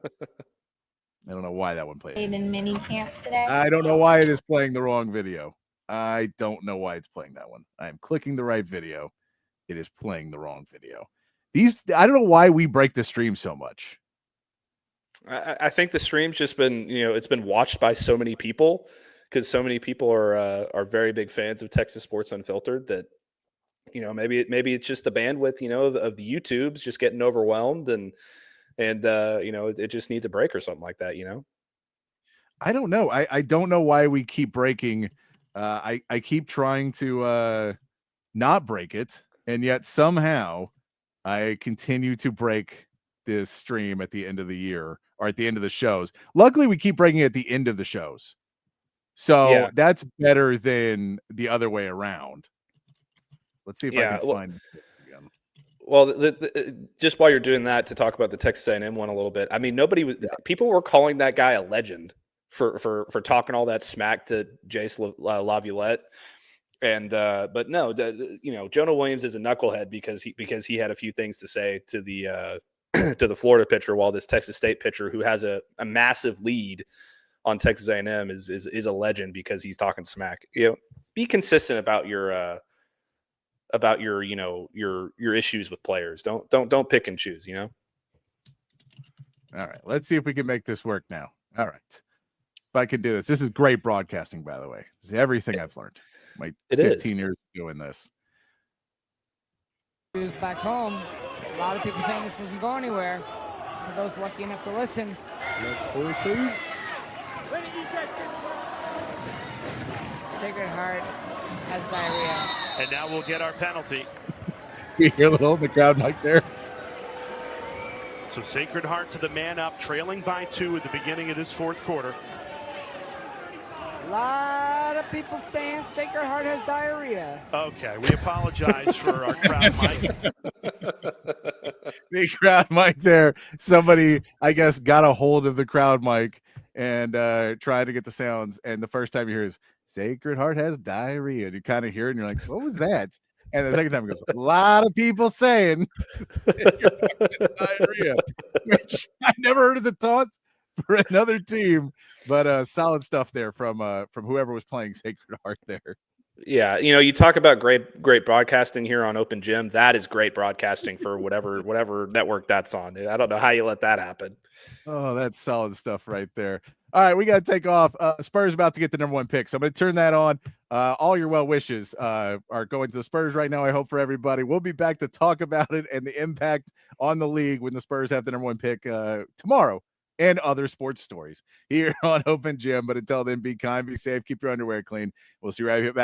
I don't know why that one played. In mini camp today. I don't know why it is playing the wrong video. I don't know why it's playing that one. I am clicking the right video. It is playing the wrong video. I don't know why we break the stream so much. I think the stream's just been, it's been watched by so many people because so many people are very big fans of Texas Sports Unfiltered that, maybe it's just the bandwidth, of the YouTube's just getting overwhelmed and it just needs a break or something like that, I don't know. I don't know why we keep breaking. I keep trying to not break it, and yet somehow I continue to break this stream at the end of the year or at the end of the shows. Luckily, we keep breaking it at the end of the shows. So that's better than the other way around. Let's see if I can find it again. Well, just while you're doing that, to talk about the Texas A&M one a little bit. I mean, people were calling that guy a legend for talking all that smack to Jace Laviolette. And but no, Jonah Williams is a knucklehead because he had a few things to say to the to the Florida pitcher, while this Texas State pitcher, who has a massive lead on Texas A&M, is a legend because he's talking smack. Be consistent about your issues with players. Don't pick and choose. All right, let's see if we can make this work now. All right, if I can do this. This is great broadcasting, by the way. This is everything I've learned. My 15 years doing this. Back home, a lot of people saying this doesn't go anywhere. For those lucky enough to listen, let's go shoot. Sacred Heart has diarrhea. And now we'll get our penalty. We hear a little in the crowd mic there. So Sacred Heart to the man up, trailing by 2 at the beginning of this fourth quarter. A lot of people saying Sacred Heart has diarrhea. Okay, we apologize for our crowd mic. The crowd mic there. Somebody, I guess, got a hold of the crowd mic and tried to get the sounds. And the first time you hear is Sacred Heart has diarrhea. And you kind of hear it and you're like, what was that? And the second time it goes, a lot of people saying Sacred Heart has diarrhea, which I never heard as a taunt for another team. But solid stuff there from whoever was playing Sacred Heart there. Yeah, you talk about great broadcasting here on Open Gym. That is great broadcasting for whatever network that's on. I don't know how you let that happen. Oh, that's solid stuff right there. All right, we got to take off. Spurs about to get the number 1 pick, so I'm going to turn that on. All your well wishes are going to the Spurs right now, I hope, for everybody. We'll be back to talk about it and the impact on the league when the Spurs have the number 1 pick tomorrow and other sports stories here on Open Gym. But until then, be kind, be safe, keep your underwear clean. We'll see you right here back.